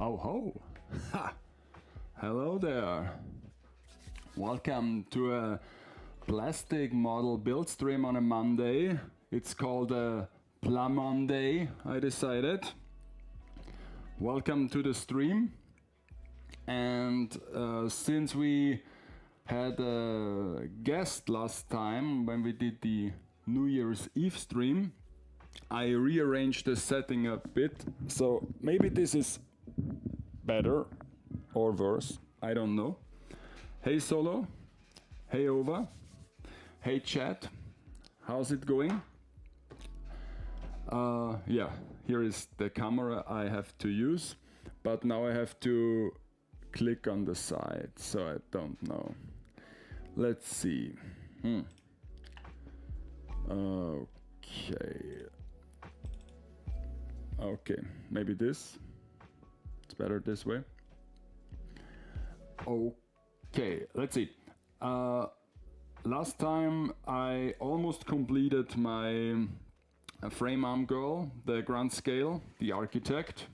Oh ho! Ha! Hello there! Welcome to a plastic model build stream on a Monday. It's called a PLAMONDAY, I decided. Welcome to the stream. And since we had a guest last time when we did the New Year's Eve stream, I rearranged the setting a bit. So maybe this is better or worse, I don't know. Hey Solo, hey Ova, hey chat, how's it going? Yeah, here is the camera I have to use, but now I have to click on the side, so I don't know. Let's see. Okay, maybe this. It's better this way. Okay, let's see. Last time I almost completed my frame arm girl, the grand scale, the architect.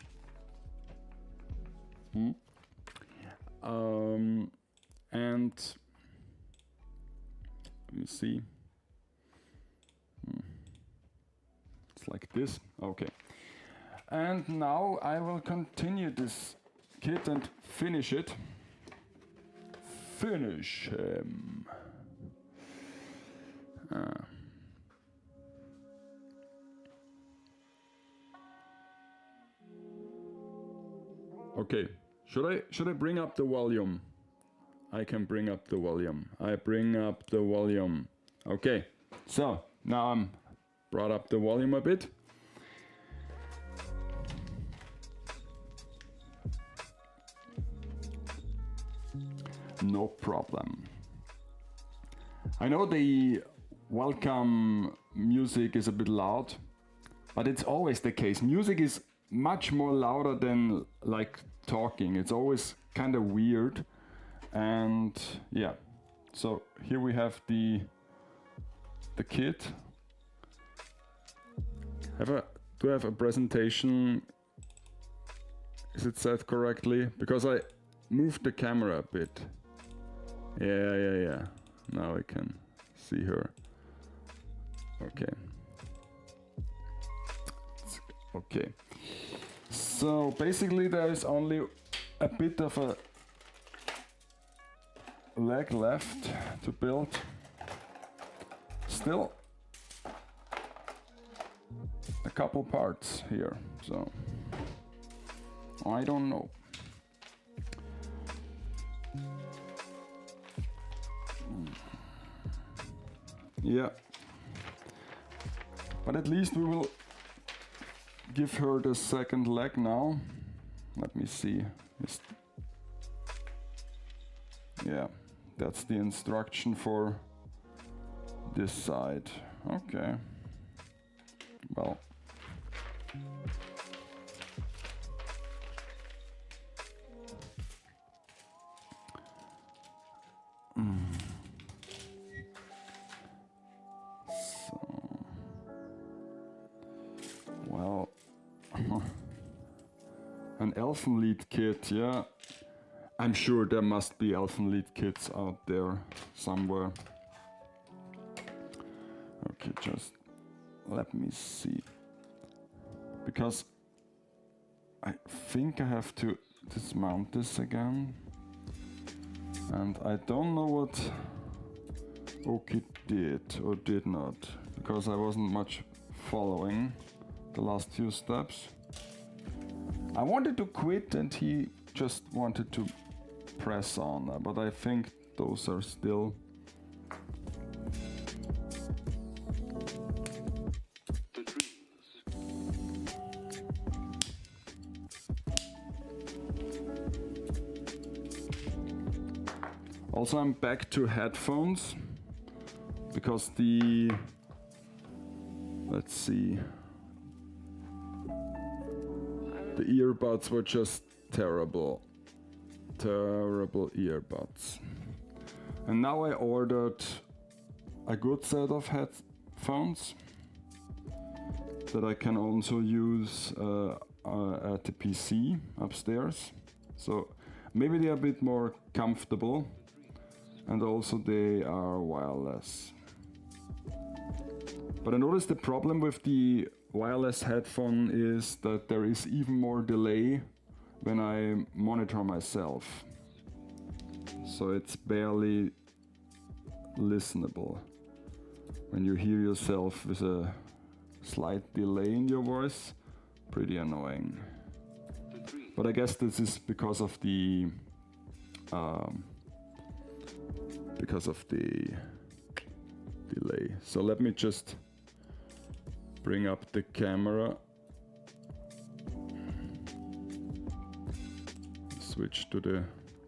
And let me see. It's like this. Okay. And now I will continue this kit and finish it. Finish him. Okay, should I bring up the volume? I can bring up the volume. I bring up the volume. Okay, so now I'm brought up the volume a bit. No problem. I know the welcome music is a bit loud, but it's always the case. Music is much more louder than like talking. It's always kind of weird. And yeah, so here we have the kit. Do I have a presentation? Is it set correctly? Because I moved the camera a bit. Yeah. Now I can see her. Okay. So basically there is only a bit of a leg left to build. Still a couple parts here, so I don't know. Yeah, but at least we will give her the second leg now. Let me see. Yeah, that's the instruction for this side. Okay. Well. Well, an elfen lead kit, yeah. I'm sure there must be elfen lead kits out there somewhere. Okay, just let me see. Because I think I have to dismount this again. And I don't know what Oki did or did not, because I wasn't much following the last few steps. I wanted to quit and he just wanted to press on, but I think those are still the dreams. Also, I'm back to headphones because let's see, the earbuds were just terrible earbuds. And now I ordered a good set of headphones that I can also use at the PC upstairs. So maybe they're a bit more comfortable and also they are wireless. But I noticed the problem with the wireless headphone is that there is even more delay when I monitor myself. So it's barely listenable. When you hear yourself with a slight delay in your voice, pretty annoying. But I guess this is because of the delay. So let me just bring up the camera, switch to the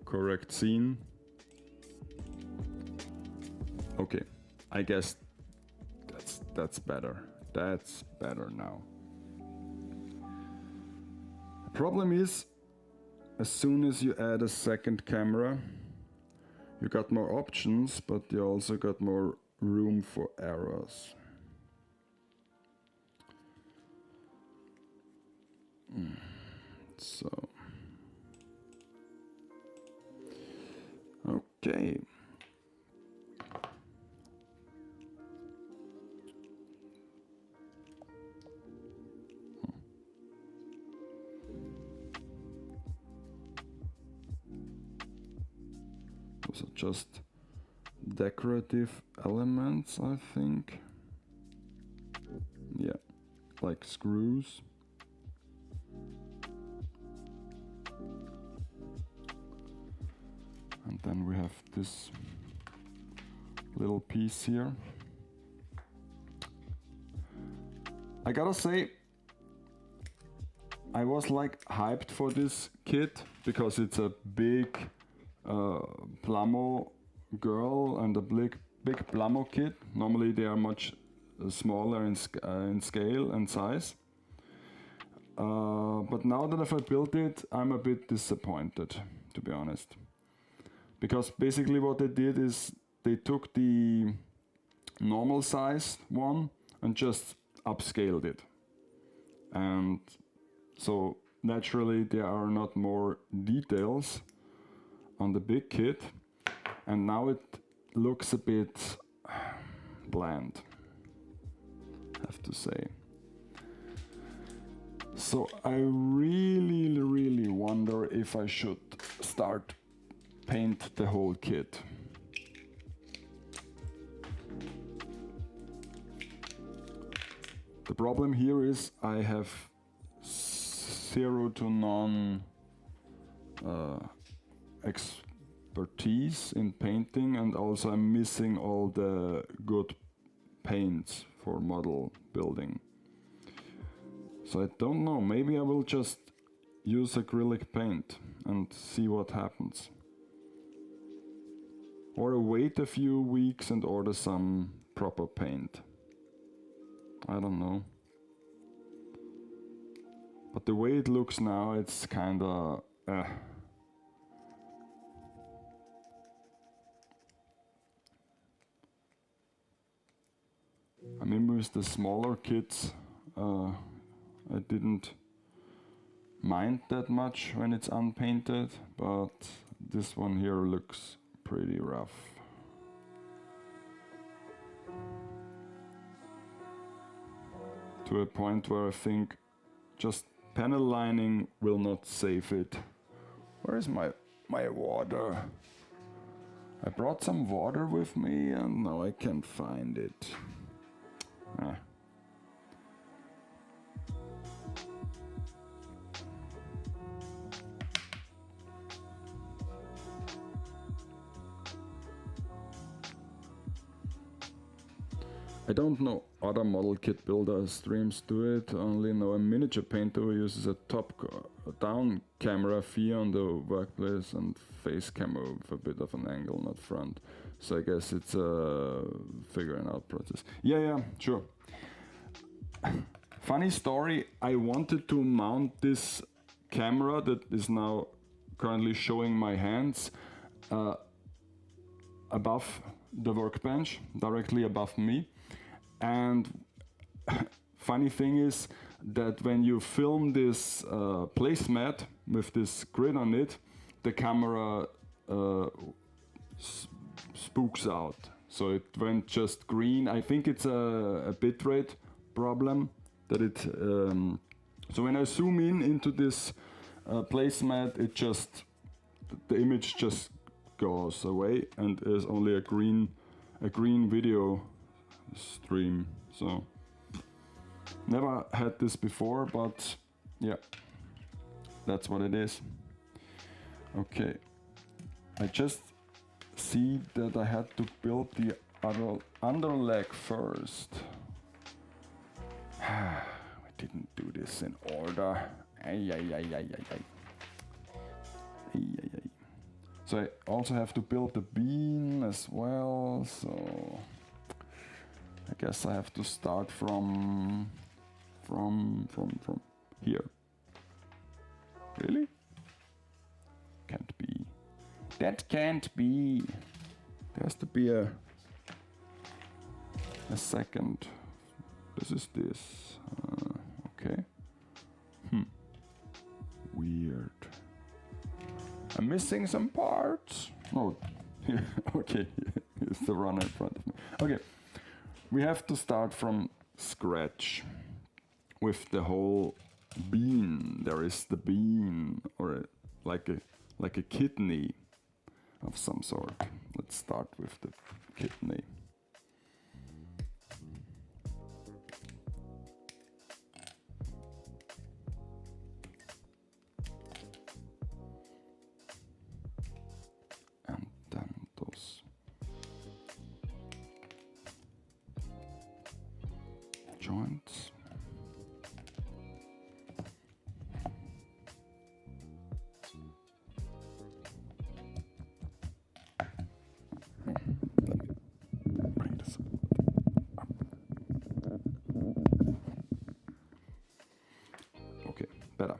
correct scene. Okay, I guess that's better. That's better now. The problem is, as soon as you add a second camera, you got more options, but you also got more room for errors. So, okay. Those are just decorative elements, I think. Yeah, like screws. And then we have this little piece here. I gotta say, I was like hyped for this kit because it's a big Plamo girl and a big Plamo kit. Normally they are much smaller in scale and size. But now that I've built it, I'm a bit disappointed, to be honest. Because basically what they did is they took the normal sized one and just upscaled it. And so naturally there are not more details on the big kit, and now it looks a bit bland, I have to say. So I really wonder if I should start paint the whole kit. The problem here is I have 0 to none expertise in painting, and also I'm missing all the good paints for model building. So I don't know, maybe I will just use acrylic paint and see what happens. Or wait a few weeks and order some proper paint. I don't know. But the way it looks now, it's kinda... I mean, with the smaller kits, I didn't mind that much when it's unpainted, but this one here looks pretty rough. To a point where I think just panel lining will not save it. Where is my water? I brought some water with me and now I can't find it. I don't know other model kit builder streams do it, only know a miniature painter who uses a top-down camera view on the workplace and face camera with a bit of an angle, not front. So I guess it's a figuring out process. Yeah, sure. Funny story, I wanted to mount this camera that is now currently showing my hands above the workbench, directly above me. And funny thing is that when you film this placemat with this grid on it, the camera spooks out. So it went just green. I think it's a bitrate problem that it. So when I zoom in into this placemat, it just the image just goes away and is only a green video stream. So never had this before, but yeah, that's what it is. Okay, I just see that I had to build the other underleg first. I didn't do this in order. So I also have to build the beam as well, so I guess I have to start from here. Really? Can't be. That can't be. There has to be a second. This is this. Okay. Weird. I'm missing some parts. Oh, okay. Here's the runner in front of me. Okay. We have to start from scratch with the whole bean. There is the bean, or like a kidney of some sort. Let's start with the kidney. And then those joints. Bring this up. Okay, better.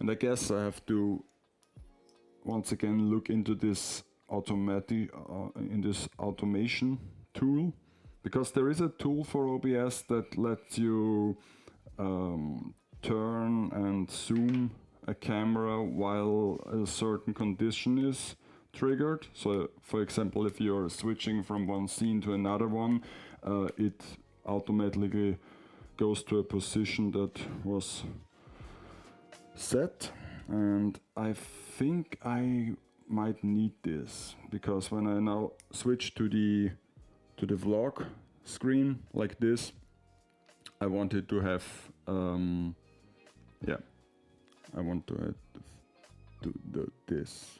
And I guess I have to once again look into this automation tool, because there is a tool for OBS that lets you turn and zoom a camera while a certain condition is triggered. So for example, if you're switching from one scene to another one, it automatically goes to a position that was set, and I think I might need this, because when I now switch to the vlog screen like this, I wanted to have yeah, I want to do this.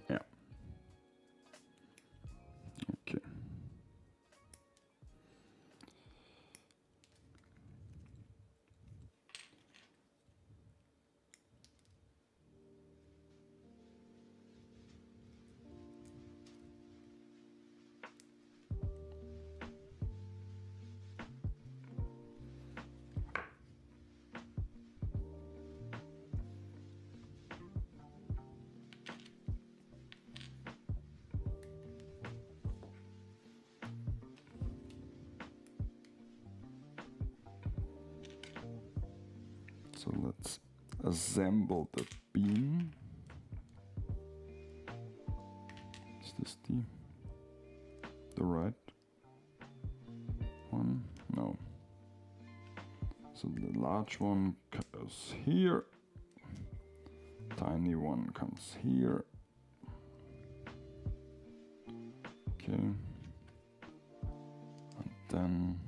Yeah. Okay. So let's assemble the beam. Is this the right one? No. So the large one goes here, tiny one comes here. Okay. And then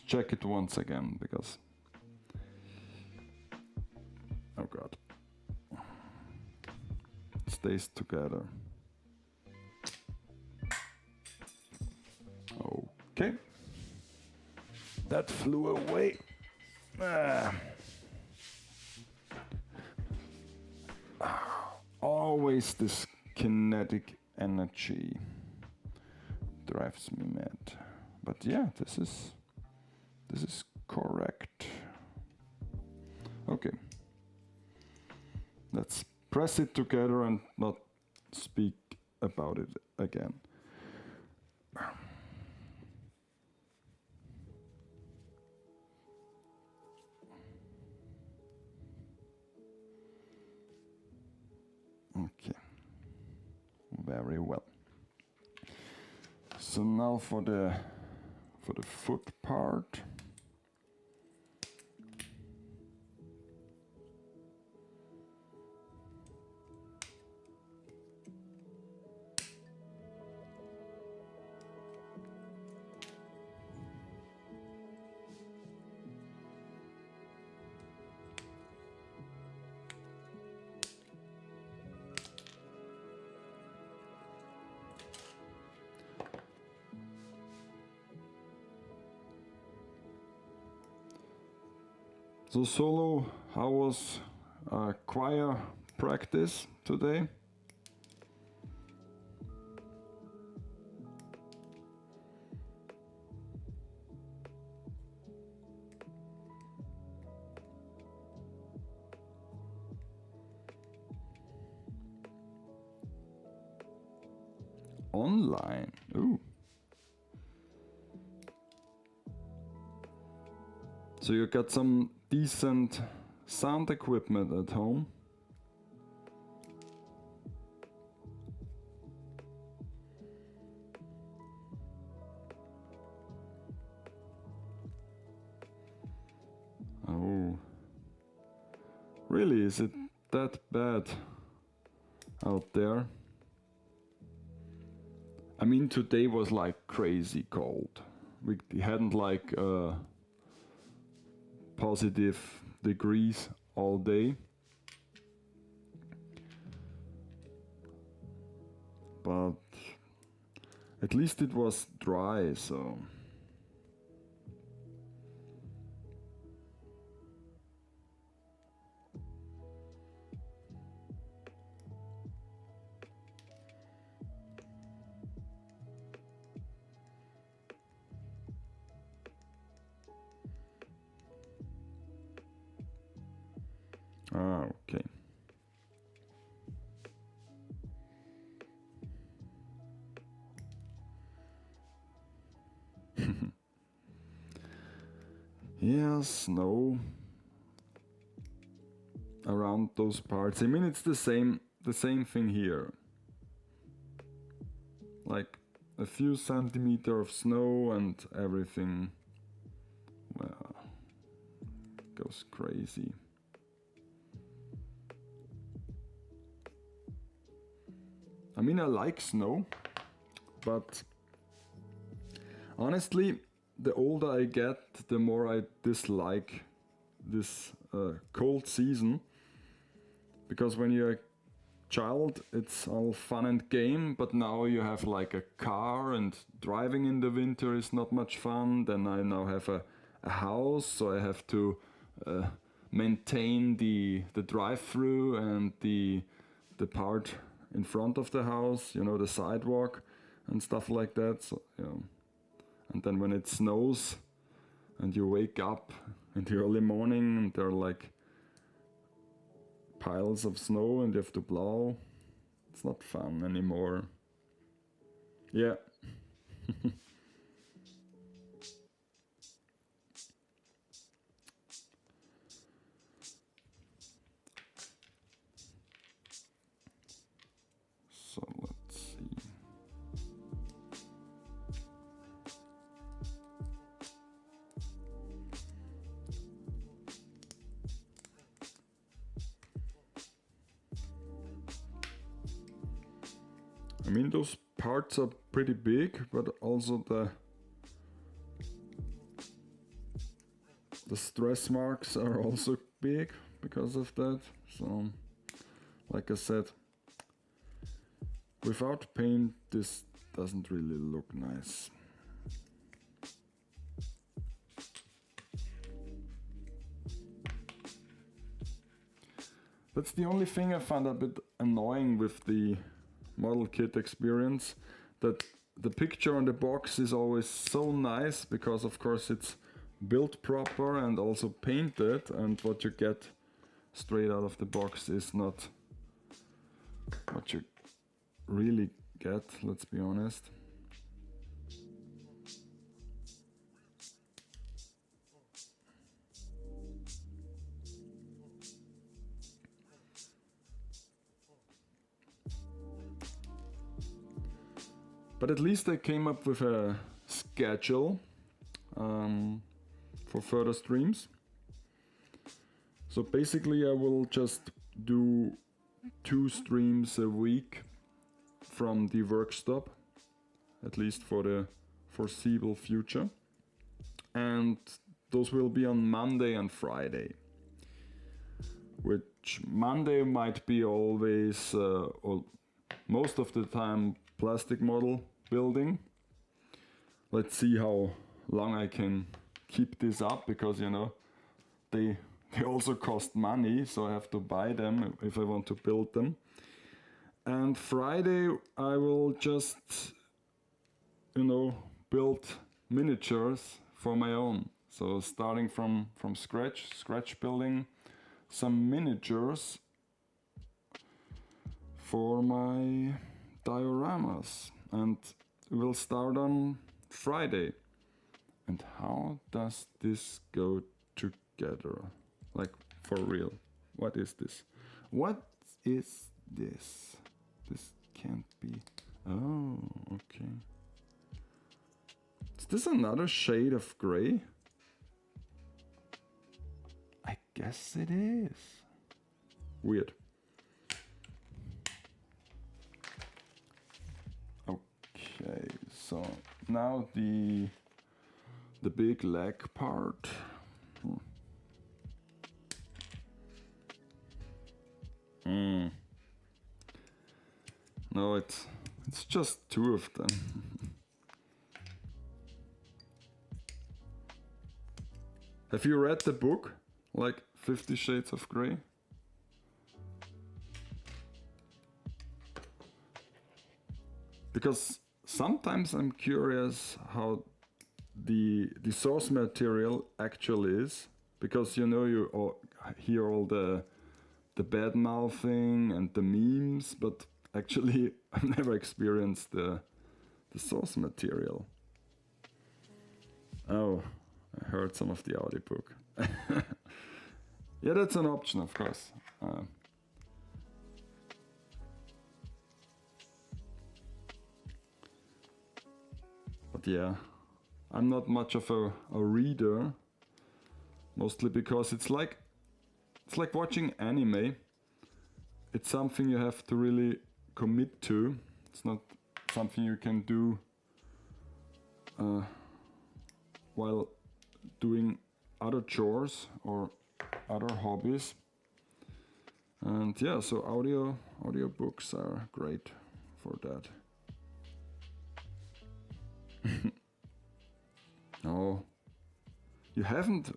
check it once again because... Oh god. It stays together. Okay. That flew away. Always this kinetic energy drives me mad. But yeah, this is correct. Okay. Let's press it together and not speak about it again. Okay. Very well. So now for the foot part. So solo, how was choir practice today? Online, ooh. So you got some decent sound equipment at home? Oh. Really, is it that bad out there? I mean, today was like crazy cold. We hadn't like positive degrees all day. But at least it was dry, so... Ah, okay. Yeah, snow around those parts. I mean, it's the same thing here. Like a few centimeters of snow and everything, well, goes crazy. I mean, I like snow, but honestly, the older I get, the more I dislike this cold season. Because when you're a child, it's all fun and game, but now you have like a car and driving in the winter is not much fun. Then I now have a house, so I have to maintain the drive-through and the part in front of the house, you know, the sidewalk and stuff like that. So, you know. And then when it snows and you wake up in the early morning and there are like piles of snow and you have to plow, it's not fun anymore. Yeah. So let's see. I mean, those parts are pretty big, but also the stress marks are also big because of that. So, like I said, without paint this doesn't really look nice. That's the only thing I found a bit annoying with the model kit experience, that the picture on the box is always so nice because of course it's built proper and also painted, and what you get straight out of the box is not what you really get, let's be honest. But at least I came up with a schedule for further streams. So basically I will just do 2 streams a week from the workstop, at least for the foreseeable future. And those will be on Monday and Friday. Which Monday might be always, or most of the time, plastic model building. Let's see how long I can keep this up, because you know they also cost money, so I have to buy them if I want to build them. And Friday I will just, you know, build miniatures for my own. So starting from scratch building some miniatures for my dioramas, and we'll start on Friday. And how does this go together? Like, for real. What is this? What is this? This can't be... Oh, okay. Is this another shade of gray? I guess it is. Weird. Okay, so now the big leg part. No, it's just 2 of them. Have you read the book, like 50 Shades of Grey? Because sometimes I'm curious how the source material actually is, because you know you hear all the bad mouthing and the memes, but actually I've never experienced the source material. Oh, I heard some of the audiobook. Yeah, that's an option, of course. But yeah, I'm not much of a reader, mostly because it's like watching anime. It's something you have to really commit to. It's not something you can do while doing other chores or other hobbies. And yeah, so audio books are great for that. Oh, you haven't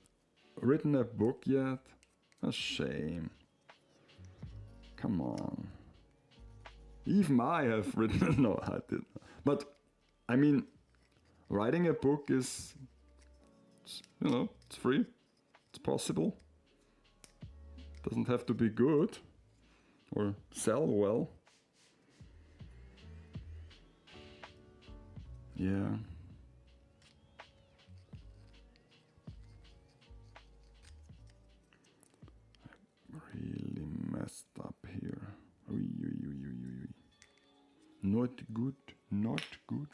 written a book yet? A shame. Come on. Even I have written... No, I didn't. But, I mean, writing a book is, you know, it's free. It's possible. Doesn't have to be good or sell well. Yeah. Really messed up here. Oy, oy, oy, oy, oy. Not good, not good.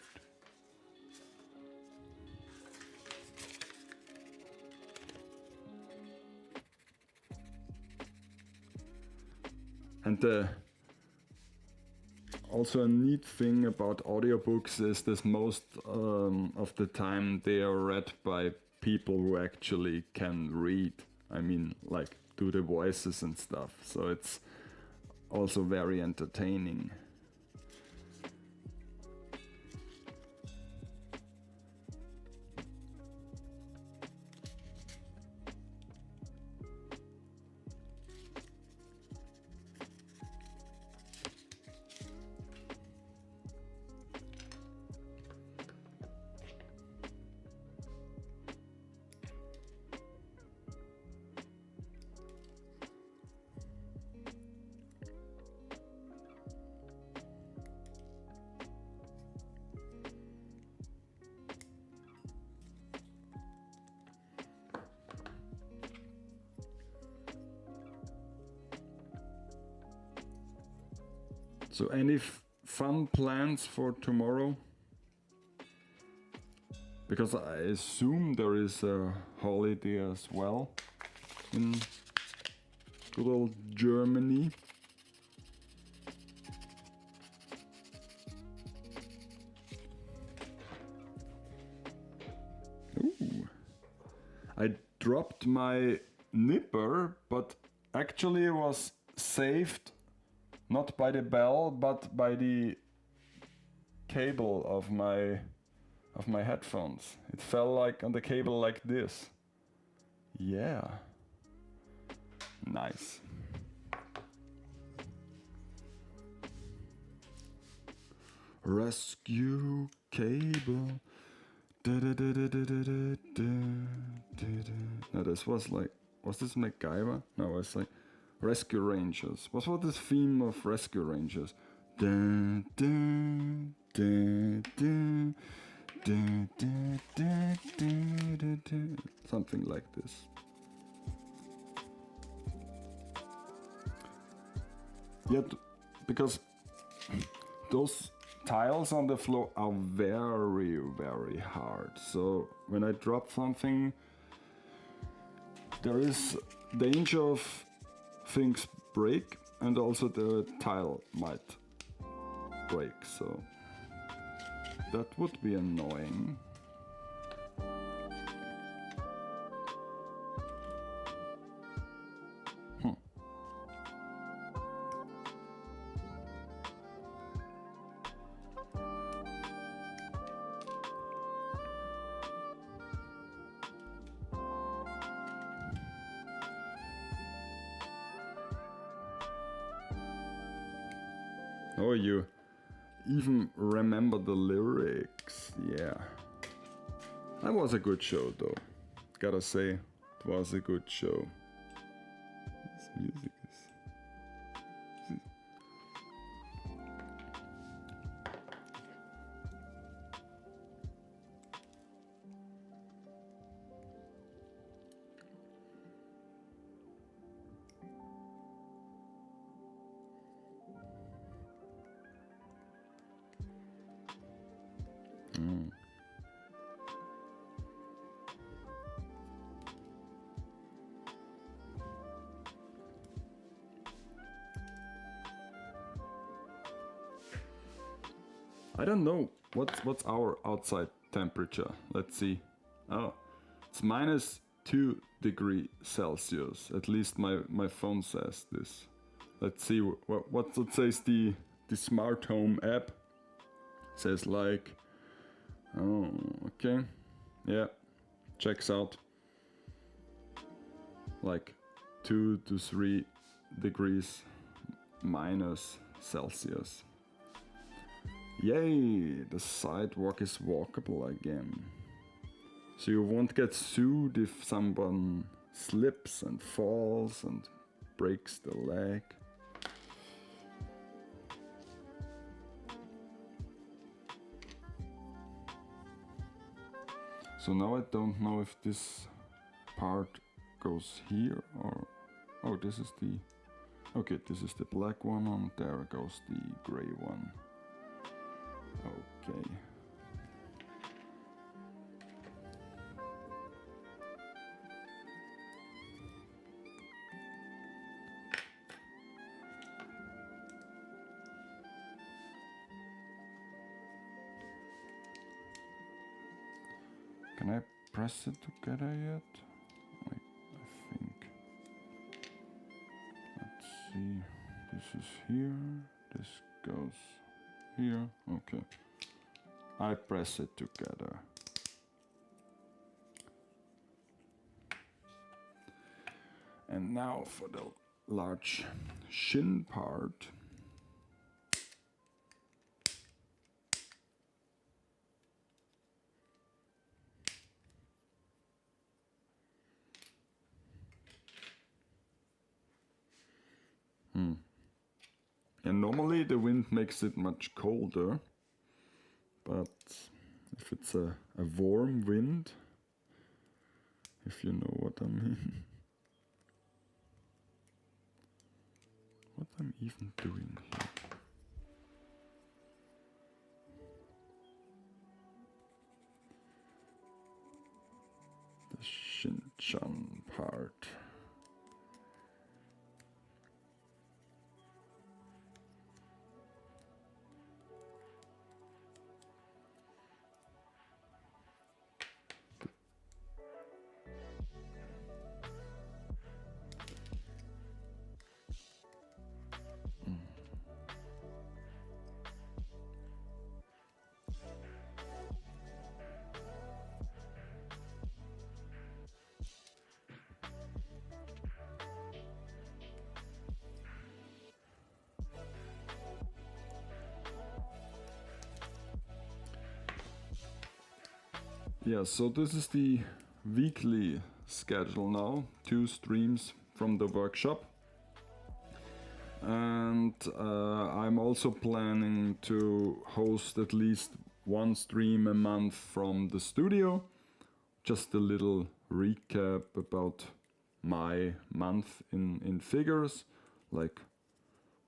And also a neat thing about audiobooks is that most of the time they are read by people who actually can read. I mean, like, do the voices and stuff. So it's also very entertaining. So any fun plans for tomorrow? Because I assume there is a holiday as well in good old Germany. Ooh. I dropped my nipper, but actually it was saved not by the bell, but by the cable of my headphones. It fell like on the cable like this. Yeah. Nice. Rescue cable. No, this was like, was this MacGyver? No, it was like Rescue Rangers. What was the theme of Rescue Rangers? Dun, dun, dun, dun, dun, dun, dun, dun, dun, dun. Something like this. Yet, because those tiles on the floor are very, very hard. So when I drop something, there is danger of things break, and also the tile might break, so that would be annoying. Oh, you even remember the lyrics, yeah. That was a good show though, gotta say, it was a good show. This music is... I don't know what's our outside temperature. Let's see. Oh, it's -2 degrees Celsius. At least my phone says this. Let's see what says the smart home app. It says like, oh, okay, yeah, checks out like 2 to 3 degrees minus Celsius. Yay, the sidewalk is walkable again. So you won't get sued if someone slips and falls and breaks the leg. So now I don't know if this part goes here or... Oh, this is the... Okay, this is the black one, and there goes the gray one. Okay. Can I press it together yet? I think. Let's see. This is here. This goes here. Okay. I press it together. And now for the large shin part. And normally the wind makes it much colder, but if it's a warm wind, if you know what I mean. What I'm even doing here. The Shin-chan part. Yeah, so this is the weekly schedule now, 2 streams from the workshop. And I'm also planning to host at least 1 stream a month from the studio. Just a little recap about my month in figures, like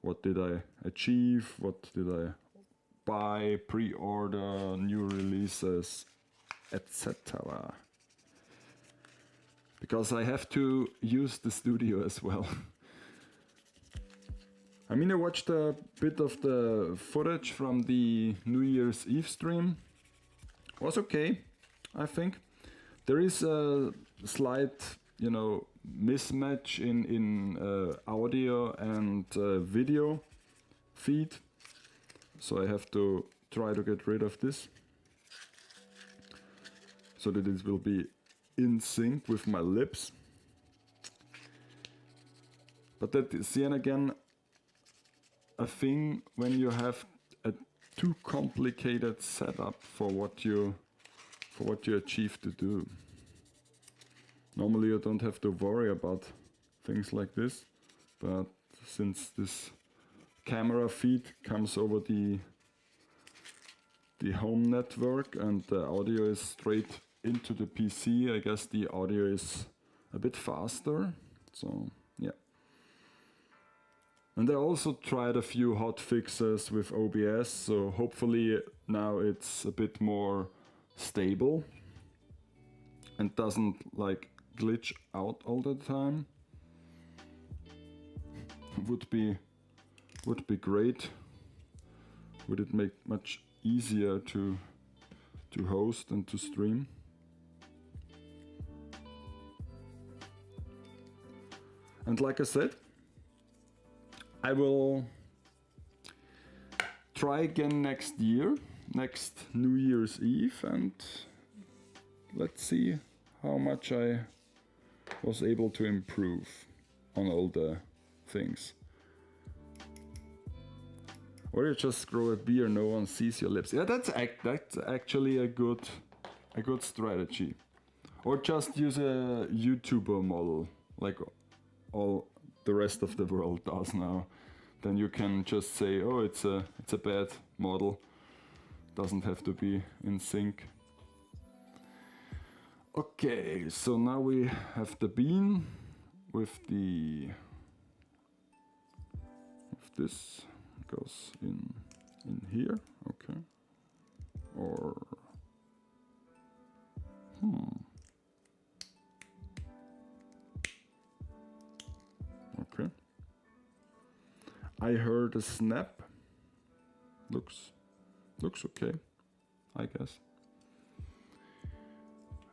what did I achieve, what did I buy, pre-order, new releases, etc. Because I have to use the studio as well. I mean, I watched a bit of the footage from the New Year's Eve stream. It was okay, I think. There is a slight, you know, mismatch in audio and video feed. So I have to try to get rid of this, so that it will be in sync with my lips. But that is then again a thing when you have a too complicated setup for what you achieve to do. Normally you don't have to worry about things like this, but since this camera feed comes over the home network and the audio is straight into the PC, I guess the audio is a bit faster, so yeah. And I also tried a few hot fixes with OBS, so hopefully now it's a bit more stable and doesn't like glitch out all the time. Would be great. Would it make much easier to host and to stream? And like I said, I will try again next year, next New Year's Eve, and let's see how much I was able to improve on all the things. Or you just grow a beard, no one sees your lips. Yeah, that's actually a good strategy. Or just use a YouTuber model, like all the rest of the world does now. Then you can just say, oh, it's a bad model. Doesn't have to be in sync. Okay, so now we have the bean with this goes in here, okay. Or okay. I heard a snap. Looks okay, I guess.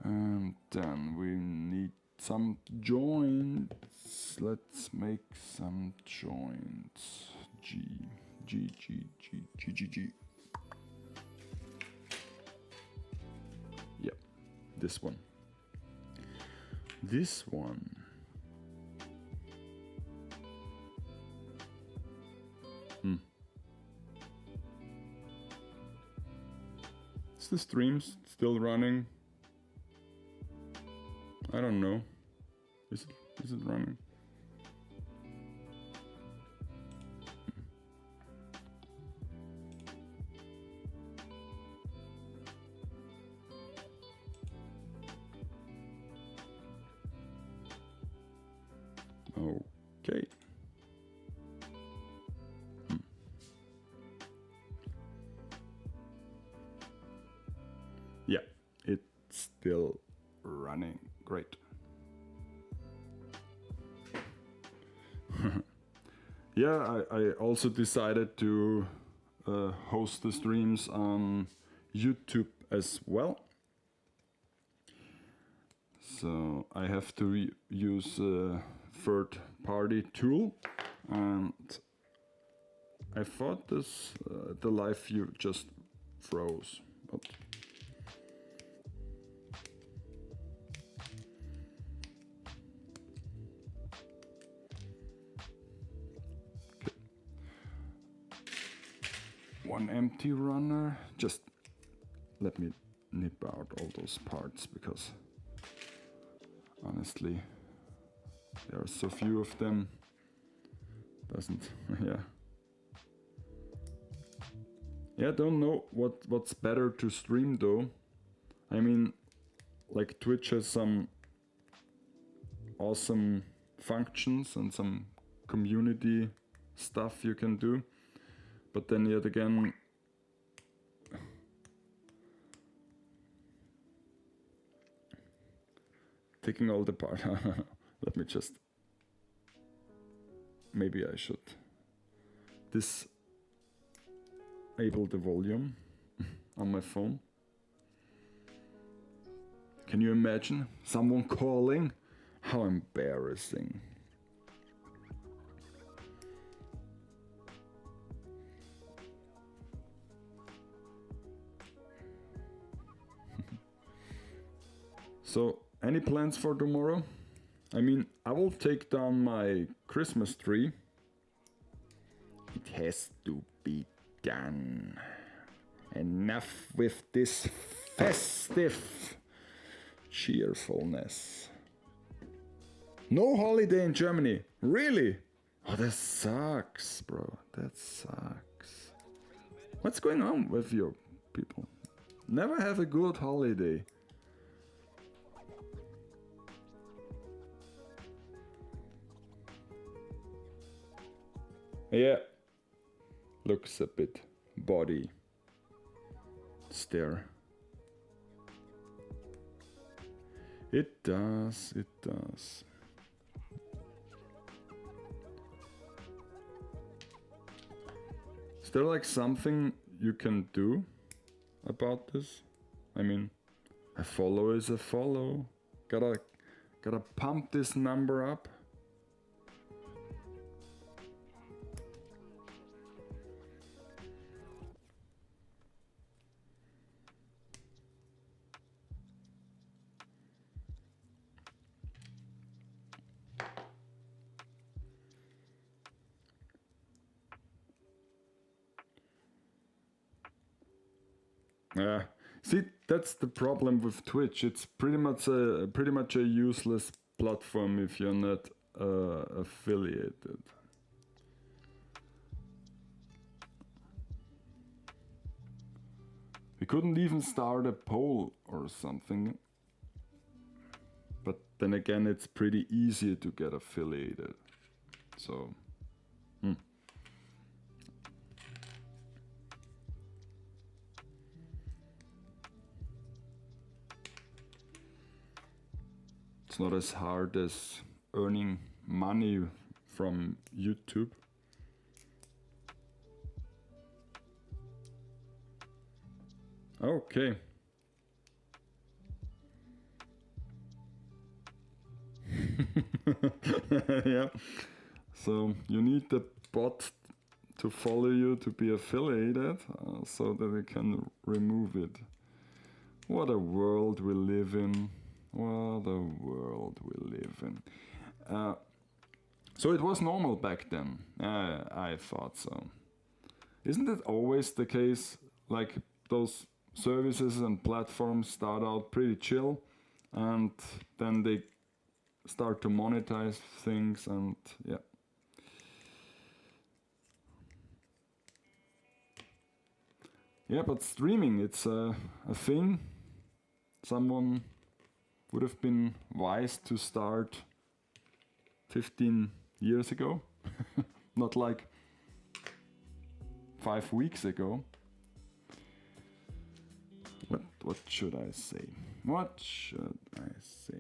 And then we need some joints. Let's make some joints. G, G, G, G, G, G, G. Yep, this one. This one. Is the stream still running? I don't know. Is it running? Okay. Yeah, it's still running. Great. Yeah, I also decided to host the streams on YouTube as well. So I have to use a third-party tool, and I thought this the live view just froze. But one empty runner. Just let me nip out all those parts, because honestly there are so few of them. Doesn't yeah, don't know what's better to stream though. I mean, like Twitch has some awesome functions and some community stuff you can do, but then yet again, taking all the part. Let me just, maybe I should disable the volume on my phone. Can you imagine someone calling? How embarrassing. So, any plans for tomorrow? I mean, I will take down my Christmas tree. It has to be done. Enough with this festive cheerfulness. No holiday in Germany. Really? Oh, that sucks, bro. That sucks. What's going on with your people? Never have a good holiday. Yeah. Looks a bit body stare. It does, it does. Is there like something you can do about this? I mean, a follow is a follow. Gotta pump this number up. Yeah, see, that's the problem with Twitch. It's pretty much a useless platform if you're not affiliated. We couldn't even start a poll or something. But then again, it's pretty easy to get affiliated. So, it's not as hard as earning money from YouTube. Okay. Yeah. So you need the bot to follow you to be affiliated so that they can remove it. What a world we live in. What a world we live in. So it was normal back then. I thought so. Isn't it always the case? Like those services and platforms start out pretty chill and then they start to monetize things and yeah. Yeah, but streaming, it's a thing. Someone would have been wise to start 15 years ago, not like 5 weeks ago. What should I say? What should I say?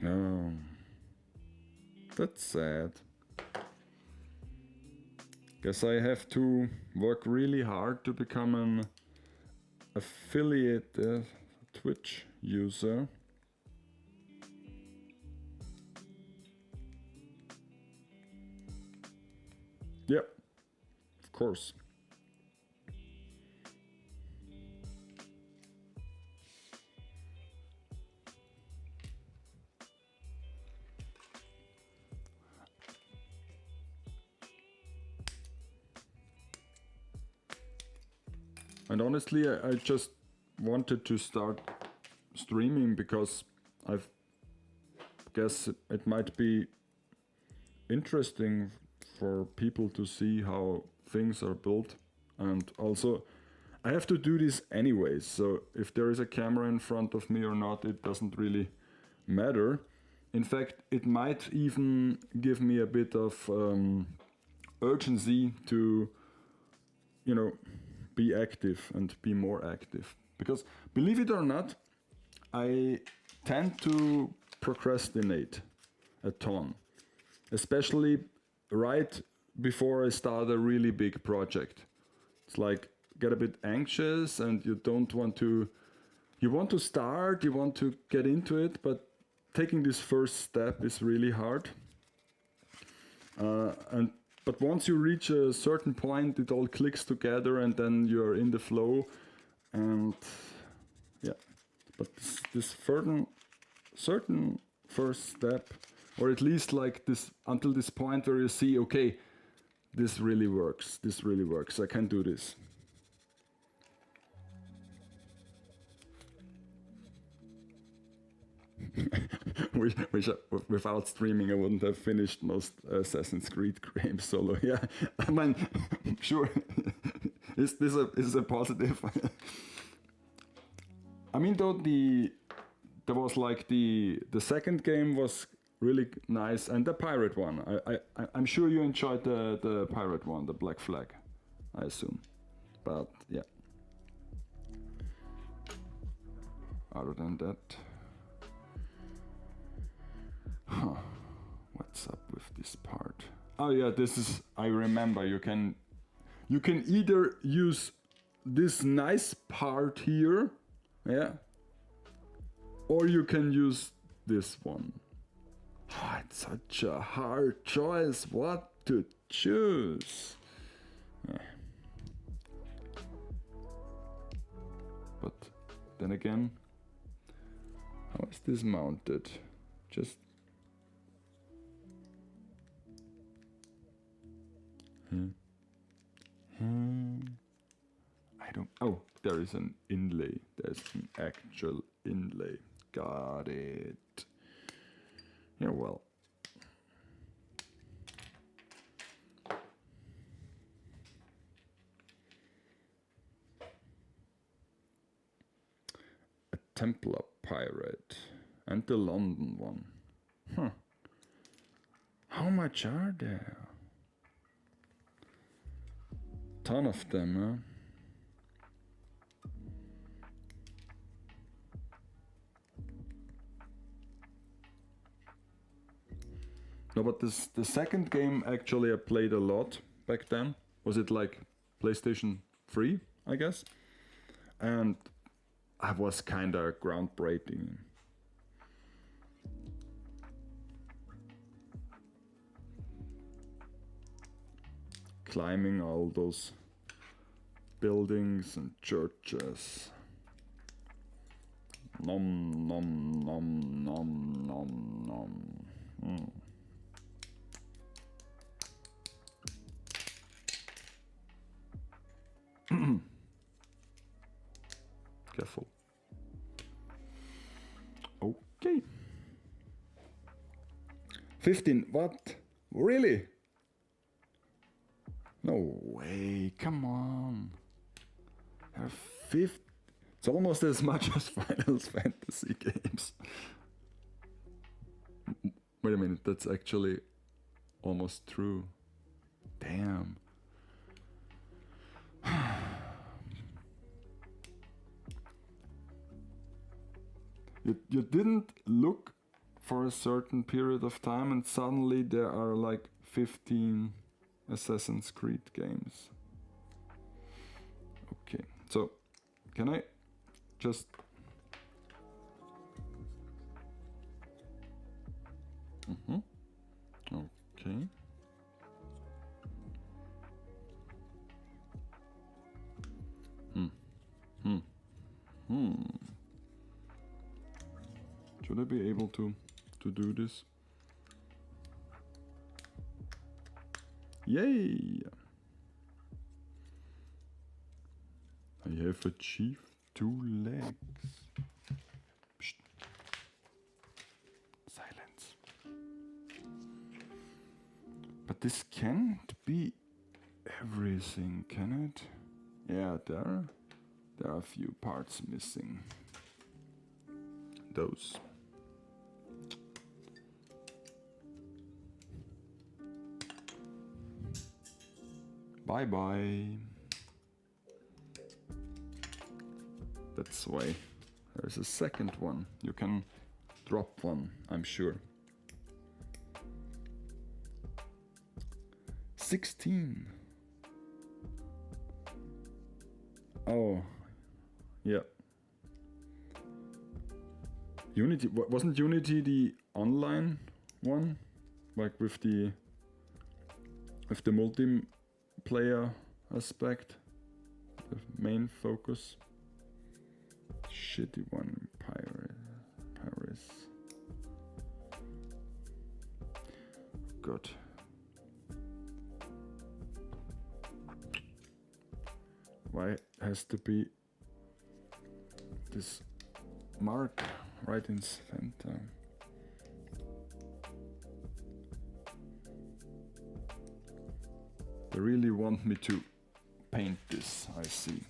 Oh, that's sad. Guess I have to work really hard to become an affiliate Twitch user. Yep, of course. And honestly, I just wanted to start streaming because I guess it might be interesting for people to see how things are built. And also, I have to do this anyways, so if there is a camera in front of me or not, it doesn't really matter. In fact, it might even give me a bit of urgency to, you know, be active and be more active. Because believe it or not, I tend to procrastinate a ton, especially right before I start a really big project. It's like get a bit anxious and you don't want to, you want to start, you want to get into it, but taking this first step is really hard. But once you reach a certain point, it all clicks together and then you're in the flow. And yeah, but this certain first step, or at least like this, until this point where you see, okay, this really works, I can do this. Without streaming, I wouldn't have finished most Assassin's Creed games solo. Yeah, I mean, sure. Is this a positive? I mean, though there was like the second game was really nice, and the pirate one. I'm sure you enjoyed the pirate one, the Black Flag, I assume. But yeah. Other than that. Huh. What's up with this part? Oh yeah, this is, I remember, you can either use this nice part here, yeah, or you can use this one. Oh, it's such a hard choice what to choose. Yeah. But then again, how is this mounted? Just I don't. Oh, there is an inlay. There's an actual inlay. Got it. Yeah, well. A Templar pirate. And the London one. Huh. How much are there? Ton of them, huh? No, but the second game actually I played a lot back then. Was it like PlayStation 3, I guess? And I was kinda groundbreaking. Climbing all those buildings and churches. Nom nom nom nom nom nom. Careful. Okay. 15. What? Really? No way. Come on. It's almost as much as Final Fantasy games. Wait a minute. That's actually almost true. Damn. You didn't look for a certain period of time and suddenly there are like 15 Assassin's Creed games. Okay, so can I just... Okay. Should I be able to do this? Yay! I have achieved 2 legs. Psst. Silence. But this can't be everything, can it? Yeah, there are a few parts missing. Those. Bye bye. That's why there's a second one. You can drop one, I'm sure. 16. Oh, yeah. Unity, wasn't Unity the online one? Like with the multiplayer aspect? The main focus? Shitty one in Paris. God. Why has to be this mark right in center? They really want me to paint this, I see.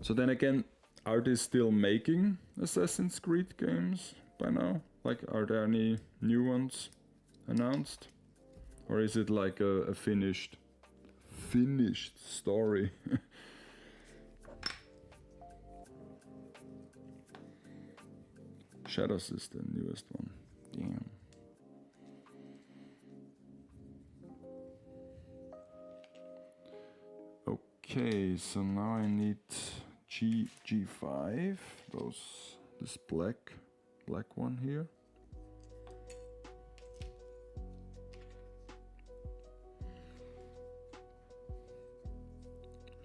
So then again, are they still making Assassin's Creed games by now? Like, are there any new ones announced? Or is it like a finished story? Shadows is the newest one. Damn. Okay, so now I need G5, this black one here.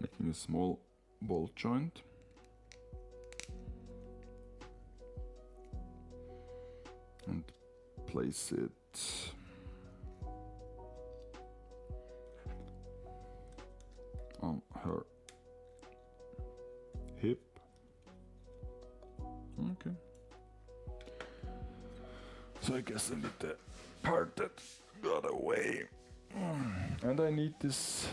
Making a small ball joint. And place it on her hip. Okay. So I guess I need the part that got away. And I need this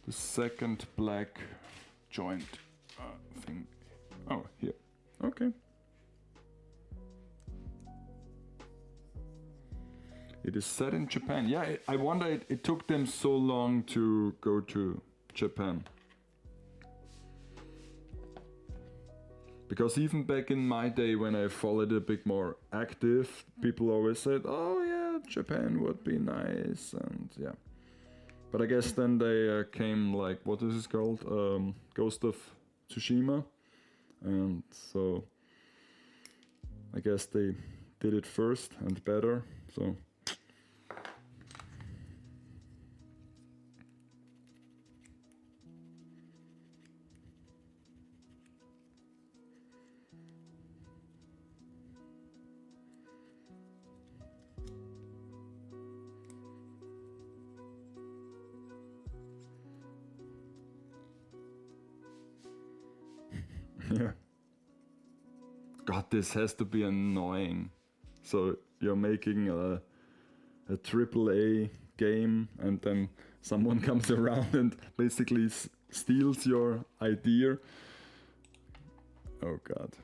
the second black joint thing. Oh, here. Okay. It is set in Japan. Yeah, I wonder it took them so long to go to Japan. Because even back in my day when I followed a bit more active, people always said, oh yeah, Japan would be nice, and yeah. But I guess then they came like, what is this called? Ghost of Tsushima. And so I guess they did it first and better, so. Yeah. God, this has to be annoying. So you're making a AAA game and then someone comes around and basically steals your idea. Oh God.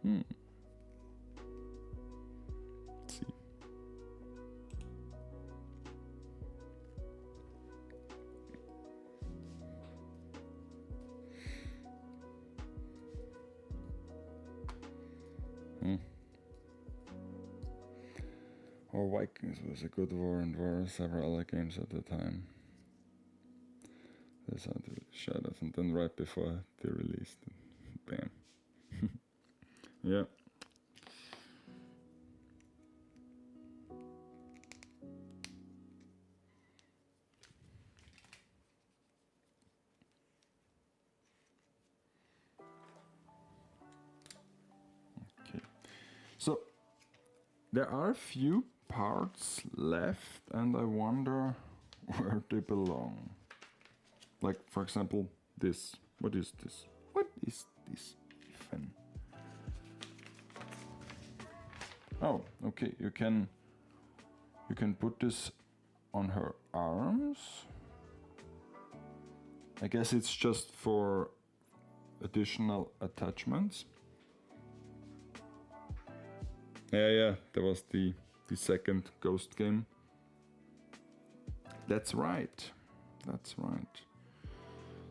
Hmm. Let's see. Or Vikings was a good war, and there were several other games at the time. This had the Shadows, and then right before they released it, bam. Yeah. Okay. So there are a few parts left, and I wonder where they belong. Like, for example, this. What is this? What is this even? Oh, okay. You can put this on her arms. I guess it's just for additional attachments. Yeah, there was the second Ghost game. That's right.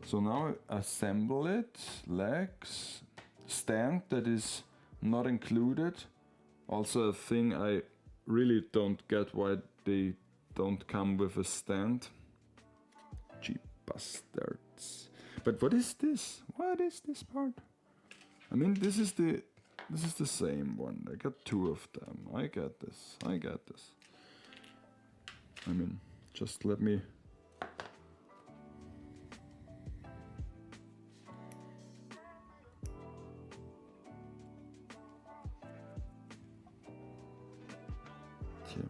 So now I assemble it, legs, stand that is not included. Also a thing I really don't get why they don't come with a stand. Cheap bastards. But what is this? What is this part? I mean, this is the same one. I got two of them. I get this. I mean, just let me. Okay.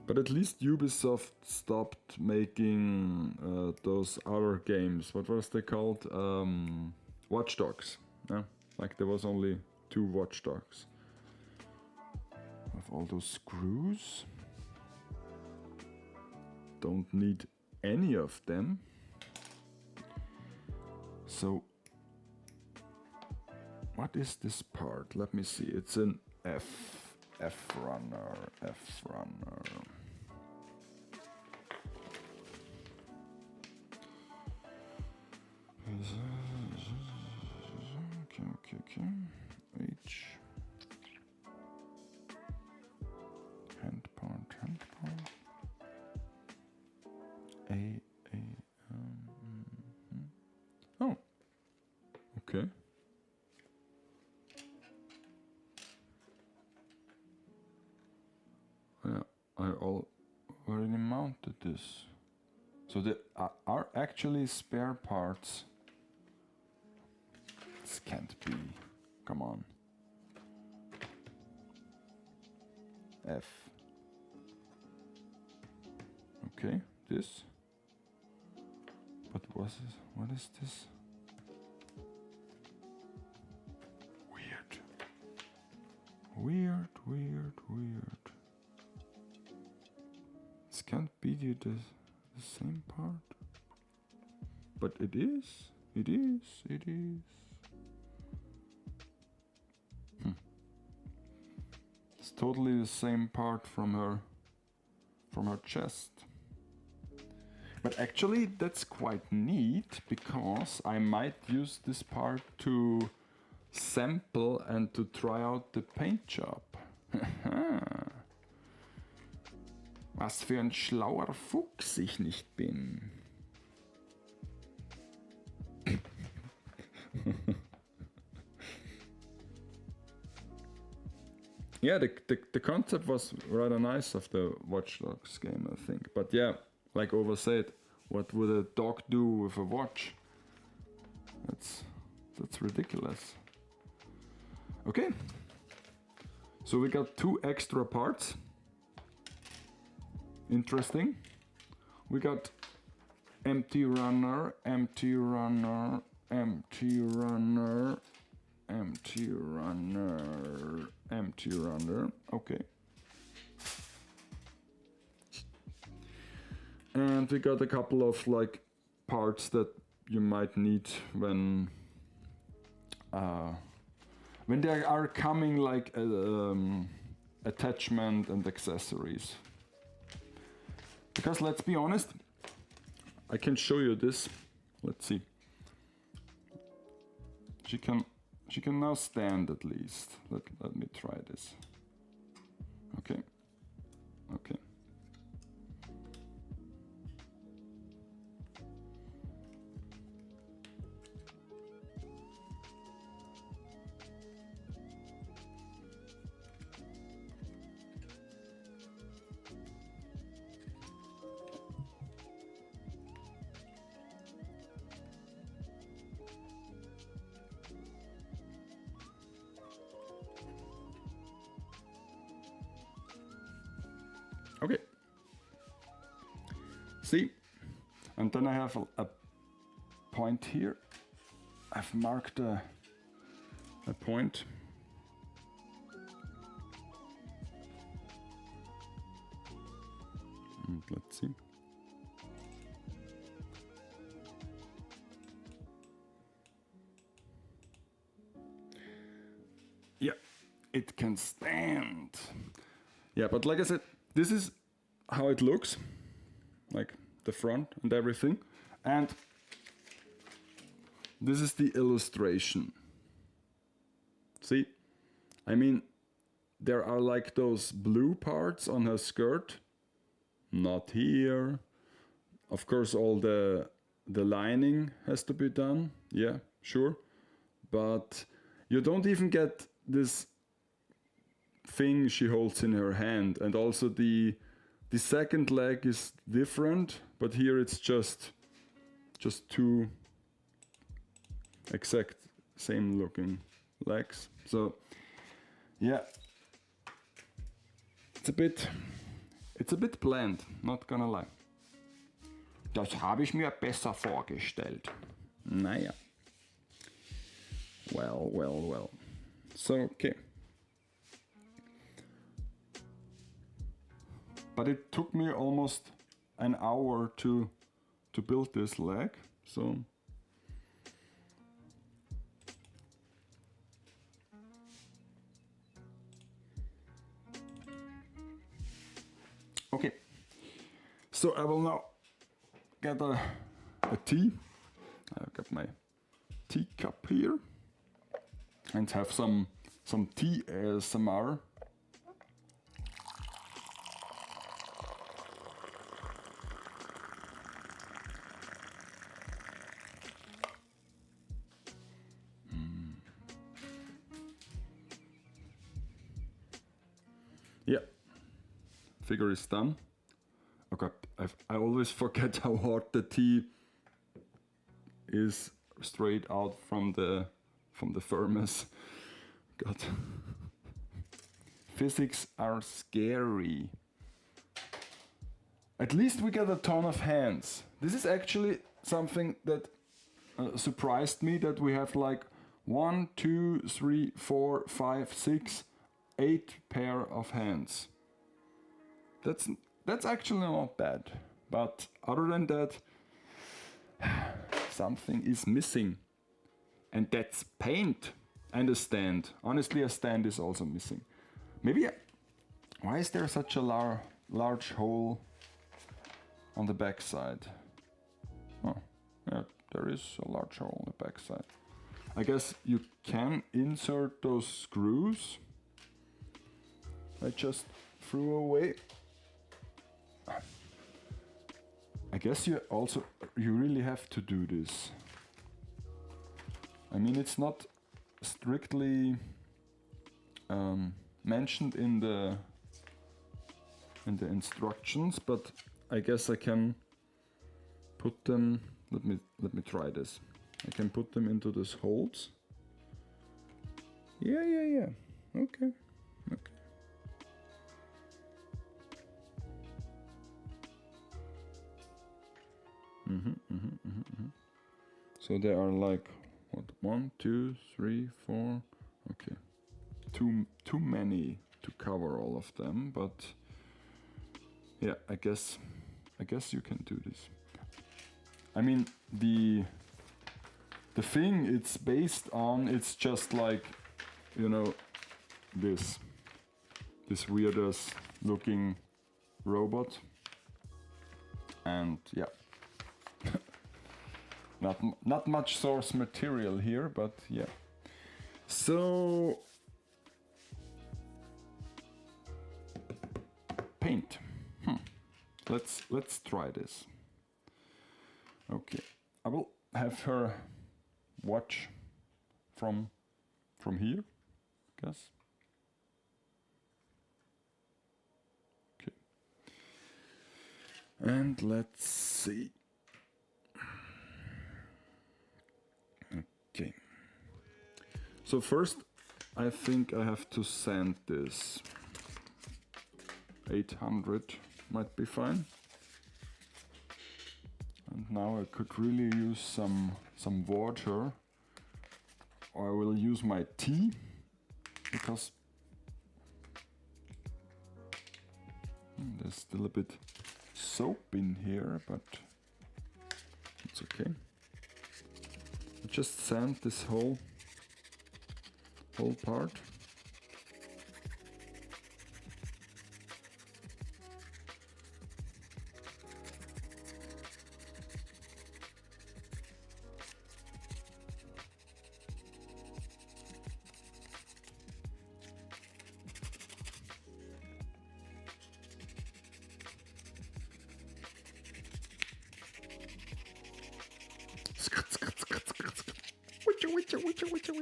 But at least Ubisoft stopped making those other games. What was they called? Watch Dogs. Yeah? Like there was only 2 Watch Dogs. With all those screws. Don't need any of them. So, what is this part? Let me see. It's an F runner. Okay. H. Hand part. A. Oh. Okay. Yeah, I already mounted this. So there are actually spare parts. This can't be. Come on. F. Okay, this. But what is this? Weird. video the same part? But it is. It is. It is. It's totally the same part from her chest. But actually that's quite neat, because I might use this part to sample and to try out the paint job. Was für ein schlauer Fuchs ich nicht bin. Yeah, the concept was rather nice of the Watch Dogs game, I think. But yeah, like Ova said, what would a dog do with a watch? That's ridiculous. Okay, so we got 2 extra parts. Interesting. We got empty runner, empty runner, empty runner, empty runner, empty runner. Okay. And we got a couple of like parts that you might need when they are coming, like attachment and accessories. Because let's be honest, I can show you this. Let's see. She can now stand at least. Let me try this. Okay. Okay. Okay. See? And then I have a point here. I've marked a point. And let's see. Yeah, it can stand. Yeah, but like I said, this is how it looks, like the front and everything. And this is the illustration. See? I mean, there are like those blue parts on her skirt. Not here. Of course, all the lining has to be done. Yeah, sure. But you don't even get this thing she holds in her hand, and also the second leg is different, but here it's just 2 exact same looking legs. So yeah, it's a bit bland, not gonna lie. Das habe ich mir besser vorgestellt. Naja. Well. So okay. But it took me almost an hour to build this leg, so okay. So I will now get a tea. I've got my teacup here and have some tea ASMR. Yeah, figure is done. Okay, I always forget how hot the tea is straight out from the furnace. God, physics are scary. At least we get a ton of hands. This is actually something that surprised me, that we have like 1, 2, 3, 4, 5, 6, 8 pair of hands. That's actually not bad. But other than that, something is missing. And that's paint and a stand. Honestly, a stand is also missing. Maybe, why is there such a large hole on the back side? Oh, yeah, there is a large hole on the back side. I guess you can insert those screws. I just threw away. I guess you really have to do this. I mean, it's not strictly mentioned in the instructions, but I guess I can put them. Let me try this. I can put them into these holes. Yeah. Okay. So there are like what, 1, 2, 3, 4. Okay, too many to cover all of them, but yeah, I guess you can do this. I mean, the thing it's based on, it's just like, you know, this weirdest looking robot, and yeah. Not much source material here, but yeah. So paint. Let's try this. Okay, I will have her watch from here, I guess. Okay. And let's see. Okay. So first, I think I have to sand this. 800 might be fine. And now I could really use some water. Or I will use my tea, because there's still a bit soap in here, but it's okay. Just sand this whole part. Witcher.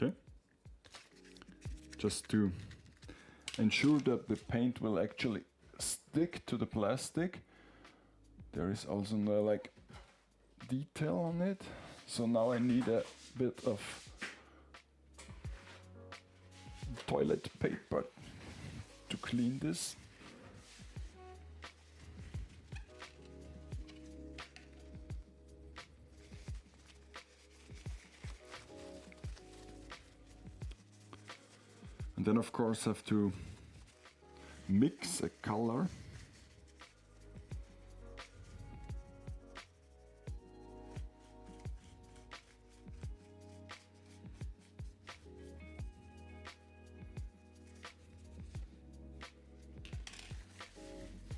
Okay. Just to ensure that the paint will actually stick to the plastic, there is also no like detail on it. So now I need a bit of toilet paper to clean this. And then of course have to mix a color.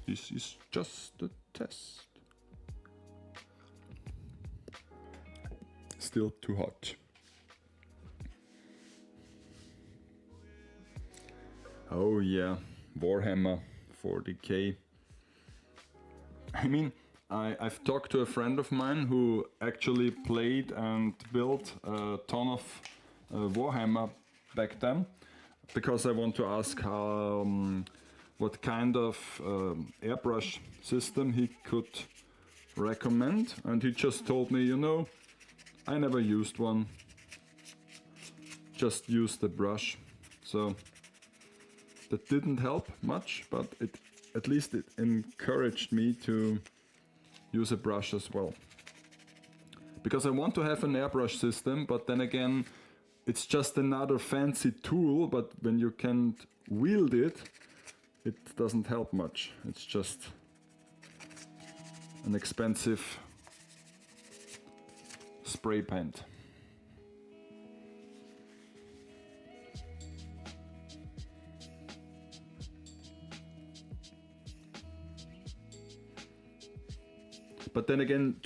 This is just a test. Still too hot. Oh yeah, Warhammer 40k. I mean, I've talked to a friend of mine who actually played and built a ton of Warhammer back then, because I want to ask how what kind of airbrush system he could recommend, and he just told me, you know, I never used one, just use the brush. So that didn't help much, but at least it encouraged me to use a brush as well. Because I want to have an airbrush system, but then again, it's just another fancy tool, but when you can't wield it, it doesn't help much. It's just an expensive spray paint. But then again,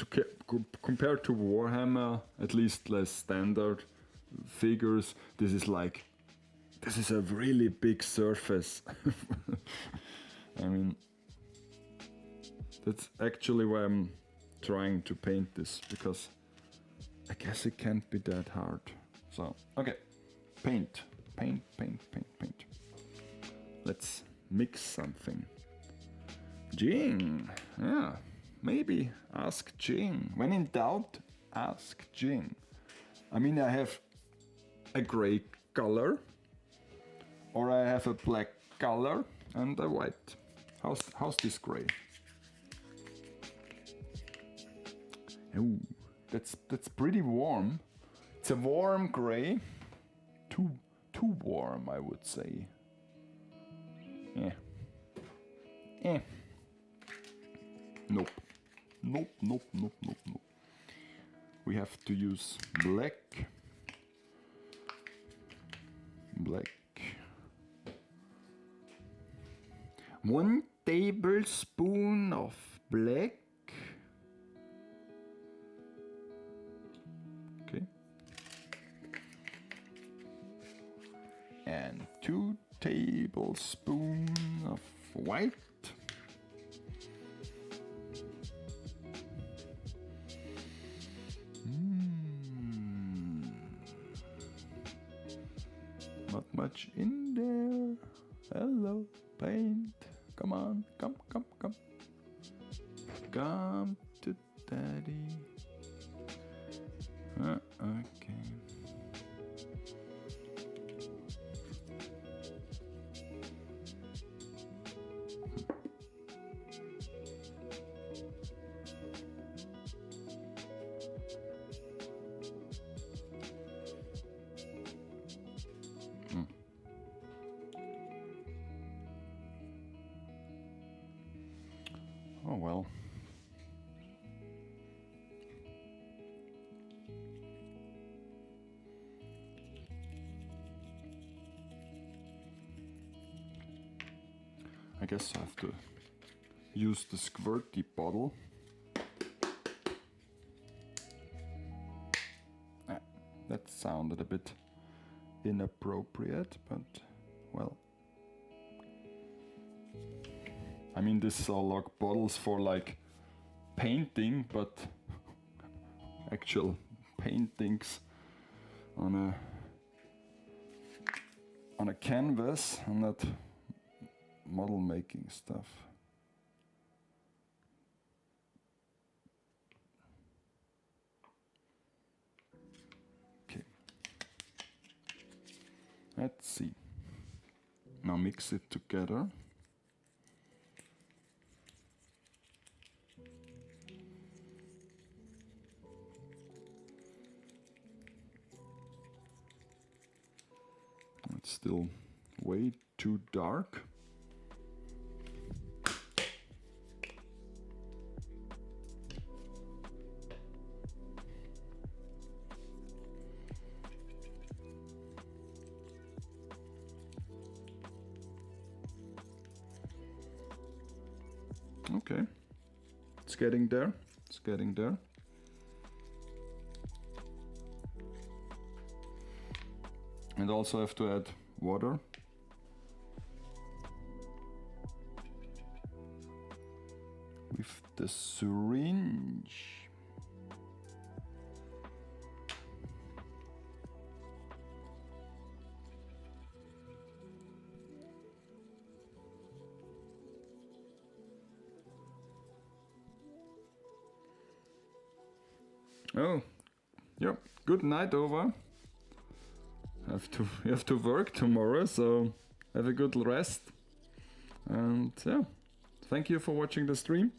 compared to Warhammer, at least less standard figures, this is a really big surface. I mean, that's actually why I'm trying to paint this, because I guess it can't be that hard. So, okay, paint. Let's mix something. Jing, yeah. Maybe ask Jing. When in doubt, ask Jing. I mean, I have a gray color, or I have a black color and a white. How's this gray? Oh, that's pretty warm. It's a warm gray. Too warm, I would say. Yeah. Nope. We have to use black. 1 tablespoon of black. Okay. And 2 tablespoons of white. Not much in there. Hello, paint. Come on, come. Come to daddy. Okay. Oh well. I guess I have to use the squirty bottle. That sounded a bit inappropriate, but well. I mean, these are like bottles for like painting, but actual paintings on a canvas and not model making stuff. Okay. Let's see. Now mix it together. It's still way too dark. Okay, it's getting there. And also have to add water. With the syringe. Oh, yep. Good night, over. You have to work tomorrow, so have a good rest. And yeah, thank you for watching the stream.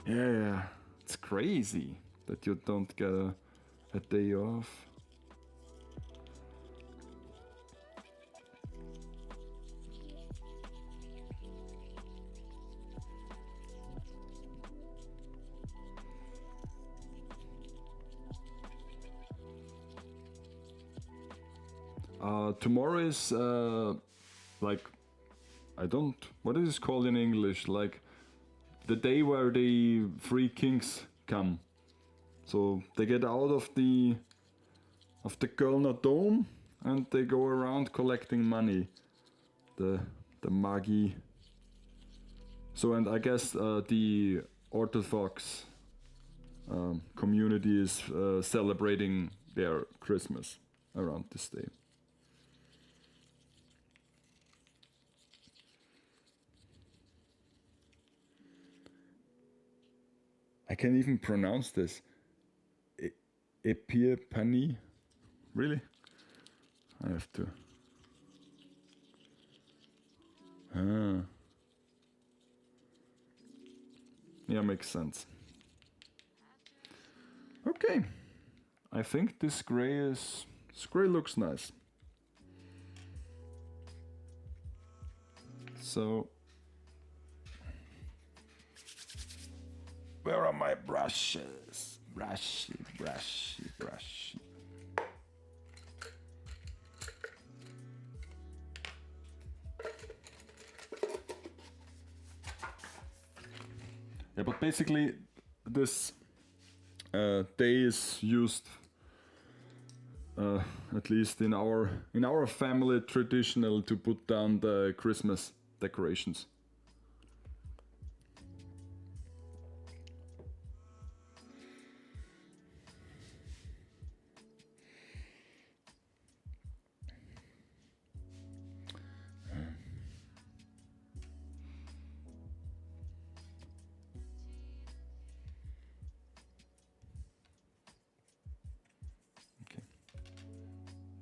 Yeah, it's crazy that you don't get a day off. Tomorrow is like, what is it called in English? Like the day where the three kings come. So they get out of the Kölner Dome and they go around collecting money. The Magi. So, and I guess the Orthodox community is celebrating their Christmas around this day. I can't even pronounce this. Epiphany? Really? I have to. Ah. Yeah, makes sense. Okay. I think this gray looks nice. So where are my brushes? Brushy. Yeah, but basically this day is used, at least in our family, traditional to put down the Christmas decorations.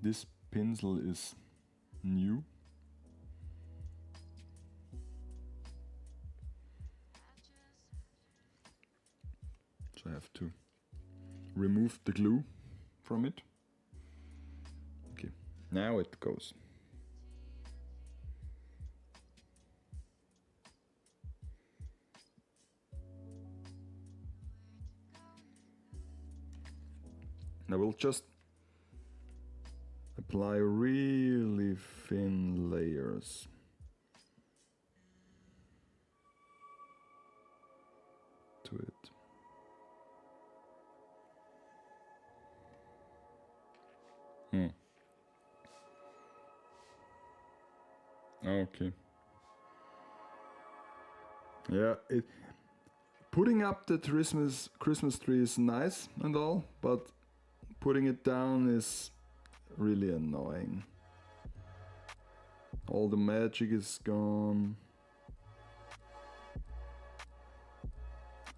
This pencil is new. So I have to remove the glue from it. Okay, now it goes. Now we'll just apply really thin layers. To it. Okay. Yeah, putting up the Christmas tree is nice and all, but putting it down is really annoying. All the magic is gone.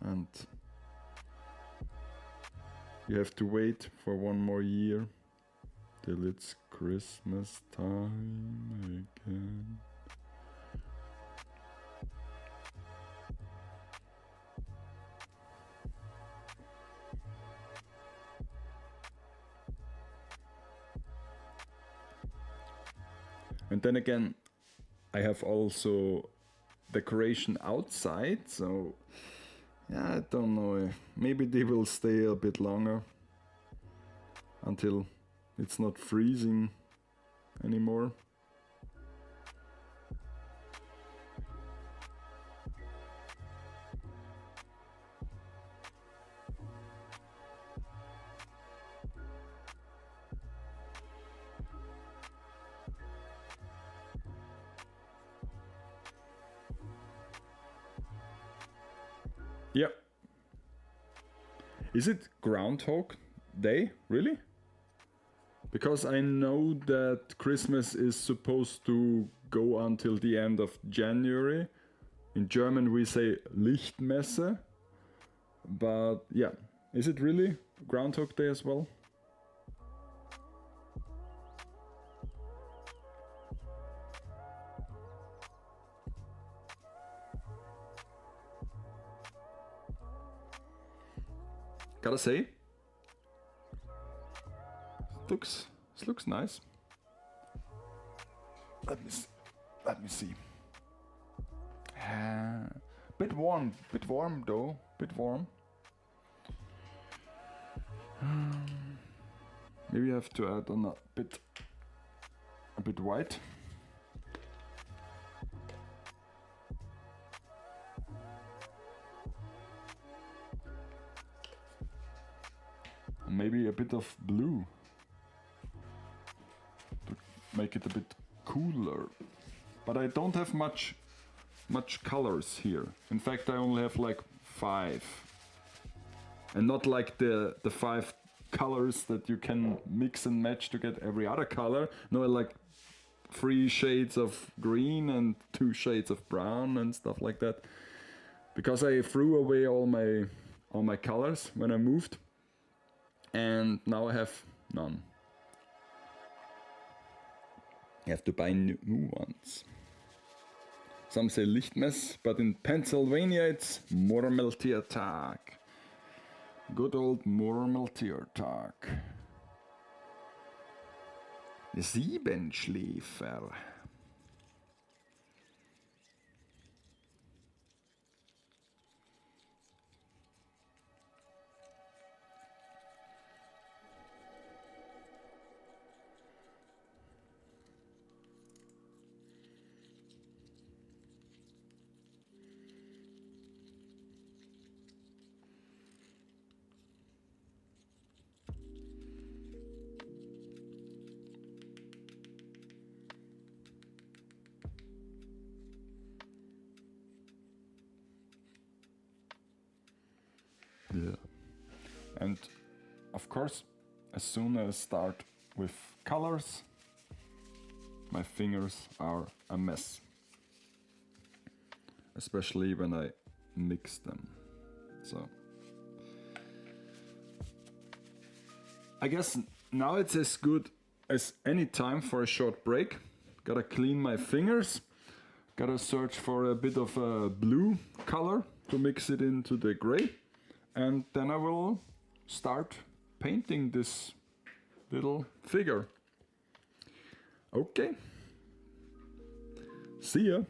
And you have to wait for one more year till it's Christmas time again. And then again, I have also decoration outside, so yeah, I don't know. Maybe they will stay a bit longer until it's not freezing anymore. Yeah. Is it Groundhog Day? Really? Because I know that Christmas is supposed to go until the end of January. In German we say Lichtmesse. But yeah, is it really Groundhog Day as well? Gotta say, this looks nice. Let me see. Bit warm though, bit warm. Maybe I have to add on a bit white. Maybe a bit of blue to make it a bit cooler. But I don't have much colors here. In fact, I only have like 5. And not like the 5 colors that you can mix and match to get every other color. No, like 3 shades of green and 2 shades of brown and stuff like that. Because I threw away all my colors when I moved. And now I have none. I have to buy new ones. Some say Lichtmess, but in Pennsylvania it's Murmeltiertag. Good old Murmeltiertag. Siebenschläfer. Yeah. And of course, as soon as I start with colors, my fingers are a mess. Especially when I mix them. So I guess now it's as good as any time for a short break. Gotta clean my fingers. Gotta search for a bit of a blue color to mix it into the gray. And then I will start painting this little figure. Okay. See ya.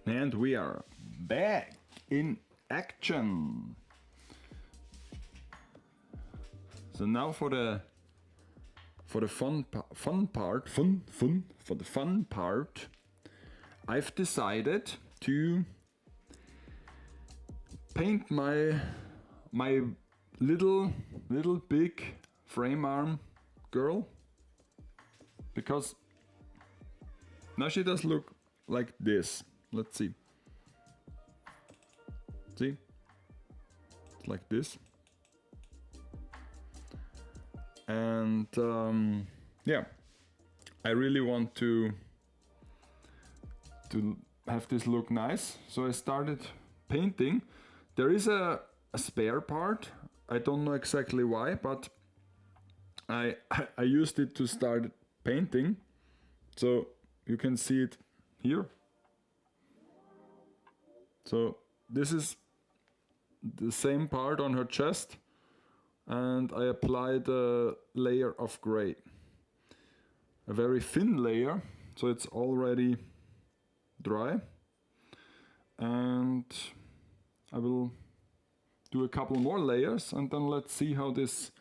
And we are back in action. So now for the fun part, I've decided to paint my little big frame arm girl, because now she does look like this. Let's see. See? It's like this. And yeah, I really want to have this look nice, so I started painting. There is a spare part. I don't know exactly why, but I used it to start painting, so you can see it here. So this is the same part on her chest, and I applied a layer of gray, a very thin layer, so it's already dry, and I will do a couple more layers, and then let's see how this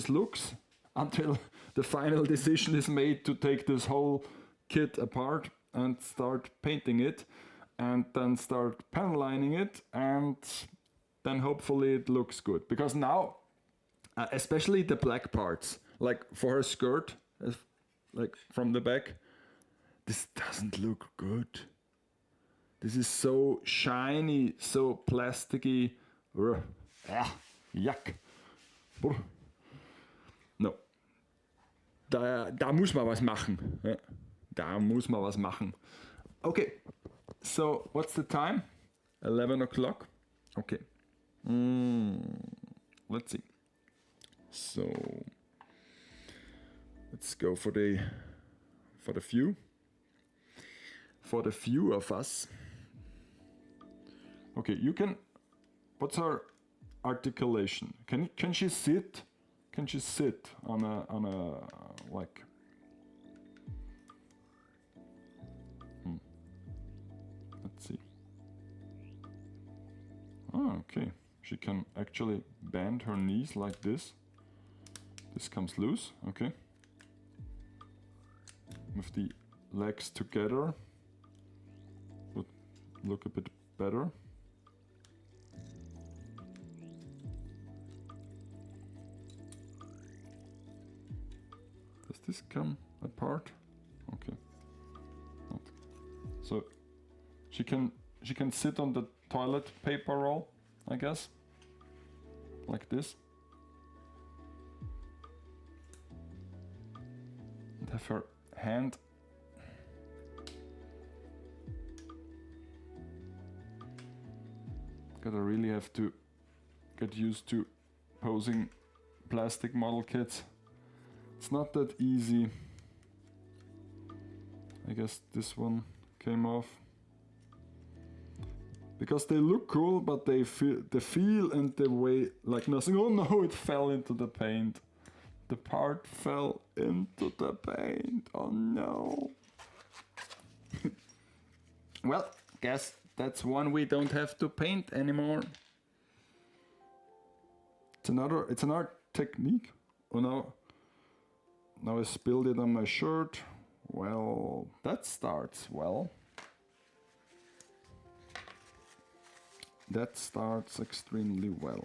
looks until the final decision is made to take this whole kit apart and start painting it, and then start panel lining it, and then hopefully it looks good. Because now, especially the black parts, like for her skirt, like from the back, this doesn't look good. This is so shiny, so plasticky. Yuck. No. Da muss man was machen. Da muss man was machen. Okay, so what's the time? 11 o'clock. Okay. Let's see. So let's go for the few. For the few of us. Okay, you can. What's her articulation? Can she sit? Can she sit on a like? Let's see. Oh, okay. She can actually bend her knees like this. This comes loose. Okay. With the legs together, would look a bit better. Does this come apart? Okay. Not. So she can sit on the toilet paper roll, I guess, like this, and have her hand gotta really have to get used to posing plastic model kits. It's not that easy. I guess this one came off because they look cool, but the feel and the way like nothing. Oh no, it fell into the paint. The part fell into the paint. Oh no. Well, guess that's one we don't have to paint anymore. It's another technique. Oh no. Now I spilled it on my shirt. Well, that starts well. That starts extremely well.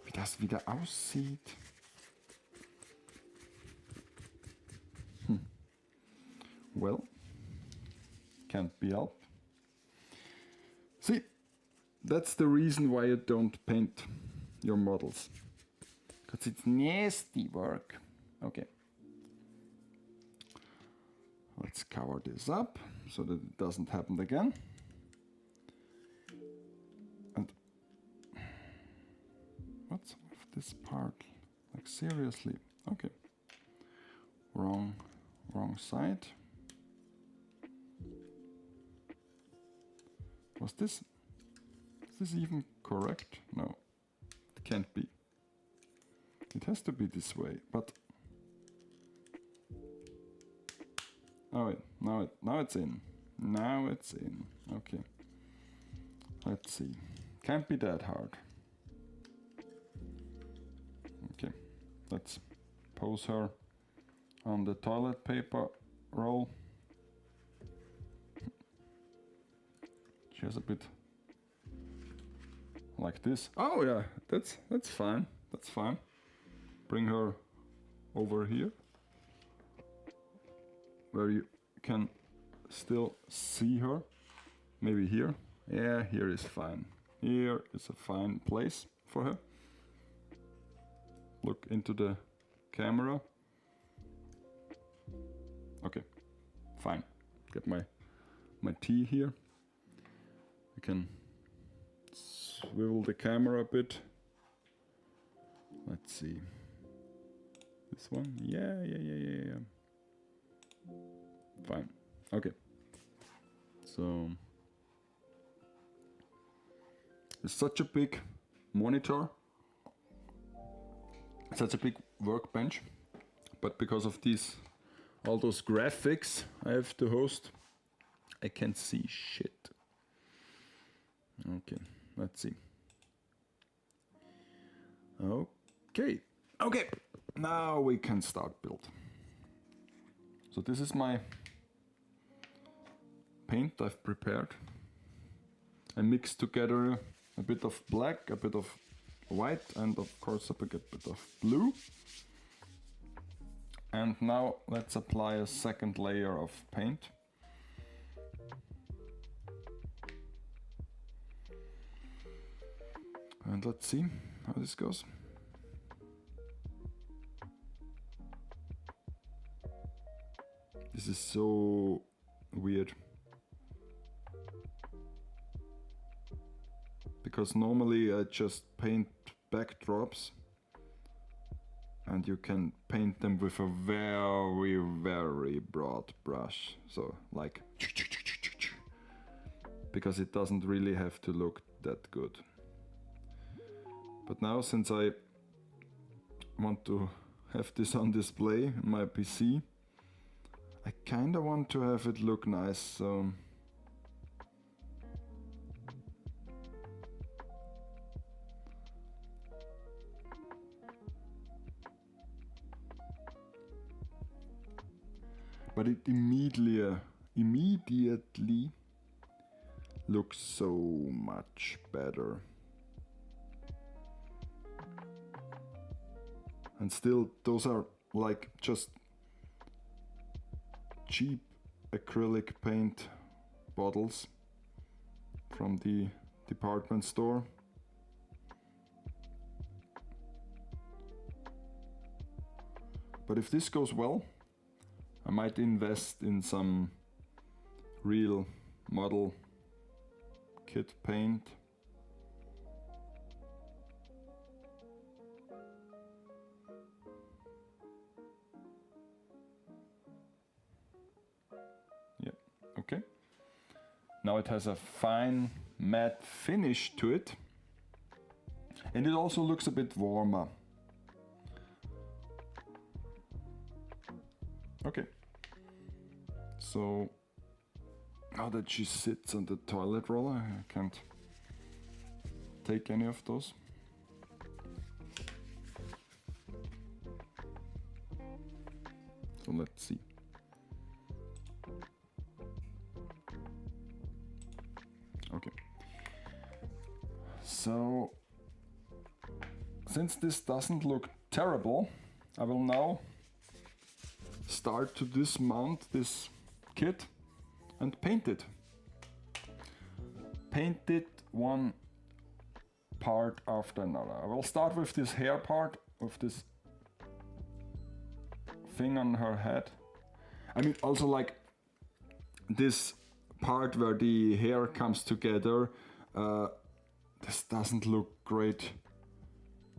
Wie das wieder aussieht. Well, can't be helped. See, that's the reason why you don't paint your models. Because it's nasty work. Okay. Let's cover this up so that it doesn't happen again. And what's with this part? Like seriously? Okay. Wrong side. Is this even correct? No, it can't be. It has to be this way, but oh wait, now it's in. Now it's in. Okay. Let's see. Can't be that hard. Okay. Let's pose her on the toilet paper roll. She has a bit like this. Oh yeah, that's fine. That's fine. Bring her over here, where you can still see her. Maybe here. Yeah, here is fine. Here is a fine place for her. Look into the camera. Okay, fine. Get my tea here. We can swivel the camera a bit. Let's see. This one? Yeah. Fine. Okay. So it's such a big monitor, such a big workbench, but because of all those graphics I have to host, I can't see shit. Okay, let's see. Okay, now we can start build. So this is my paint I've prepared. I mixed together a bit of black, a bit of white, and of course a bit of blue. And now let's apply a second layer of paint. And let's see how this goes. This is so weird. Because normally I just paint backdrops and you can paint them with a very, very broad brush. So like, because it doesn't really have to look that good. But now, since I want to have this on display in my PC, I kinda want to have it look nice, so but it immediately looks so much better. And still, those are like just cheap acrylic paint bottles from the department store. But if this goes well, I might invest in some real model kit paint. Yeah, okay. Now it has a fine matte finish to it, and it also looks a bit warmer. Okay, so now that she sits on the toilet roller, I can't take any of those. So let's see. Okay, so since this doesn't look terrible, I will now start to dismount this kit and paint it. Paint it one part after another. I will start with this hair part, with this thing on her head. I mean, also like this part where the hair comes together. This doesn't look great.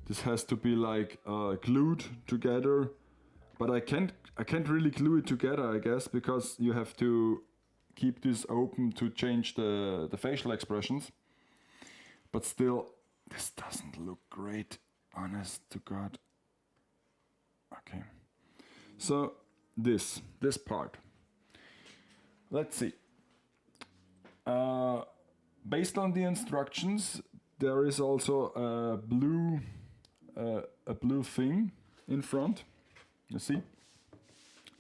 This has to be like glued together. But I can't really glue it together, I guess, because you have to keep this open to change the facial expressions. But still, this doesn't look great, honest to God. Okay. So this part. Let's see. Based on the instructions, there is also a blue thing in front. You see?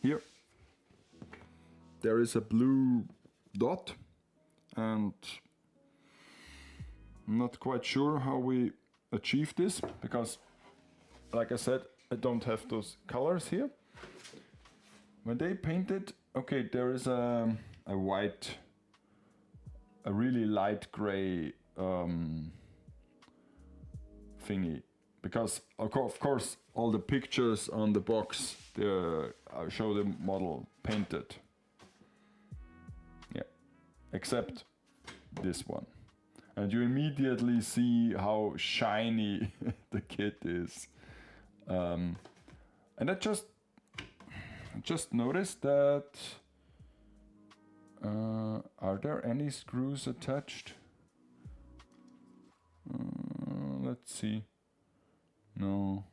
Here. There is a blue dot, and I'm not quite sure how we achieve this, because, like I said, I don't have those colors here. When they painted, okay, there is a white, a really light gray thingy, because of course all the pictures on the box show the model painted. Yeah, except this one. And you immediately see how shiny the kit is. And I just noticed that are there any screws attached? Let's see. No.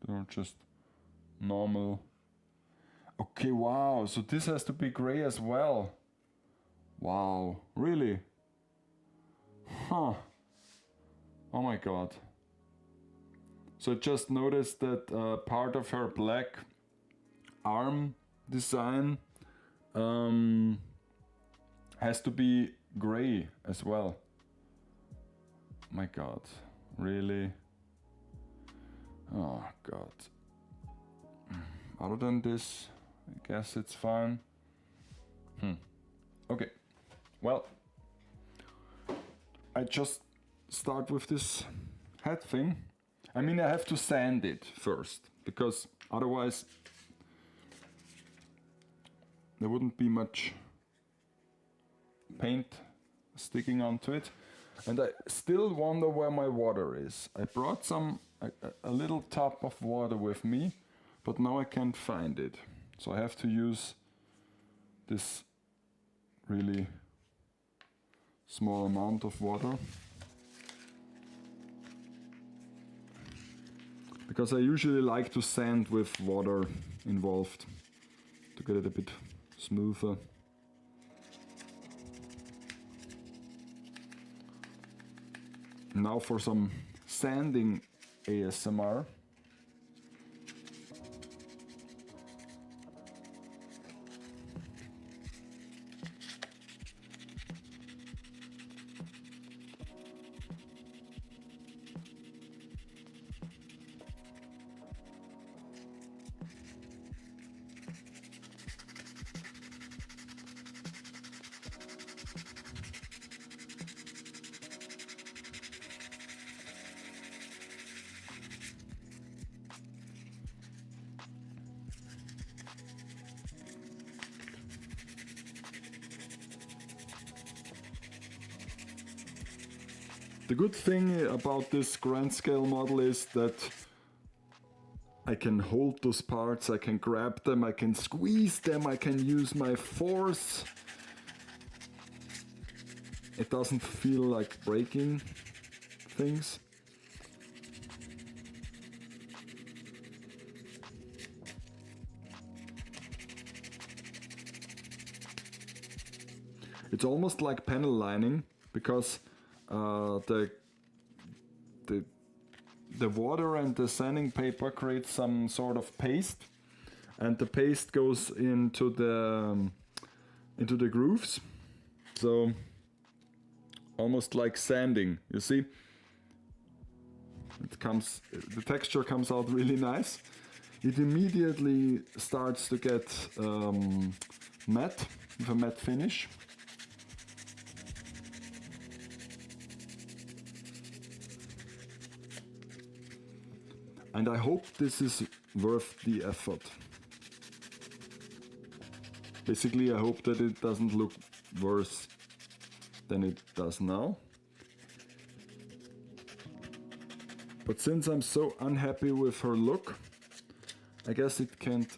They're just normal. Okay, wow, so this has to be gray as well. Wow, really? Huh. Oh my god. So I just noticed that part of her black arm design has to be gray as well. My god, really? Oh god. Other than this, I guess it's fine. Okay, well, I just start with this head thing. I mean, I have to sand it first, because otherwise there wouldn't be much paint sticking onto it. And I still wonder where my water is. I brought a little tub of water with me, but now I can't find it. So I have to use this really small amount of water. Because I usually like to sand with water involved to get it a bit smoother. Now for some sanding ASMR. The good thing about this grand scale model is that I can hold those parts, I can grab them, I can squeeze them, I can use my force. It doesn't feel like breaking things. It's almost like panel lining, because the water and the sanding paper create some sort of paste, and the paste goes into the grooves. So almost like sanding, you see? The texture comes out really nice. It immediately starts to get matte, with a matte finish. And I hope this is worth the effort. Basically, I hope that it doesn't look worse than it does now. But since I'm so unhappy with her look, I guess it can't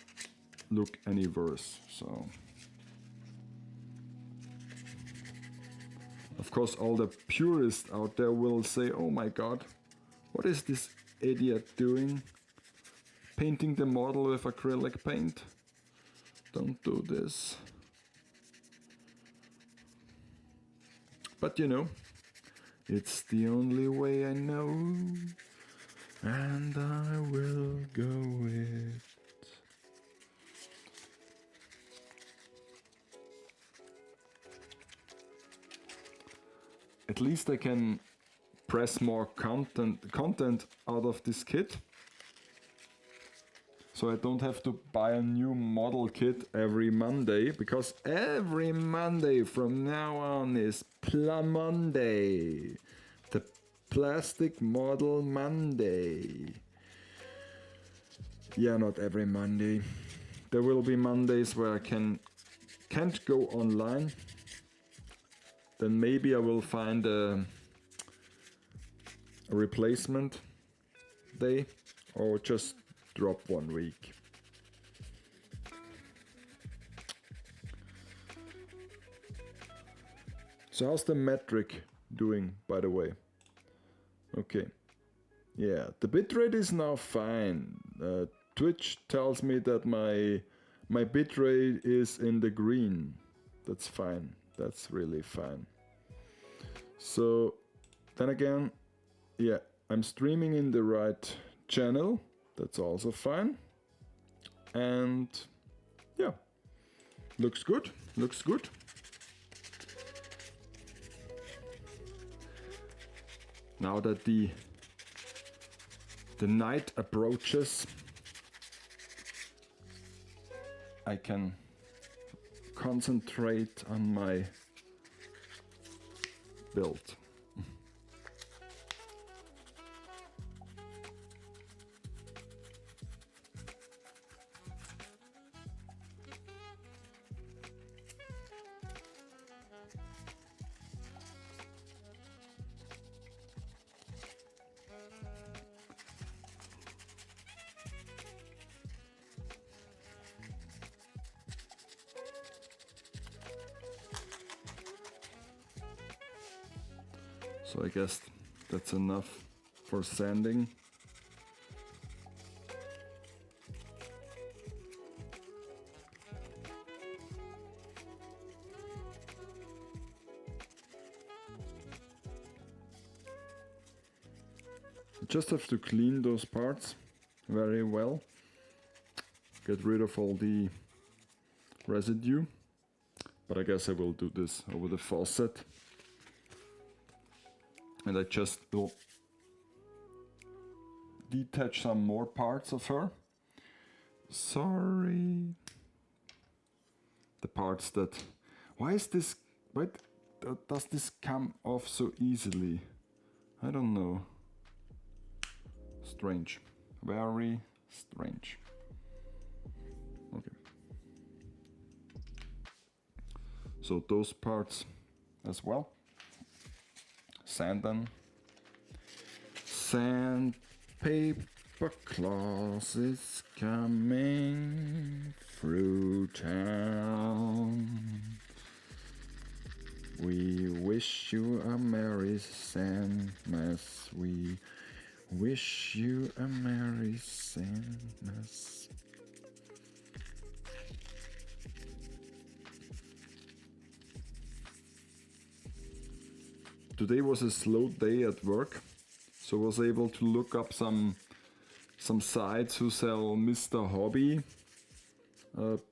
look any worse. So, of course, all the purists out there will say, "Oh my god, what is this idiot doing? Painting the model with acrylic paint? Don't do this." But you know, it's the only way I know, and I will go with. At least I can press more content out of this kit. So I don't have to buy a new model kit every Monday, because every Monday from now on is PLAMONDAY, the Plastic Model Monday. Yeah, not every Monday. There will be Mondays where I can't go online. Then maybe I will find a replacement day, or just drop 1 week. So how's the metric doing, by the way? Okay. Yeah, the bitrate is now fine. Twitch tells me that my bitrate is in the green. That's fine. That's really fine. So then again, yeah, I'm streaming in the right channel. That's also fine. And yeah, looks good. Looks good. Now that the night approaches, I can concentrate on my build. So I guess that's enough for sanding. You just have to clean those parts very well. Get rid of all the residue. But I guess I will do this over the faucet. And I just will detach some more parts of her. Sorry. The parts that... Why is this... Why does this come off so easily? I don't know. Strange. Very strange. Okay. So those parts as well. Sand them. Sandpaper Claus is coming through town. We wish you a Merry Sandmas. We wish you a Merry Sandmas. Today was a slow day at work, so I was able to look up some sites who sell Mr. Hobby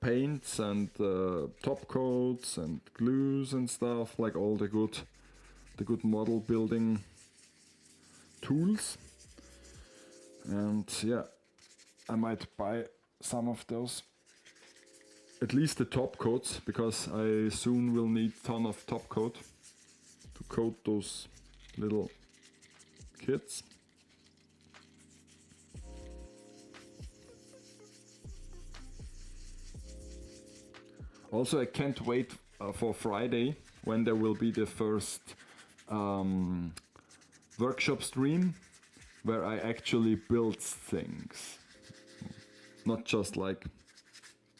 paints and top coats and glues and stuff, like all the good model building tools. And yeah, I might buy some of those, at least the top coats, because I soon will need a ton of top coat to coat those little kits. Also, I can't wait for Friday, when there will be the first workshop stream where I actually build things. Not just like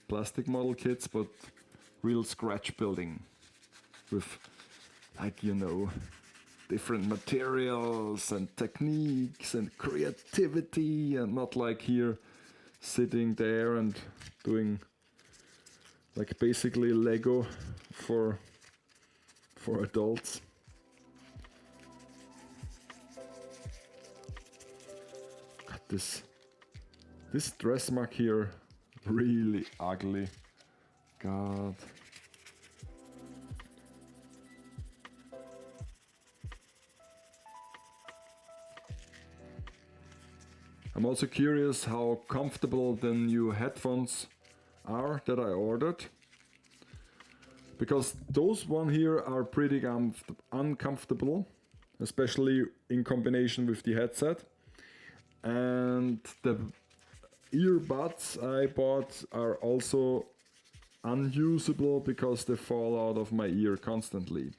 plastic model kits, but real scratch building with, like, you know, different materials and techniques and creativity, and not like here sitting there and doing like basically Lego for adults. this dress mark here, really ugly. God. I'm also curious how comfortable the new headphones are that I ordered. Because those one here are pretty uncomfortable, especially in combination with the headset. And the earbuds I bought are also unusable because they fall out of my ear constantly.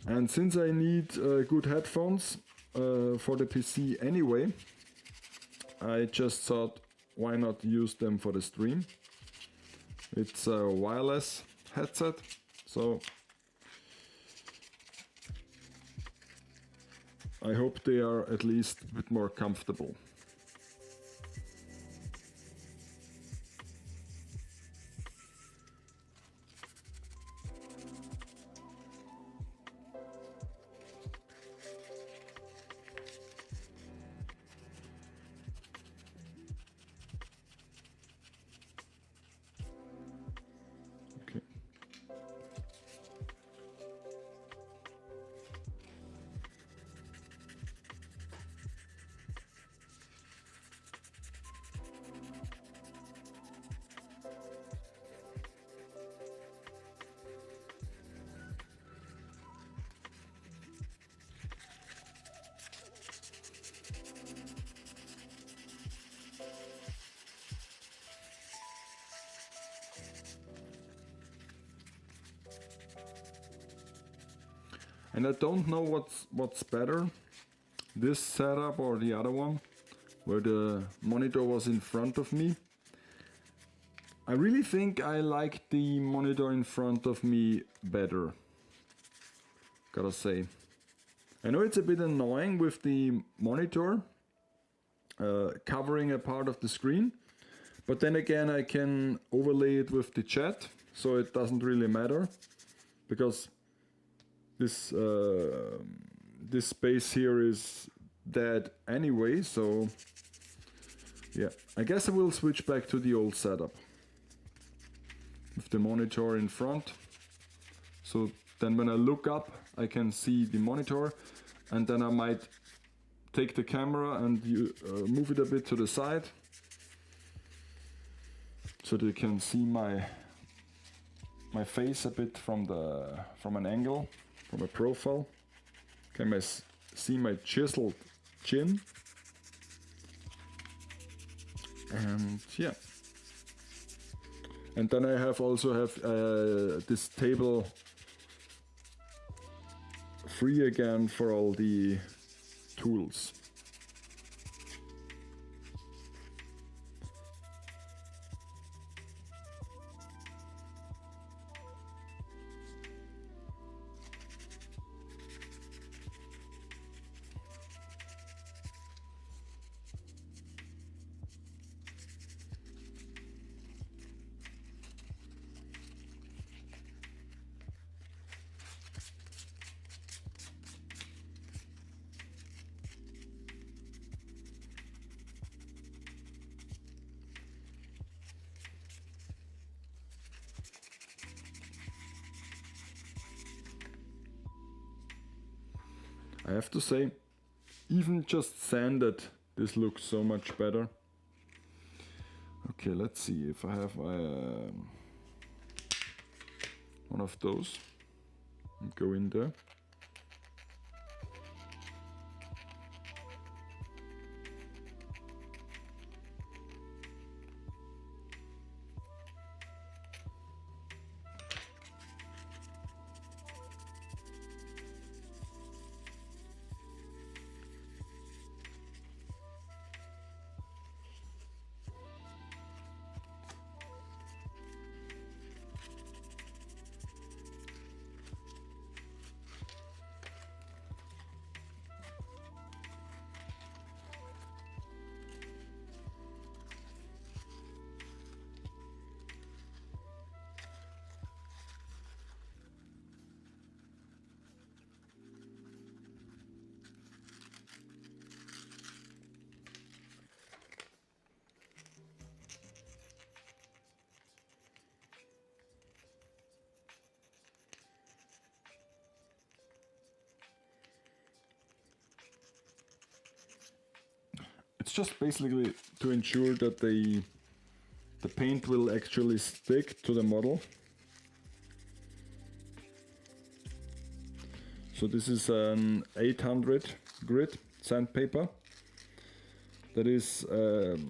And since I need good headphones for the PC anyway, I just thought, why not use them for the stream? It's a wireless headset, so I hope they are at least a bit more comfortable. And I don't know what's better, this setup or the other one, where the monitor was in front of me. I really think I like the monitor in front of me better, gotta say. I know it's a bit annoying with the monitor covering a part of the screen, but then again I can overlay it with the chat, so it doesn't really matter, because this space here is dead anyway, so yeah, I guess I will switch back to the old setup with the monitor in front. So then when I look up, I can see the monitor, and then I might take the camera and move it a bit to the side so that you can see my face a bit from an angle, from a profile. Can I see my chiseled chin? And yeah. And then I also have this table free again for all the tools. I have to say, even just sanded, this looks so much better. Okay, let's see if I have one of those. Go in there. it's just basically to ensure that the paint will actually stick to the model. So this is an 800 grit sandpaper that is that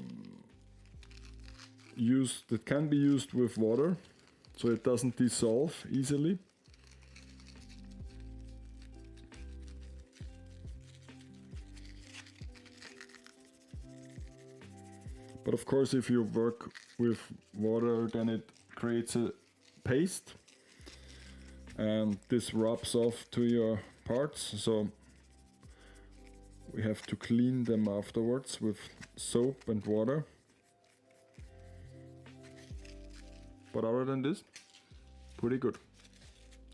can be used with water, so it doesn't dissolve easily. But of course, if you work with water, then it creates a paste, and this rubs off to your parts, so we have to clean them afterwards with soap and water. But other than this, pretty good.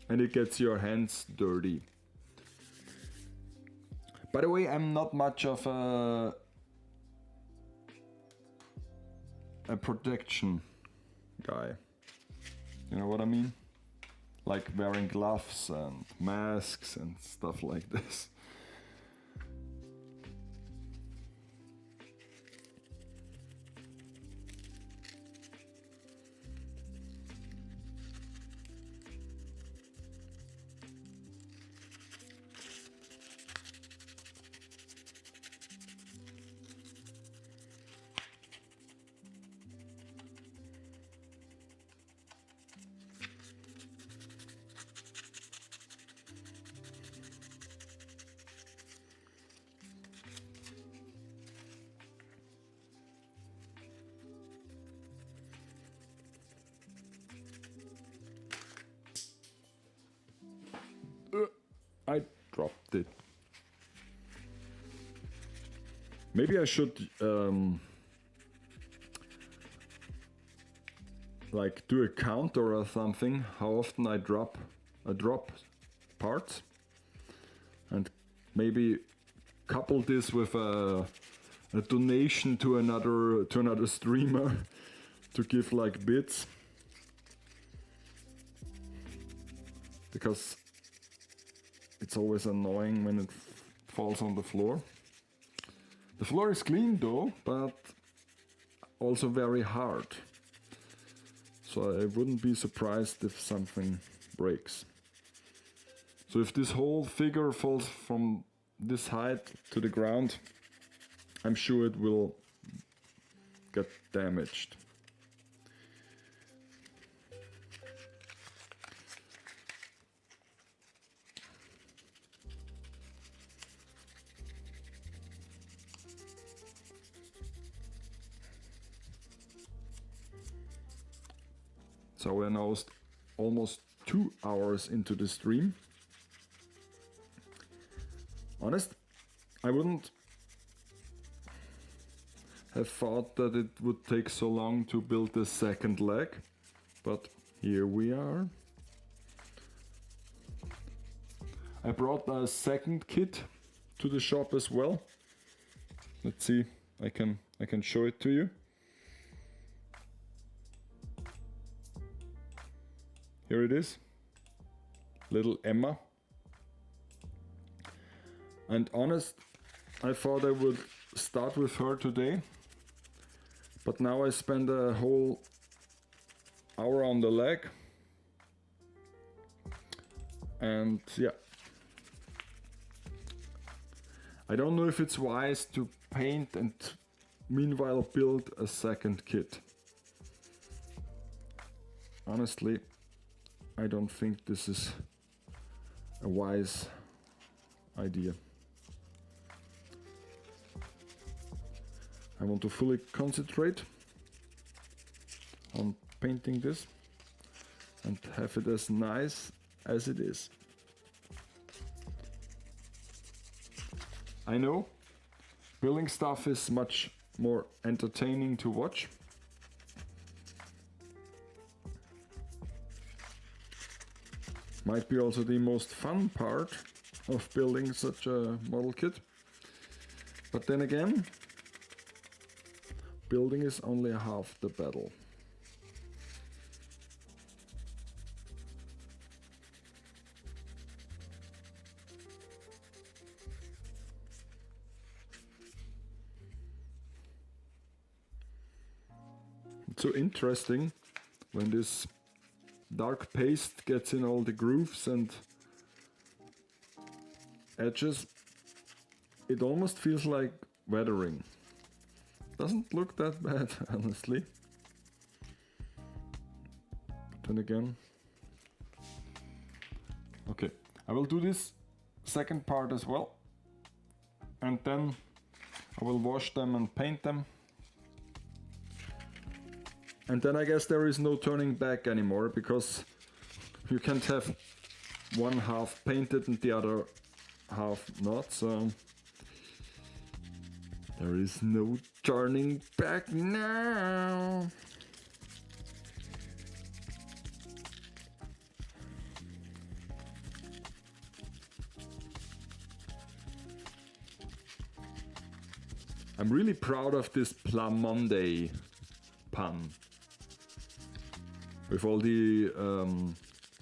And it gets your hands dirty. By the way, I'm not much of a protection guy. You know what I mean? Like wearing gloves and masks and stuff like this. I dropped it. Maybe I should like do a counter or something, how often I drop parts, and maybe couple this with a donation to another streamer to give like bits, because it's always annoying when it falls on the floor. The floor is clean though, but also very hard. So I wouldn't be surprised if something breaks. So if this whole figure falls from this height to the ground, I'm sure it will get damaged. So we're now almost 2 hours into the stream. Honest, I wouldn't have thought that it would take so long to build the second leg, but here we are. I brought a second kit to the shop as well. Let's see, I can show it to you. Here it is, little Emma. And honest, I thought I would start with her today, but now I spend a whole hour on the leg, and yeah, I don't know if it's wise to paint and meanwhile build a second kit. Honestly, I don't think this is a wise idea. I want to fully concentrate on painting this and have it as nice as it is. I know building stuff is much more entertaining to watch. Might be also the most fun part of building such a model kit. But then again, building is only half the battle. It's so interesting when this dark paste gets in all the grooves and edges. It almost feels like weathering. Doesn't look that bad, honestly. But then again... Okay, I will do this second part as well. And then I will wash them and paint them. And then I guess there is no turning back anymore, because you can't have one half painted and the other half not, so there is no turning back now. I'm really proud of this PLAMONDAY pun. With all the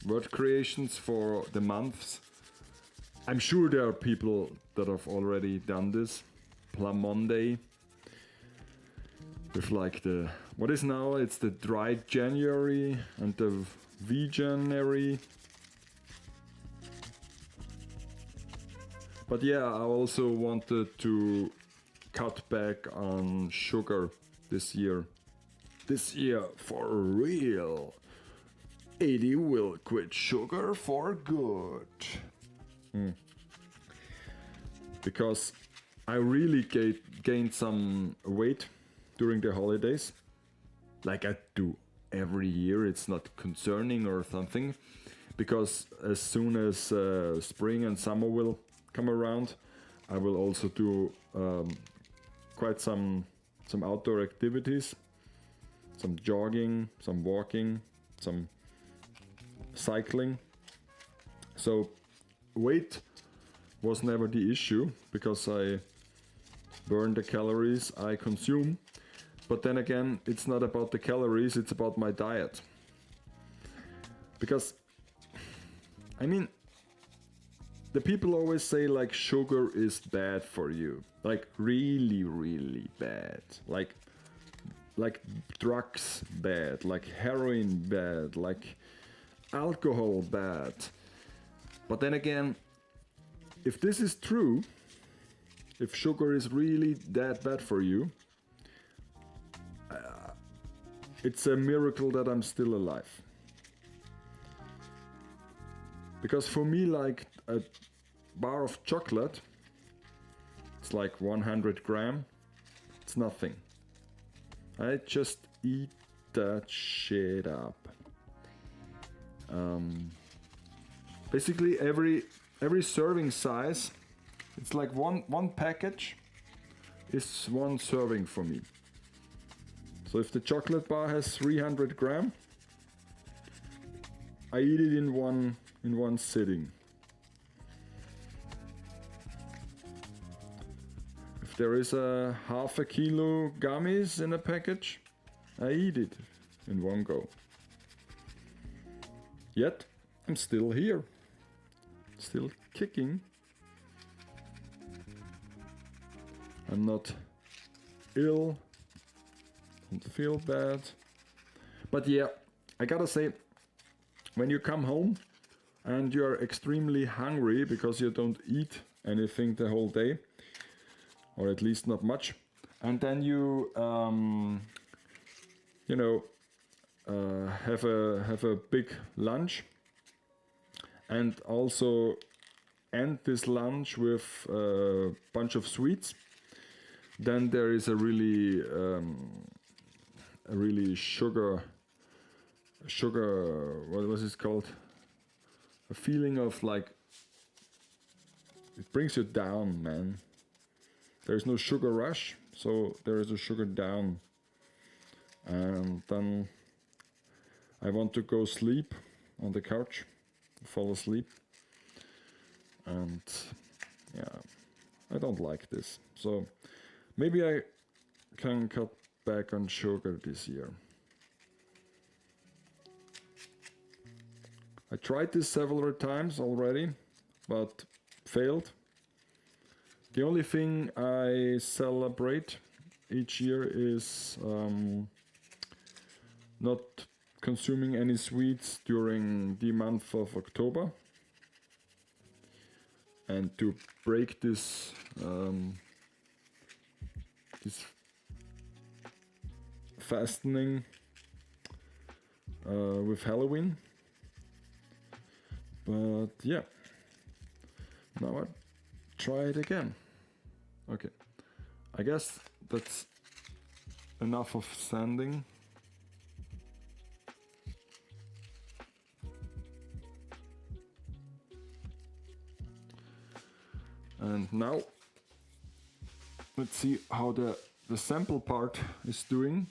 word creations for the months. I'm sure there are people that have already done this. PLAMONDAY. With like the... What is now? It's the dry January and the veganuary. But yeah, I also wanted to cut back on sugar this year. This year, for real. 80 will quit sugar for good. Because I really gained some weight during the holidays. Like I do every year, it's not concerning or something. Because as soon as spring and summer will come around, I will also do quite some outdoor activities. Some jogging, some walking, some cycling. So weight was never the issue, because I burn the calories I consume. But then again, it's not about the calories, it's about my diet. Because, I mean, the people always say like sugar is bad for you. Like really, really bad. Like drugs bad, like heroin bad, like alcohol bad. But then again, if this is true, if sugar is really that bad for you, it's a miracle that I'm still alive. Because for me, like a bar of chocolate, it's like 100 gram, it's nothing. I just eat that shit up. Basically every serving size, it's like one package is one serving for me. So if the chocolate bar has 300 gram, I eat it in one sitting. There is a half a kilo gummies in a package. I eat it in one go. Yet I'm still here, still kicking. I'm not ill, don't feel bad. But yeah, I gotta say, when you come home and you're extremely hungry because you don't eat anything the whole day, or at least not much, and then you have a big lunch, and also end this lunch with a bunch of sweets, then there is a really sugar, what was it called? A feeling of like, it brings you down, man. There's no sugar rush, so there is a sugar down. And then I want to go sleep on the couch, fall asleep. And yeah, I don't like this. So maybe I can cut back on sugar this year. I tried this several times already, but failed. The only thing I celebrate each year is not consuming any sweets during the month of October, and to break this this fastening with Halloween. But yeah, now I try it again. Okay, I guess that's enough of sanding. And now let's see how the sample part is doing.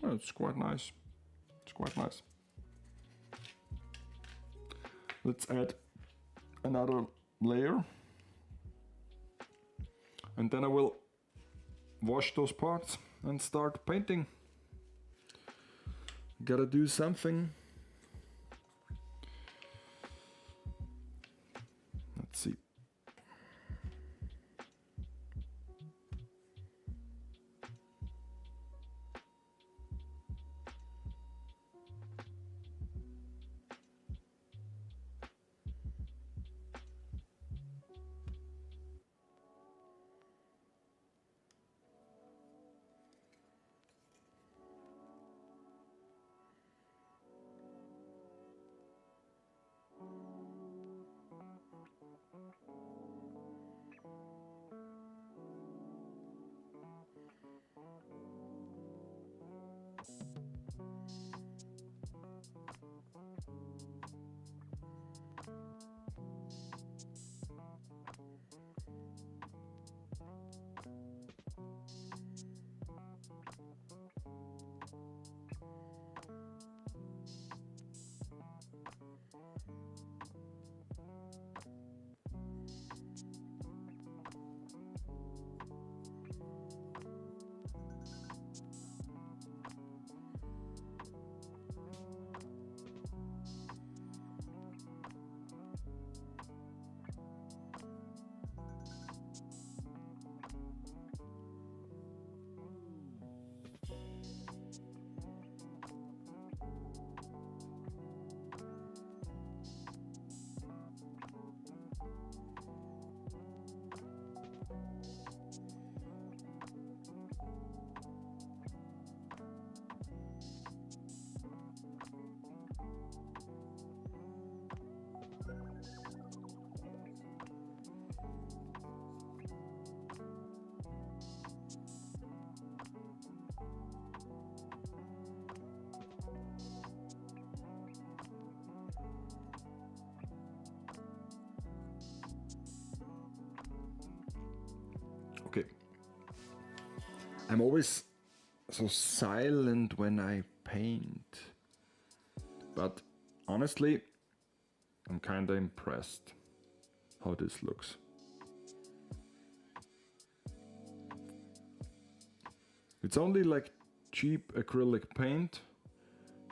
Oh, it's quite nice. It's quite nice. Let's add another layer. And then I will wash those parts and start painting. Gotta do something. Let's see. Okay. I'm always so silent when I paint. But honestly, I'm kinda impressed how this looks. It's only like cheap acrylic paint,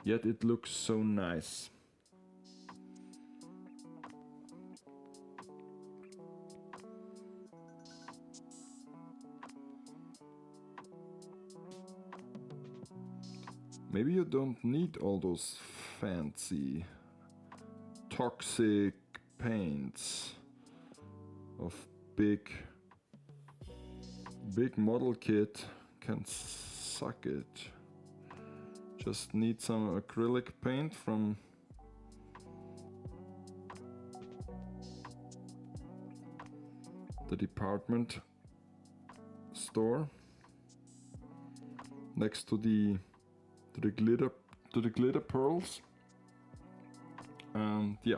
yet it looks so nice. Maybe you don't need all those fancy, toxic paints of big model kit. Can suck it. Just need some acrylic paint from the department store next to the glitter pearls. And yeah.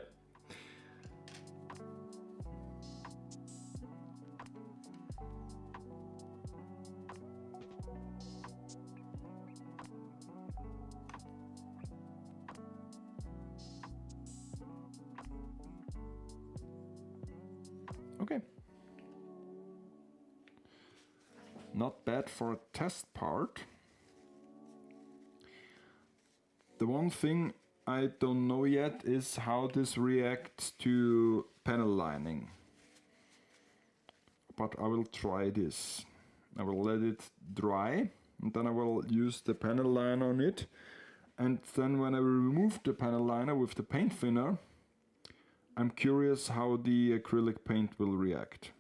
Okay. Not bad for a test part. The one thing I don't know yet is how this reacts to panel lining. But I will try this. I will let it dry and then I will use the panel liner on it. And then when I remove the panel liner with the paint thinner, I'm curious how the acrylic paint will react.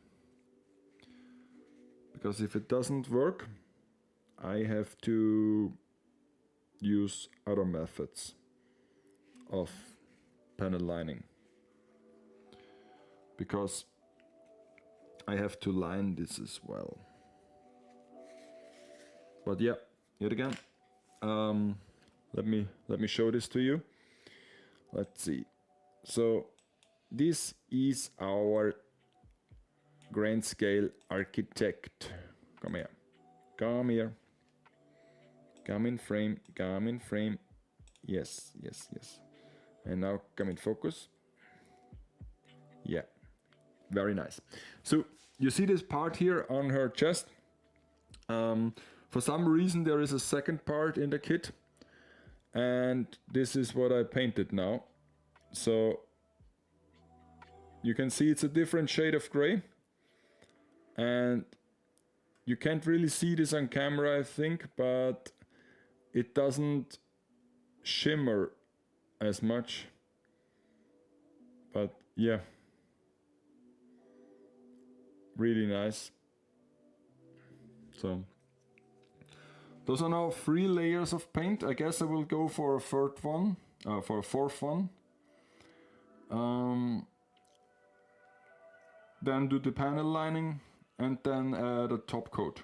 Because if it doesn't work, I have to use other methods of panel lining. Because I have to line this as well. But yeah, yet again, let me show this to you. Let's see. So this is our grand scale architect. Come here. Come here. Come in frame. Come in frame. Yes, yes, yes. And now come in focus. Yeah. Very nice. So you see this part here on her chest. For some reason there is a second part in the kit. And this is what I painted now. So you can see it's a different shade of gray. And you can't really see this on camera, I think, but it doesn't shimmer as much. But yeah, really nice. So those are now 3 layers of paint. I guess I will go for a fourth one. Then do the panel lining and then the top coat.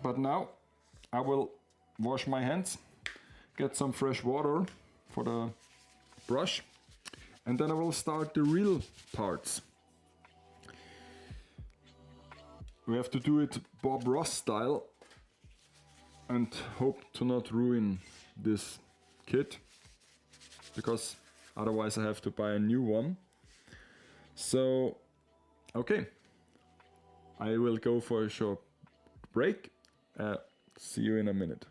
But now I will wash my hands, get some fresh water for the brush, and then I will start the real parts. We have to do it Bob Ross style and hope to not ruin this kit, because otherwise I have to buy a new one. So, okay, I will go for a short break. See you in a minute.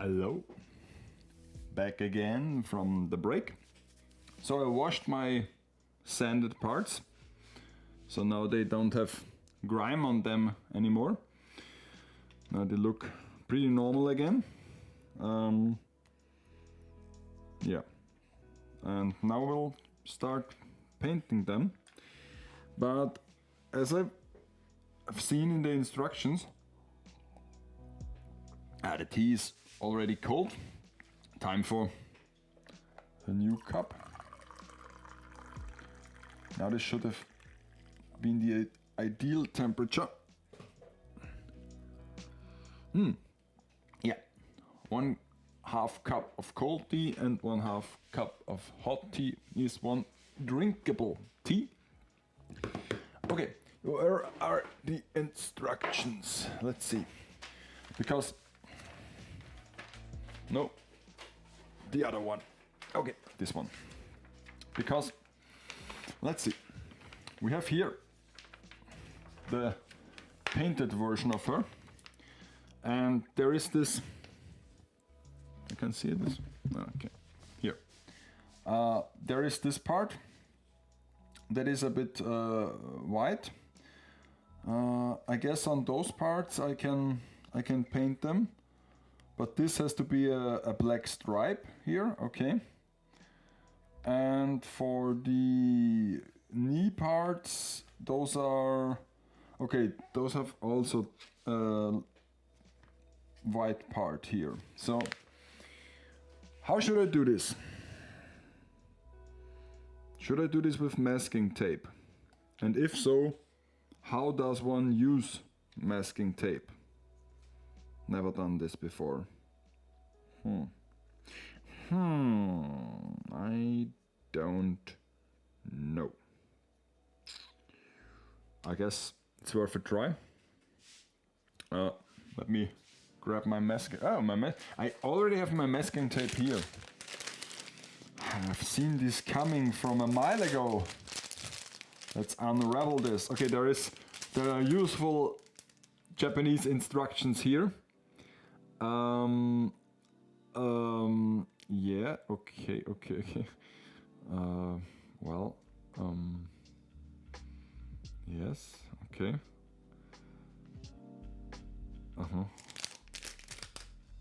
Hello, back again from the break. So I washed my sanded parts, so now they don't have grime on them anymore. Now they look pretty normal again. Yeah, and now we'll start painting them. But as I've seen in the instructions, the tea is already cold. Time for a new cup. Now this should have been the ideal temperature. Yeah, 1/2 cup of cold tea and 1/2 cup of hot tea is one drinkable tea. Okay, where are the instructions? Let's see. Because no, the other one. Okay, this one. Because let's see. We have here the painted version of her, and there is this. You can see this. Okay, here. There is this part that is a bit white. I guess on those parts I can paint them, but this has to be a black stripe here. Okay. And for the knee parts, those are okay. Those have also white part here. So how should I do this? Should I do this with masking tape? And if so, how does one use masking tape? Never done this before. I don't know. I guess it's worth a try. Let me grab my masking. Oh, I already have my masking tape here. I've seen this coming from a mile ago. Let's unravel this. Okay, there are useful Japanese instructions here. Yeah, okay. Well, yes, okay.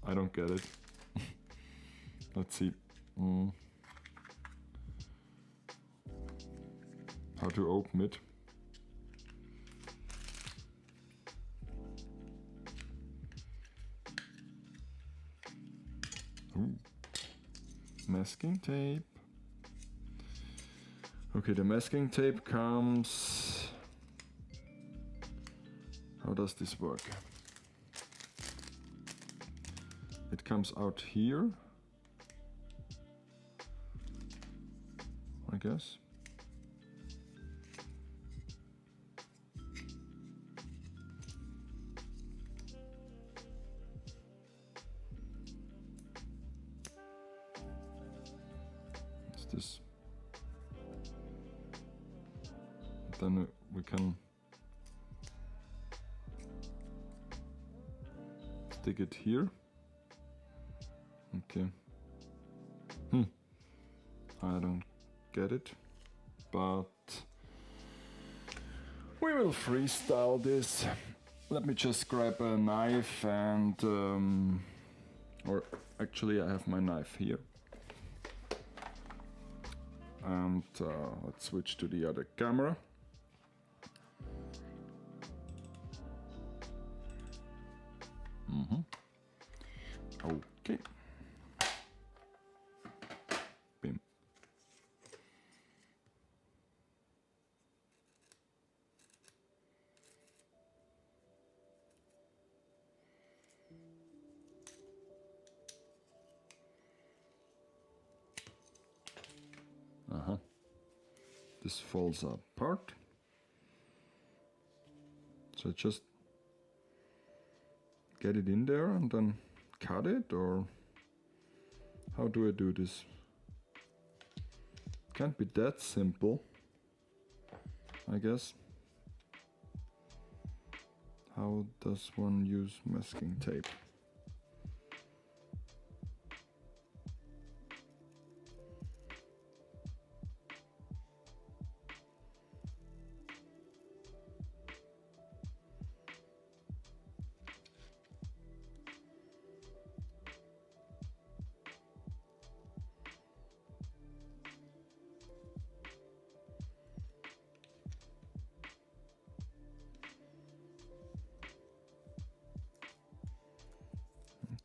I don't get it. Let's see. How to open it. Ooh. Masking tape. Okay, the masking tape comes. How does this work? It comes out here, I guess. What's this? Then we can stick it here. Okay. I don't get it, but we will freestyle this. Let me just grab a knife and or actually I have my knife here. And let's switch to the other camera. Okay. Bim. This falls apart. So just get it in there and then cut it, or how do I do this? Can't be that simple, I guess. How does one use masking tape?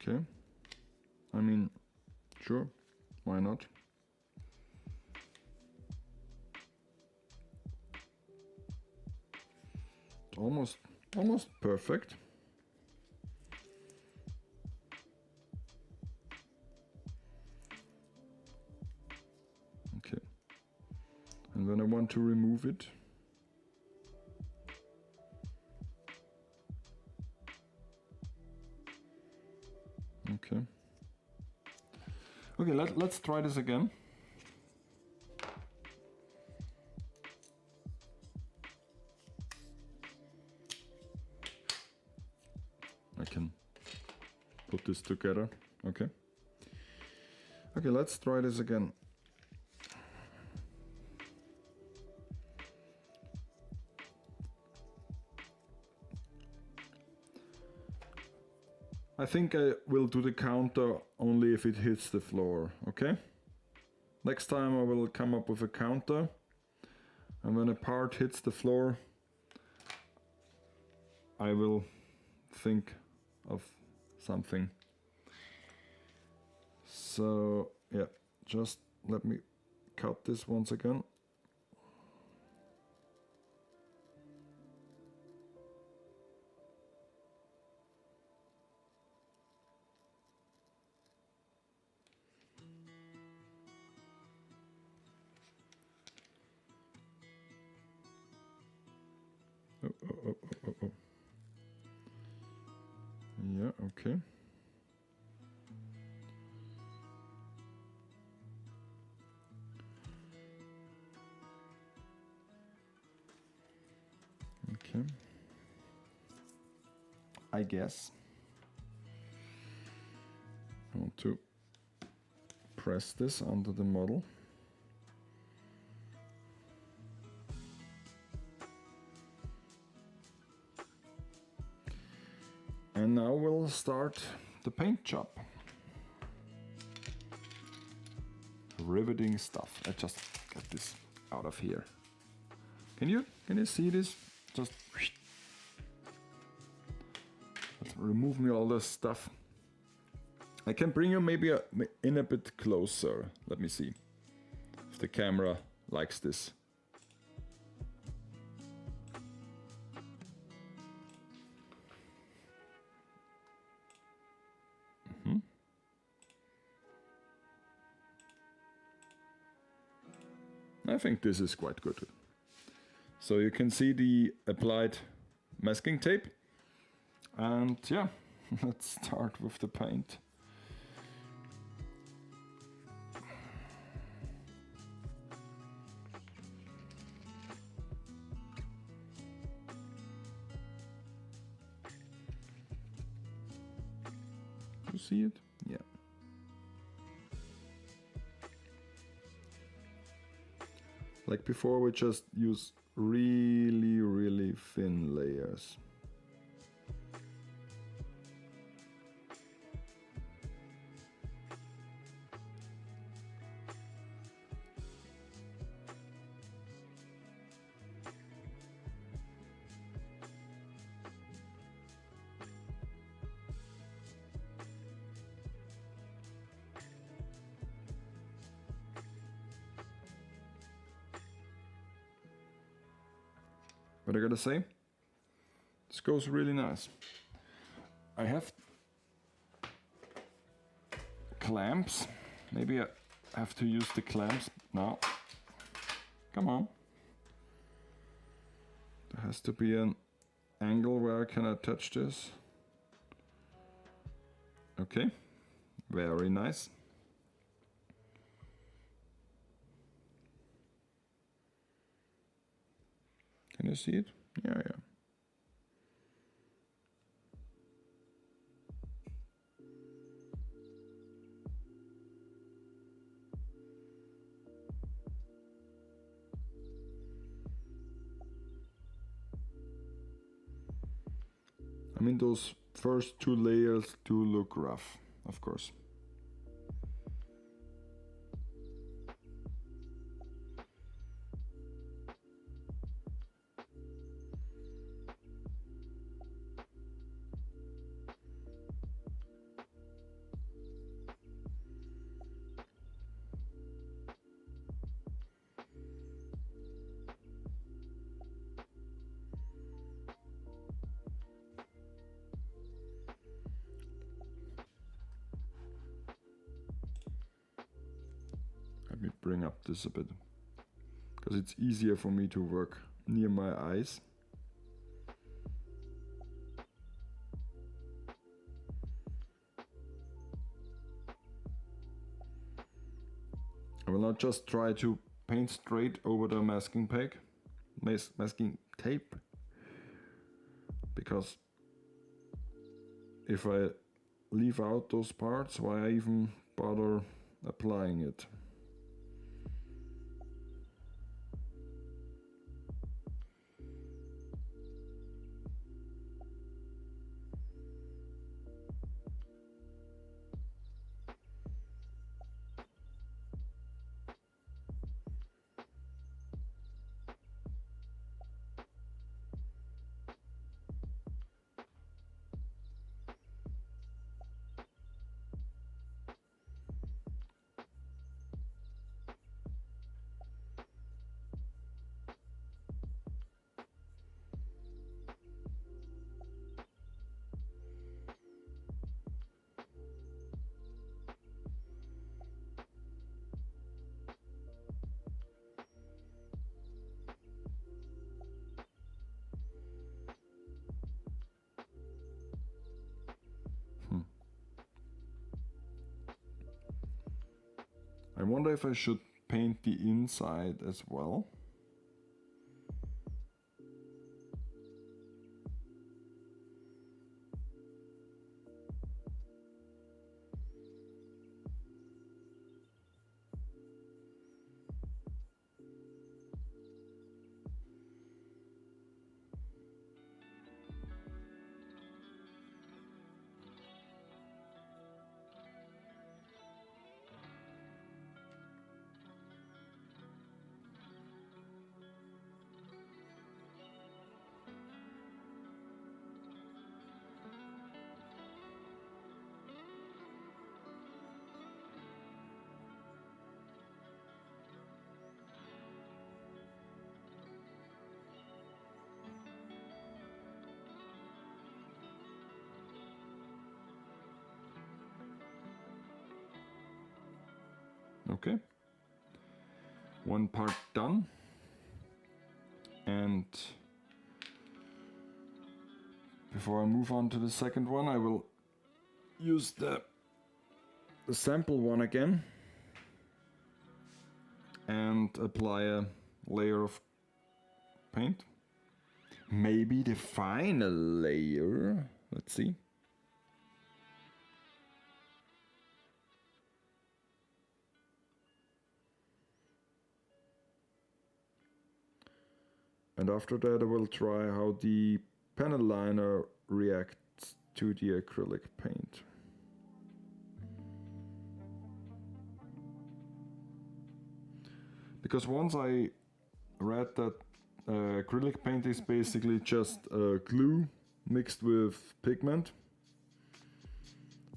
Okay. I mean, sure, why not? Almost perfect. Okay. And then I want to remove it. Okay. Okay, let's try this again. I can put this together. Okay. Okay, let's try this again. I think I will do the counter only if it hits the floor, okay? Next time I will come up with a counter, and when a part hits the floor, I will think of something. So yeah, just let me cut this once again. Oh. Yeah, okay. Okay. I guess I want to press this onto the model. And now we'll start the paint job. Riveting stuff. I just get this out of here. Can you see this? Just remove me all this stuff. I can bring you maybe in a bit closer. Let me see if the camera likes this. I think this is quite good. So you can see the applied masking tape. And yeah, let's start with the paint. You see it? Yeah. Like before, we just use really thin layers. But I gotta say, this goes really nice. I have clamps. Maybe I have to use the clamps now. Come on. There has to be an angle where I can attach this. Okay, very nice. Can you see it? Yeah. I mean, those first two layers do look rough, of course. Let me bring up this a bit, because it's easier for me to work near my eyes. I will not just try to paint straight over the masking tape, because if I leave out those parts, why I even bother applying it? I wonder if I should paint the inside as well. Okay, one part done, and before I move on to the second one, I will use the sample one again and apply a layer of paint. Maybe the final layer, let's see. And after that I will try how the panel liner reacts to the acrylic paint. Because once I read that acrylic paint is basically just glue mixed with pigment,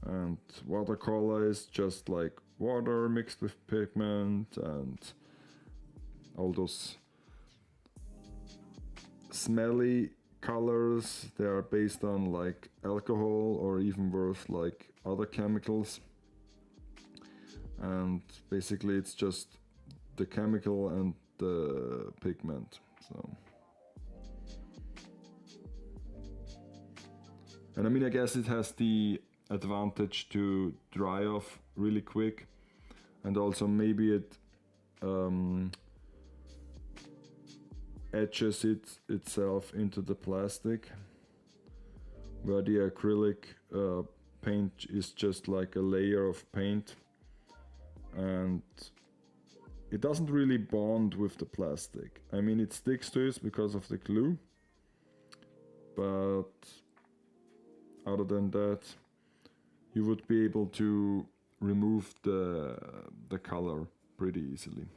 and watercolor is just like water mixed with pigment, and all those smelly colors, they are based on like alcohol or even worse, like other chemicals. And basically it's just the chemical and the pigment. So, and I mean, I guess it has the advantage to dry off really quick, and also maybe it etches itself into the plastic, where the acrylic paint is just like a layer of paint, and it doesn't really bond with the plastic. I mean, it sticks to it because of the glue, but other than that, you would be able to remove the color pretty easily.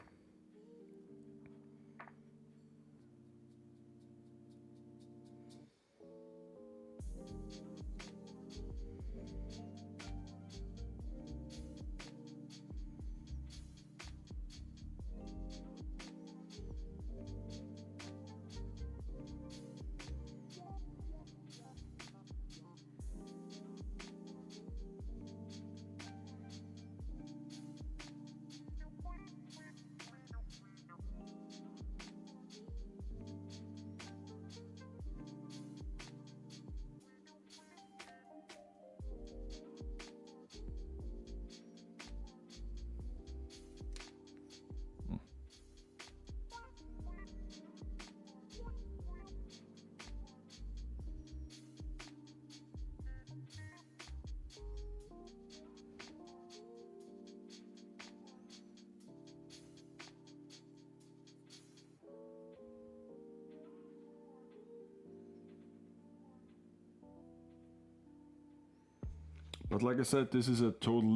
But like I said, this is a total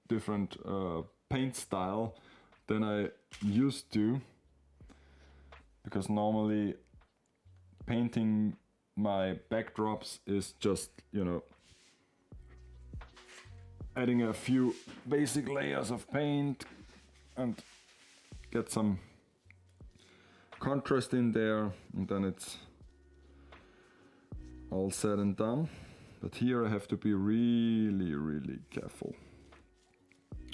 different paint style than I used to, because normally painting my backdrops is just, you know, adding a few basic layers of paint and get some contrast in there, and then it's all said and done. But here I have to be really careful.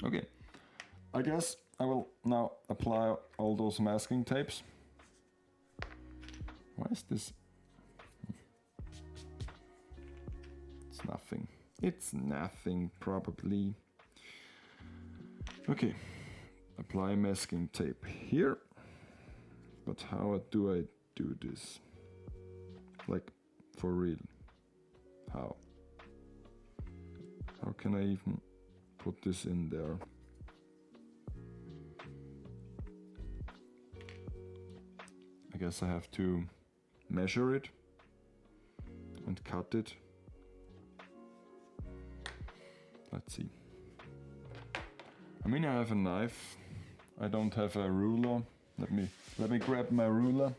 Okay, I guess I will now apply all those masking tapes. Why is this? It's nothing. It's nothing, probably. Okay, apply masking tape here. But how do I do this? Like, for real? How? How can I even put this in there? I guess I have to measure it and cut it. Let's see. I mean, I have a knife. I don't have a ruler. Let me grab my ruler.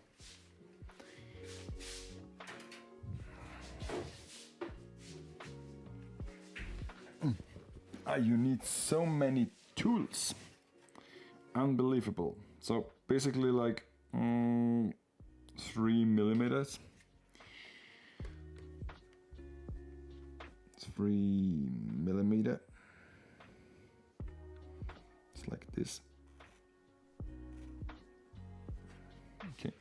You need so many tools. Unbelievable. So basically like 3 millimeters. 3 millimeter. It's like this. Okay.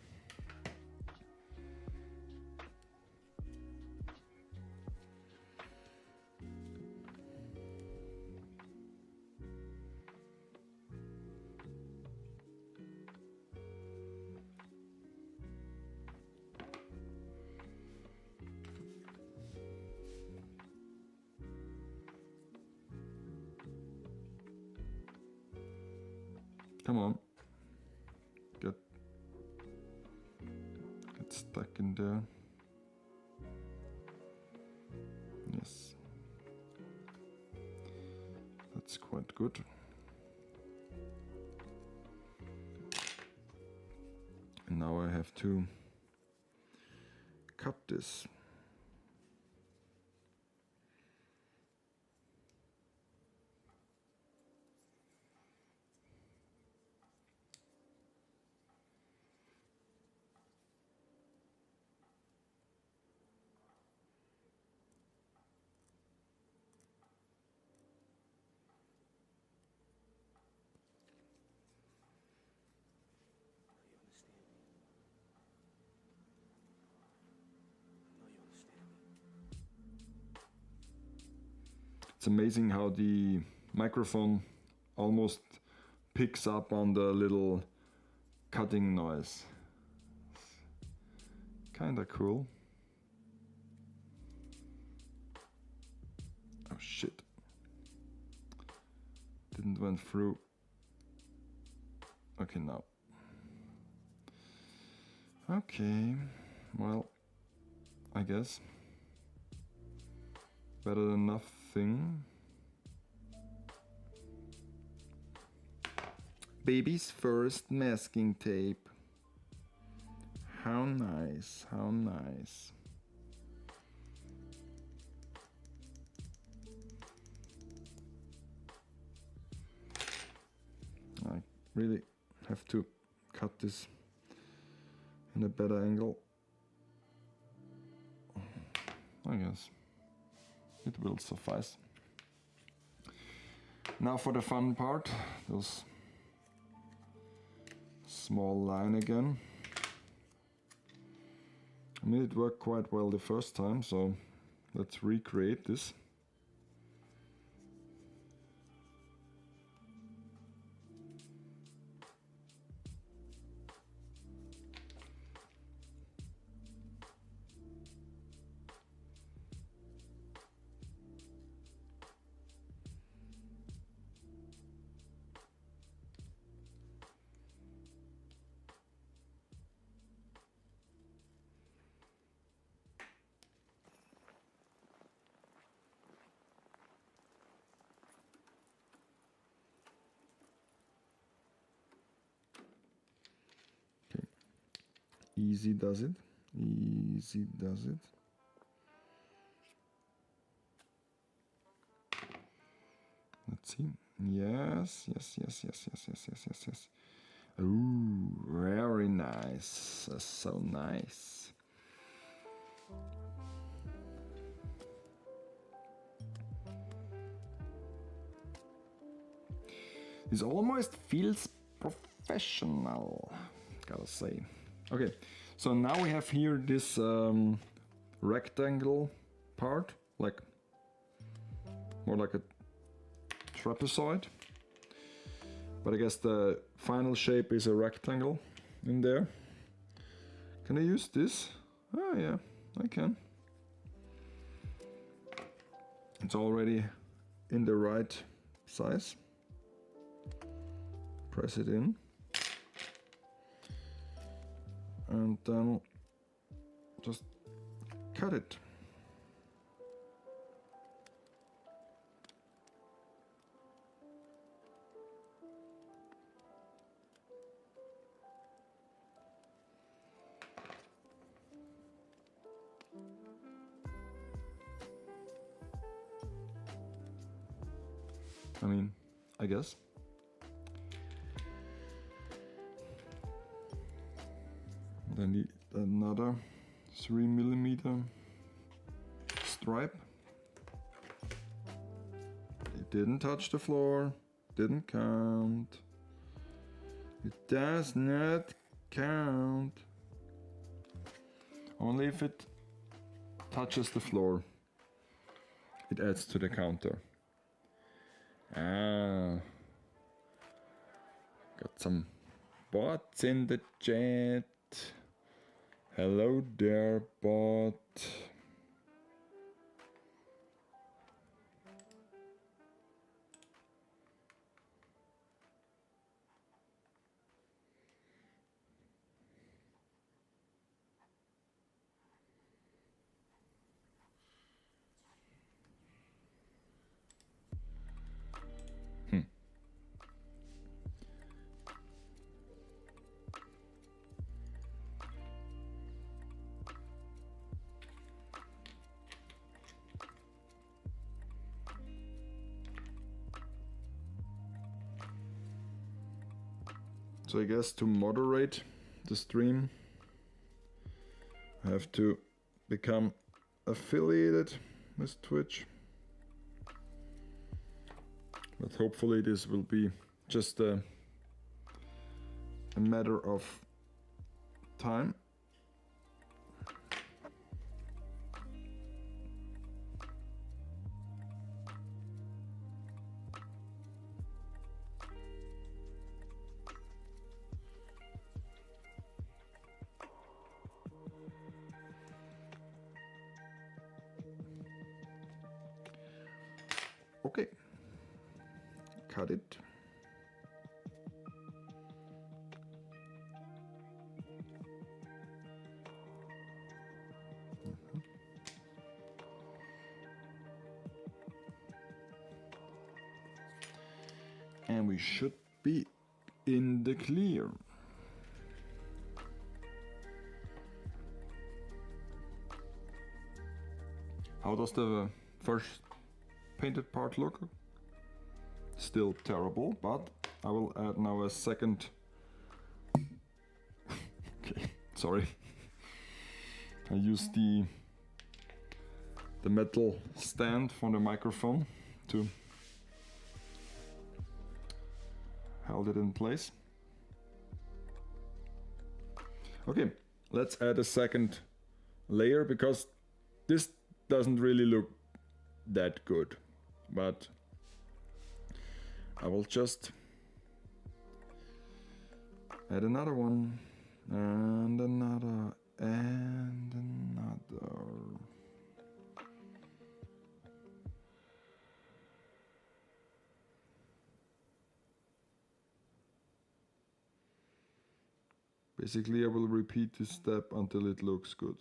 Come on. Get stuck in there. Yes. That's quite good. And now I have to cut this. It's amazing how the microphone almost picks up on the little cutting noise. Kinda cool. Oh shit. Didn't went through. Okay, now. Okay, well, I guess. Better than nothing. Baby's first masking tape. How nice, how nice. I really have to cut this in a better angle. I guess it will suffice. Now for the fun part, those small line again. I mean, it worked quite well the first time, so let's recreate this. Easy does it. Easy does it. Let's see. Yes, yes, yes, yes, yes, yes, yes, yes, yes. Ooh, very nice. So nice. This almost feels professional, gotta say. Okay, so now we have here this rectangle part, like more like a trapezoid. But I guess the final shape is a rectangle in there. Can I use this? Oh yeah, I can. It's already in the right size. Press it in. And then just cut it. I mean, I guess. Then need another 3mm stripe. It didn't touch the floor, didn't count. It does not count. Only if it touches the floor, it adds to the counter. Ah, got some bots in the chat. Hello there, bot. So I guess to moderate the stream, I have to become affiliated with Twitch. But hopefully this will be just a matter of time. Okay, cut it. And we should be in the clear. How does the first painted part look? Still terrible, but I will add now a second. Okay, sorry. I use the metal stand for the microphone to hold it in place. Okay, let's add a second layer because this doesn't really look that good, but I will just add another one and another and another. Basically, I will repeat this step until it looks good.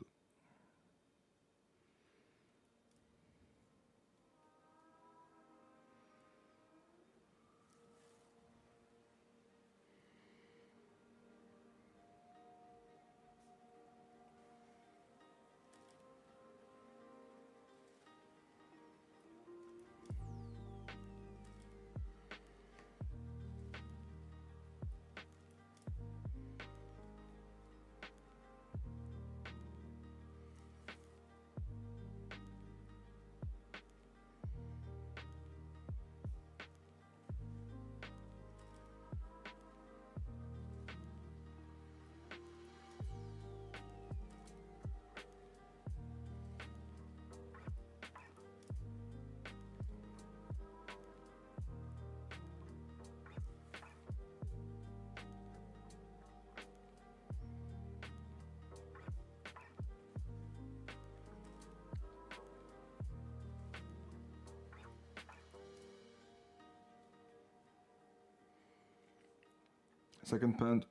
second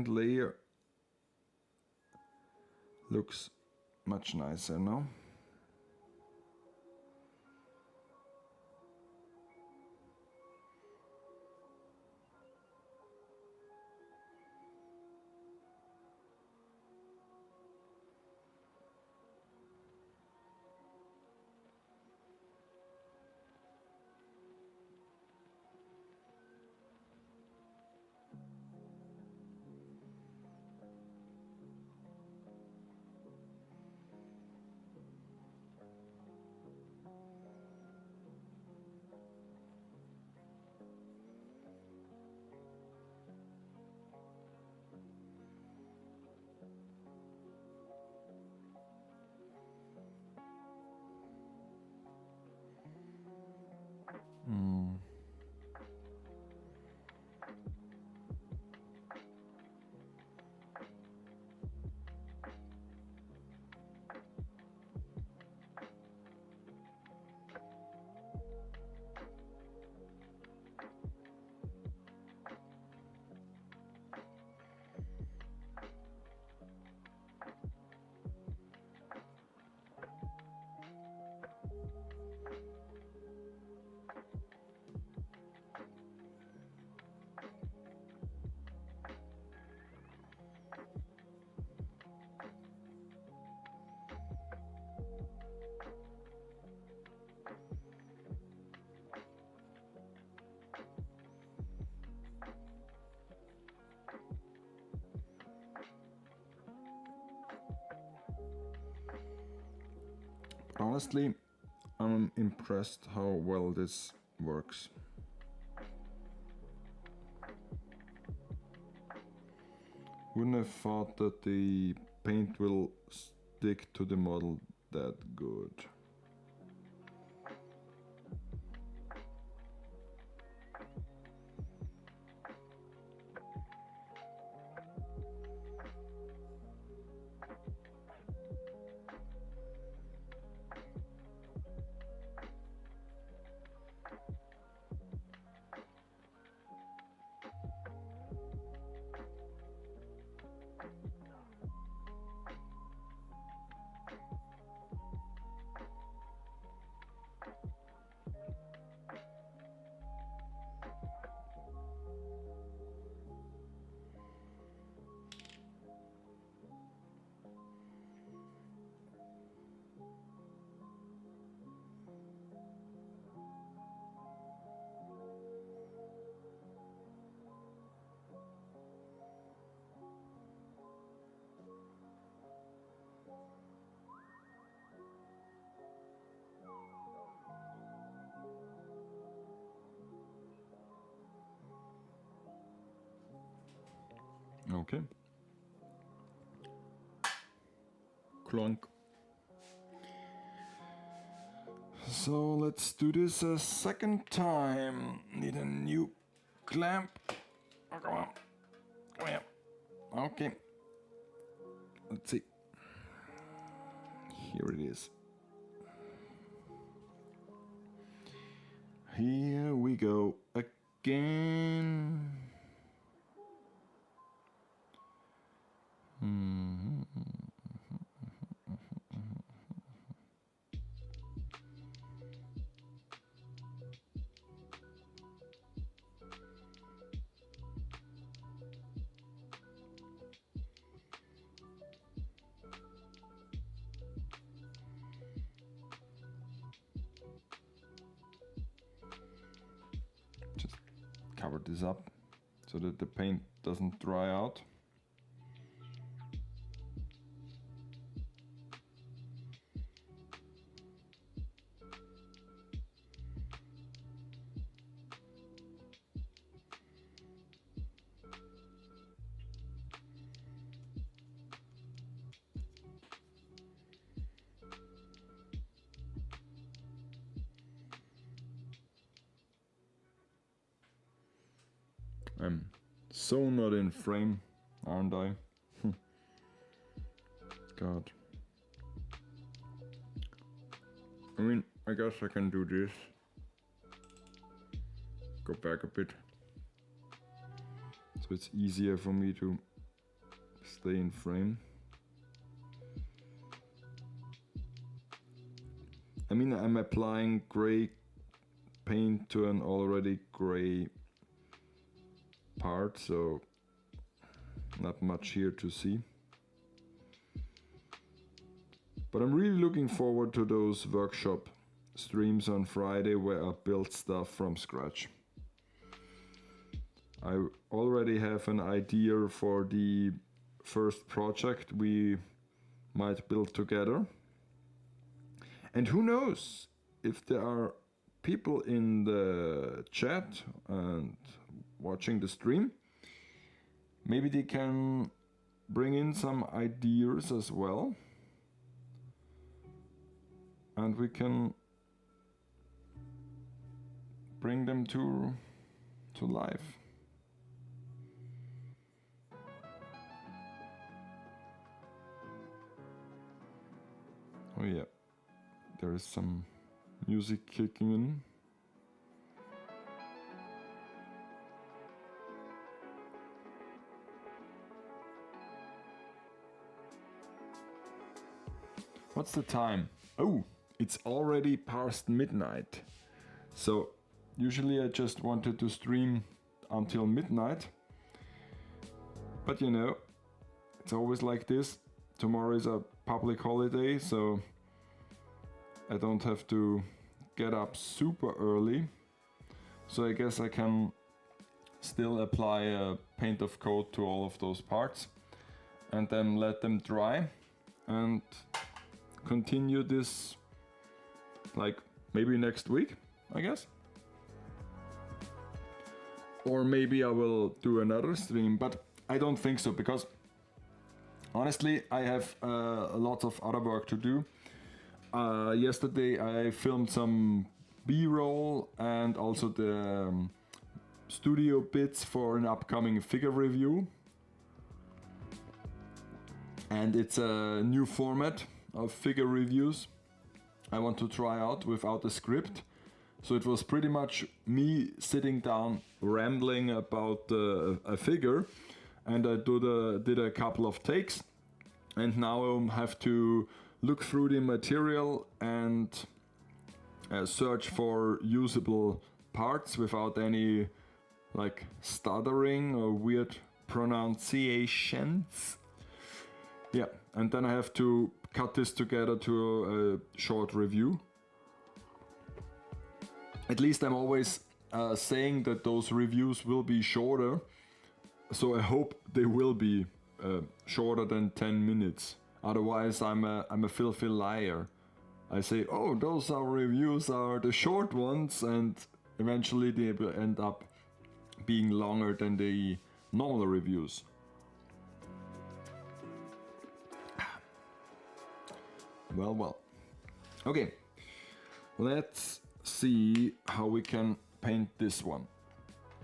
layer looks much nicer now. Honestly, I'm impressed how well this works. Wouldn't have thought that the paint will stick to the model that good. Okay. Clunk. So let's do this a second time. Need a new clamp. Oh, come on. Come here. Okay. Let's see. Here it is. Here we go again. Just cover this up so that the paint doesn't dry out. I'm so not in frame, aren't I? God. I mean, I guess I can do this. Go back a bit. so it's easier for me to stay in frame. I mean, I'm applying gray paint to an already gray part, so not much here to see. But I'm really looking forward to those workshop streams on Friday where I build stuff from scratch. I already have an idea for the first project we might build together. And who knows, if there are people in the chat and watching the stream, maybe they can bring in some ideas as well. And we can bring them to life. Oh yeah, there is some music kicking in. What's the time? Oh, it's already past midnight. So usually I just wanted to stream until midnight. But you know, it's always like this. Tomorrow is a public holiday, so I don't have to get up super early. So I guess I can still apply a paint of coat to all of those parts and then let them dry and continue this like maybe next week, I guess. Or maybe I will do another stream, but I don't think so, because honestly I have a lot of other work to do. Yesterday I filmed some B-roll and also the studio bits for an upcoming figure review. And it's a new format of figure reviews I want to try out without a script. So it was pretty much me sitting down rambling about a figure, and I did a couple of takes, and now I have to look through the material and search for usable parts without any like stuttering or weird pronunciations. Yeah, and then I have to cut this together to a short review. At least I'm always saying that those reviews will be shorter, so I hope they will be shorter than 10 minutes. Otherwise I'm a filthy liar. I say, oh, those reviews are the short ones, and eventually they will end up being longer than the normal reviews. Well. Okay, let's see how we can paint this one.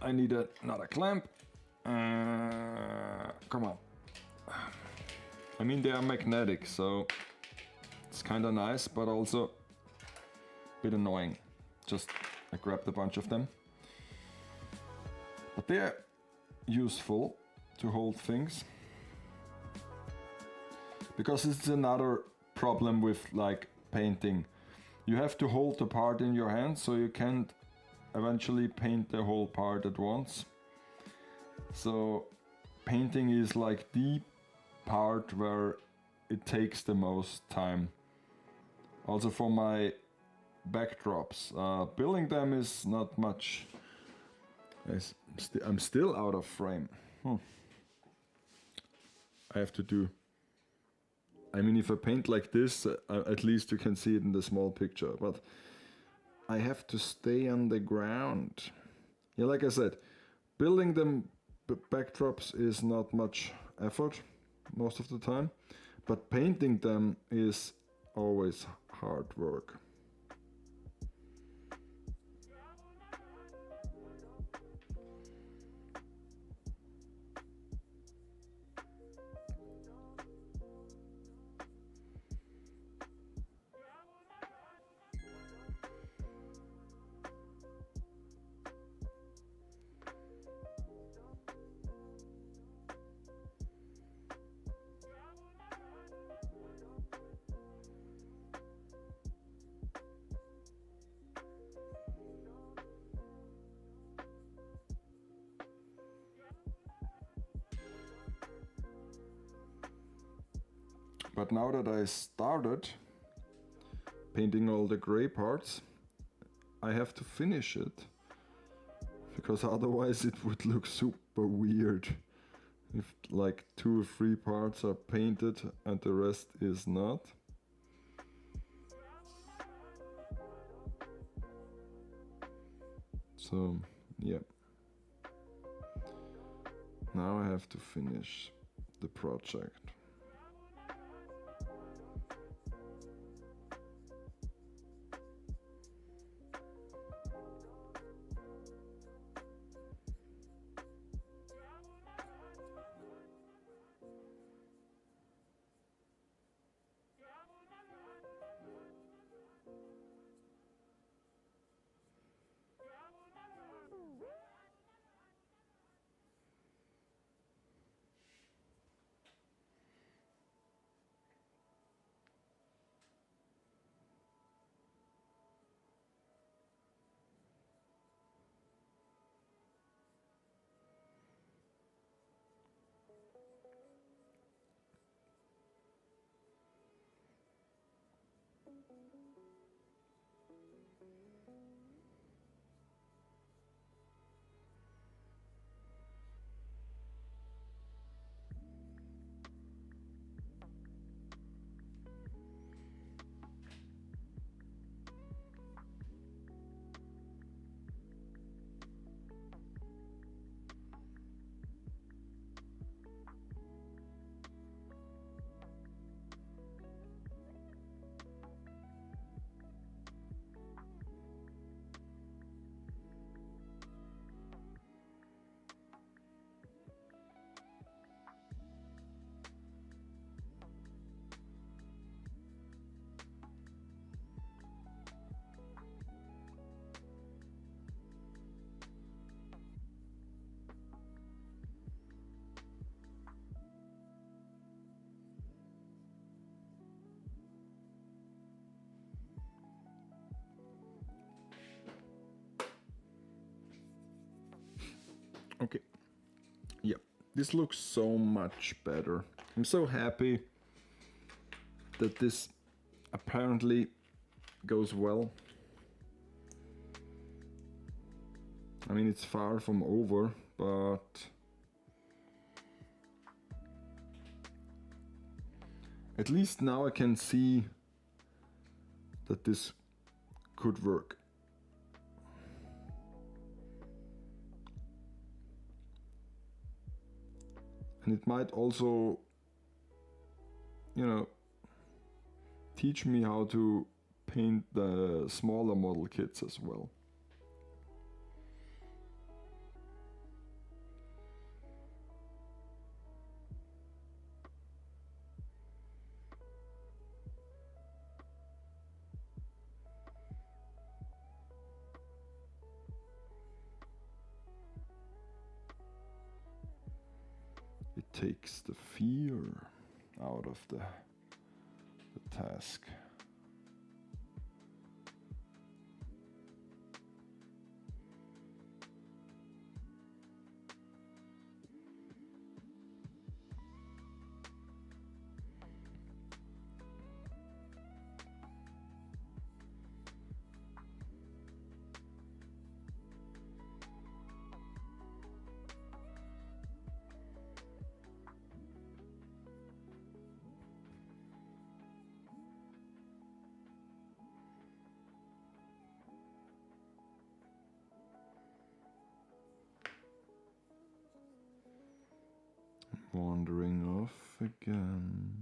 I need another clamp. Come on. I mean, they are magnetic, so it's kind of nice, but also a bit annoying. Just I grabbed a bunch of them. But they're useful to hold things. Because it's another problem with like painting. You have to hold the part in your hand, so you can't eventually paint the whole part at once. So painting is like the part where it takes the most time. Also for my backdrops. Building them is not much. I'm still out of frame. I have to do. I mean, if I paint like this, at least you can see it in the small picture, but I have to stay on the ground. Yeah, like I said, building them backdrops is not much effort most of the time, but painting them is always hard work. But now that I started painting all the gray parts, I have to finish it, because otherwise it would look super weird if like 2 or 3 parts are painted and the rest is not. So yeah, now I have to finish the project. Okay, yeah, this looks so much better. I'm so happy that this apparently goes well. I mean, it's far from over, but at least now I can see that this could work. And it might also, you know, teach me how to paint the smaller model kits as well. It takes the fear out of the task. Wandering off again.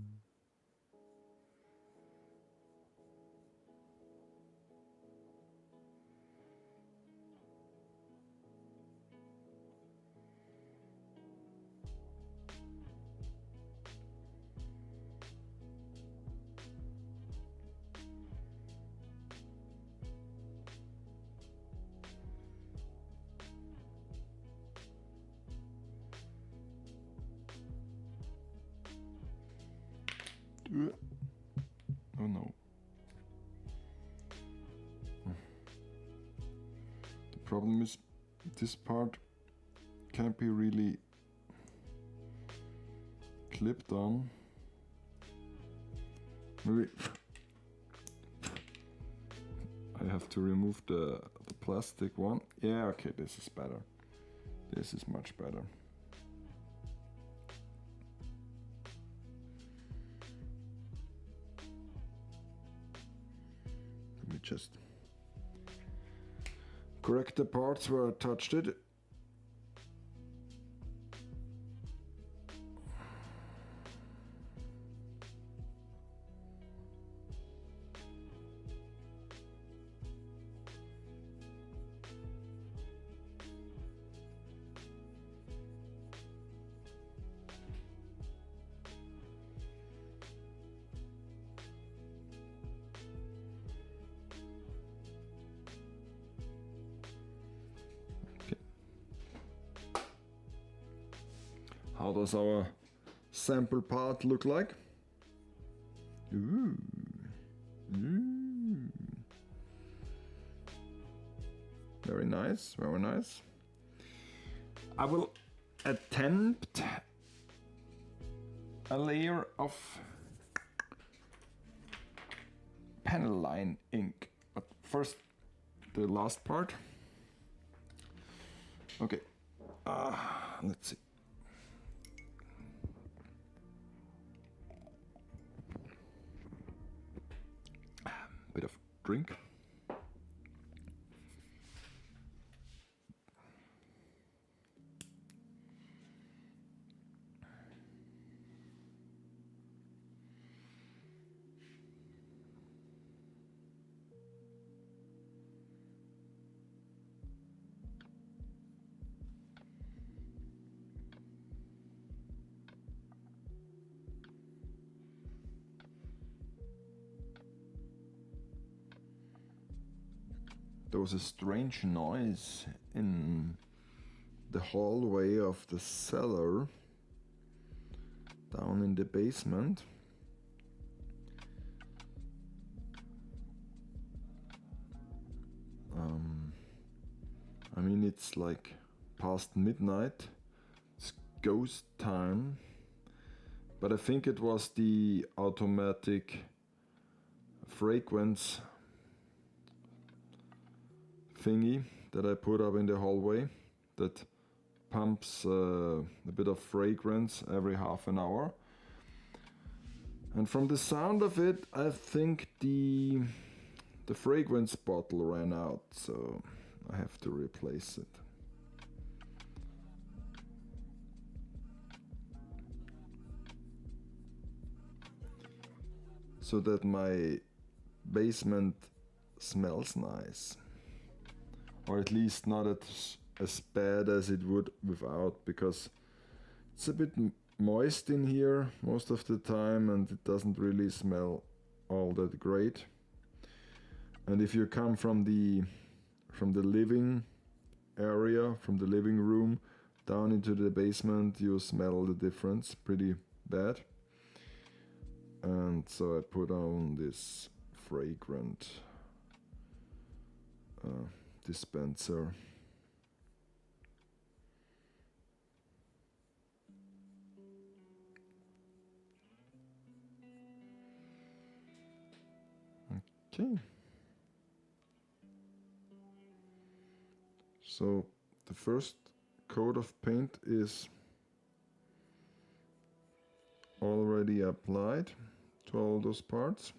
Oh no. The problem is this part can't be really clipped on. Maybe I have to remove the plastic one. Yeah, okay, this is better. This is much better. Let me just correct the parts where I touched it. How does our sample part look like? Ooh. Ooh. Very nice, very nice. I will attempt a layer of panel line ink, but first the last part. Okay, let's see. Bit of drink. There was a strange noise in the hallway of the cellar down in the basement. I mean, it's like past midnight, it's ghost time, but I think it was the automatic fragrance thingy that I put up in the hallway that pumps a bit of fragrance every half an hour. And from the sound of it, I think the fragrance bottle ran out, so I have to replace it. So that my basement smells nice. Or at least not as bad as it would without, because it's a bit moist in here most of the time and it doesn't really smell all that great. And if you come from the living area, from the living room down into the basement, you smell the difference pretty bad. And so I put on this fragrant dispenser. Okay. So the first coat of paint is already applied to all those parts.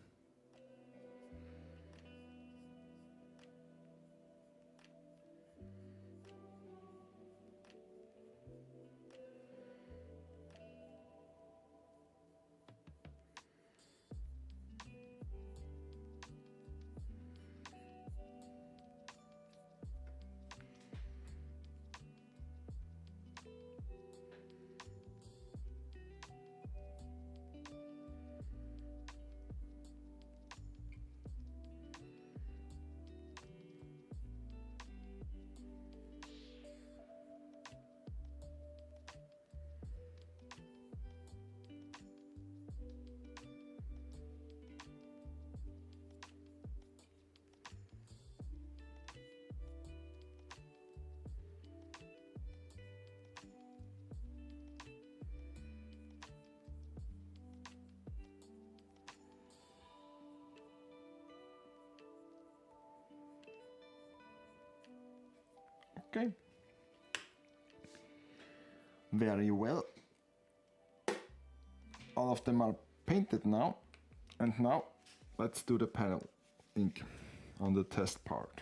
very well. All of them are painted now, and now let's do the panel ink on the test part.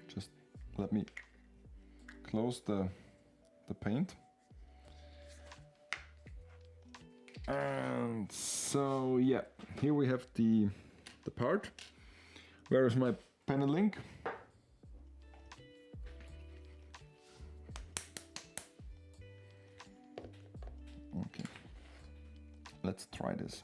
Just let me close the paint. And so yeah, here we have the part. Where is my panel ink? Okay, let's try this.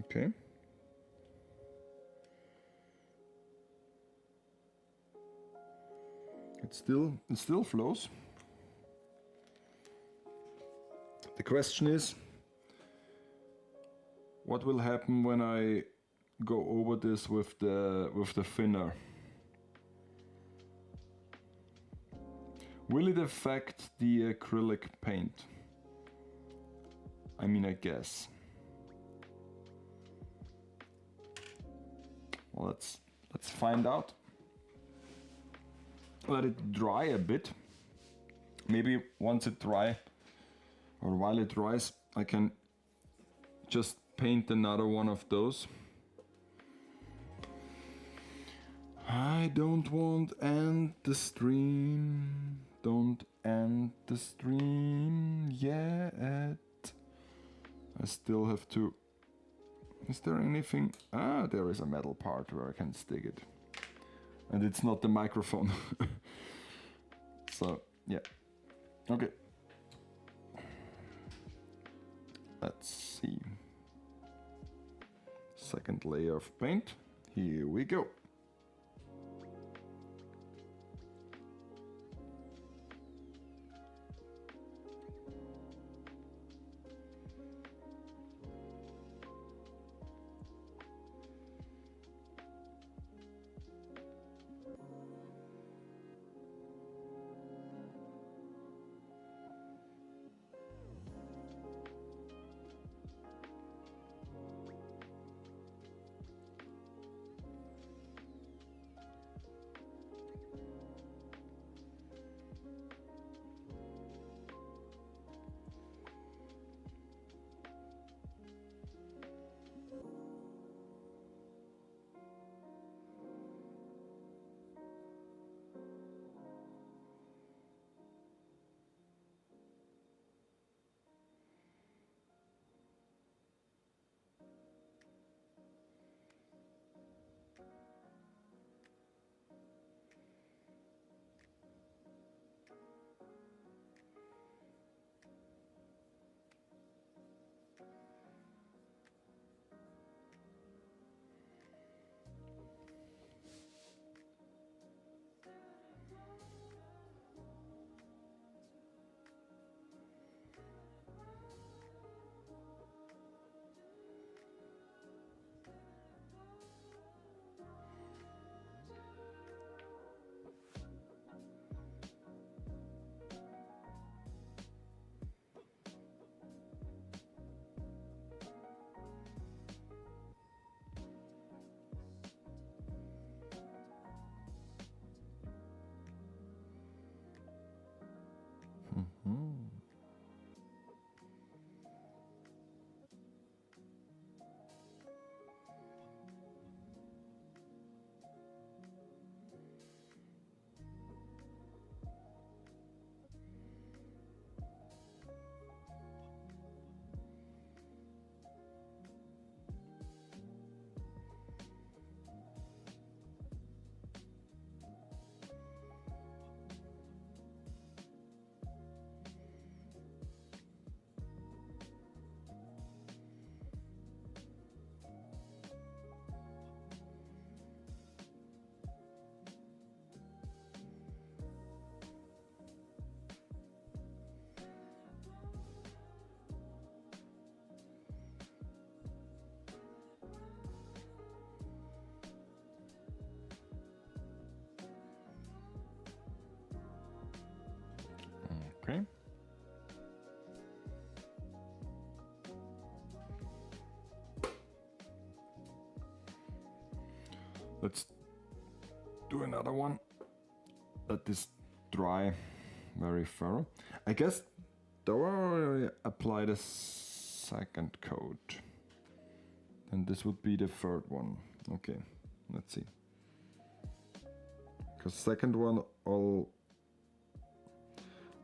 Okay. It still flows. The question is, what will happen when I go over this with the thinner? Will it affect the acrylic paint? I mean, I guess. Well, let's find out. Let it dry a bit. Maybe once it dry, or while it dries, I can just paint another one of those. I don't want end the stream. Don't end the stream yet. I still have to. Is there anything? Ah, there is a metal part where I can stick it. And it's not the microphone. So, yeah. Okay. Let's see. Second layer of paint. Here we go. Let's do another one that is dry, very thorough. I guess though I already applied a second coat, and this would be the third one. Okay, let's see. Because second one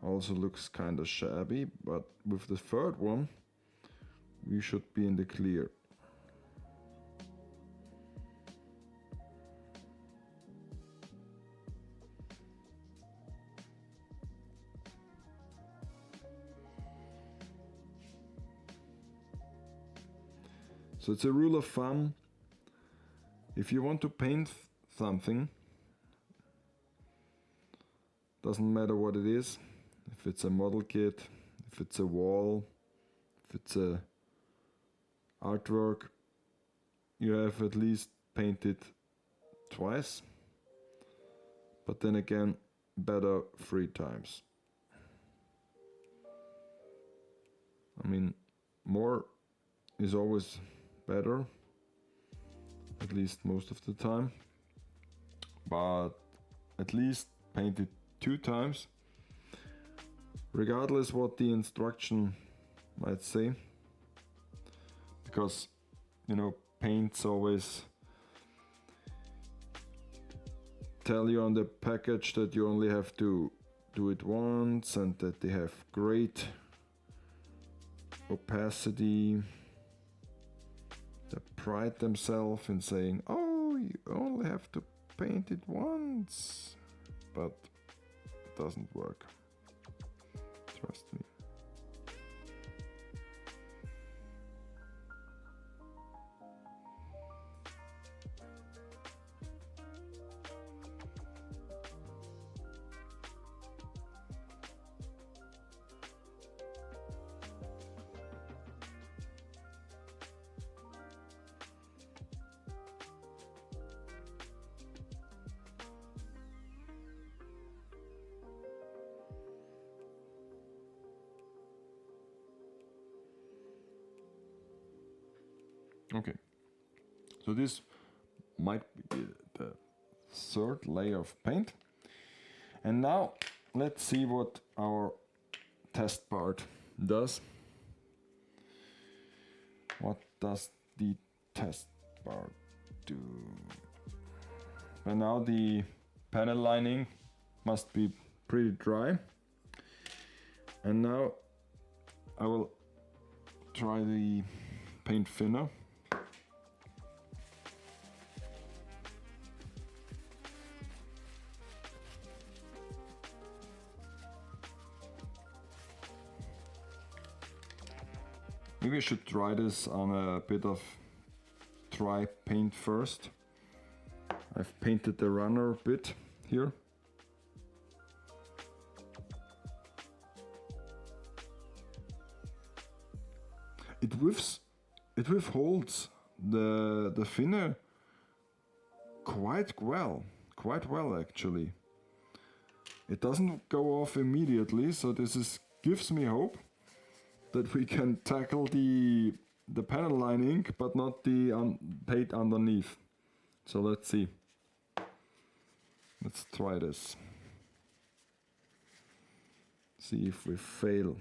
also looks kind of shabby, but with the third one we should be in the clear. So it's a rule of thumb, if you want to paint something, doesn't matter what it is, if it's a model kit, if it's a wall, if it's a artwork, you have at least painted twice, but then again, better 3 times. I mean, more is always better, at least most of the time, but at least paint it 2 times, regardless what the instruction might say, because you know, paints always tell you on the package that you only have to do it once and that they have great opacity. They pride themselves in saying, oh, you only have to paint it once, but it doesn't work, trust me. Okay, so this might be the third layer of paint. And now let's see what our test part does. What does the test part do? By now the panel lining must be pretty dry. And now I will try the paint thinner. Maybe I should try this on a bit of dry paint first. I've painted the runner a bit here. It withholds the thinner quite well actually. It doesn't go off immediately, so this gives me hope that we can tackle the panel lining, but not the paint underneath. So let's see. Let's try this. See if we fail.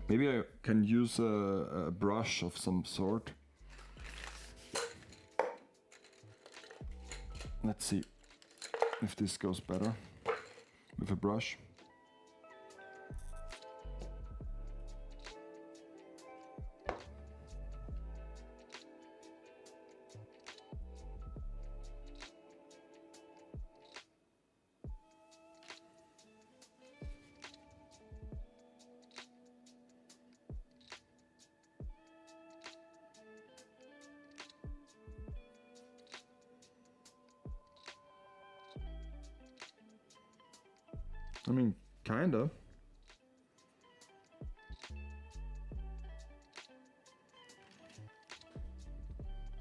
Maybe I can use a brush of some sort. Let's see if this goes better with a brush. I mean, kinda.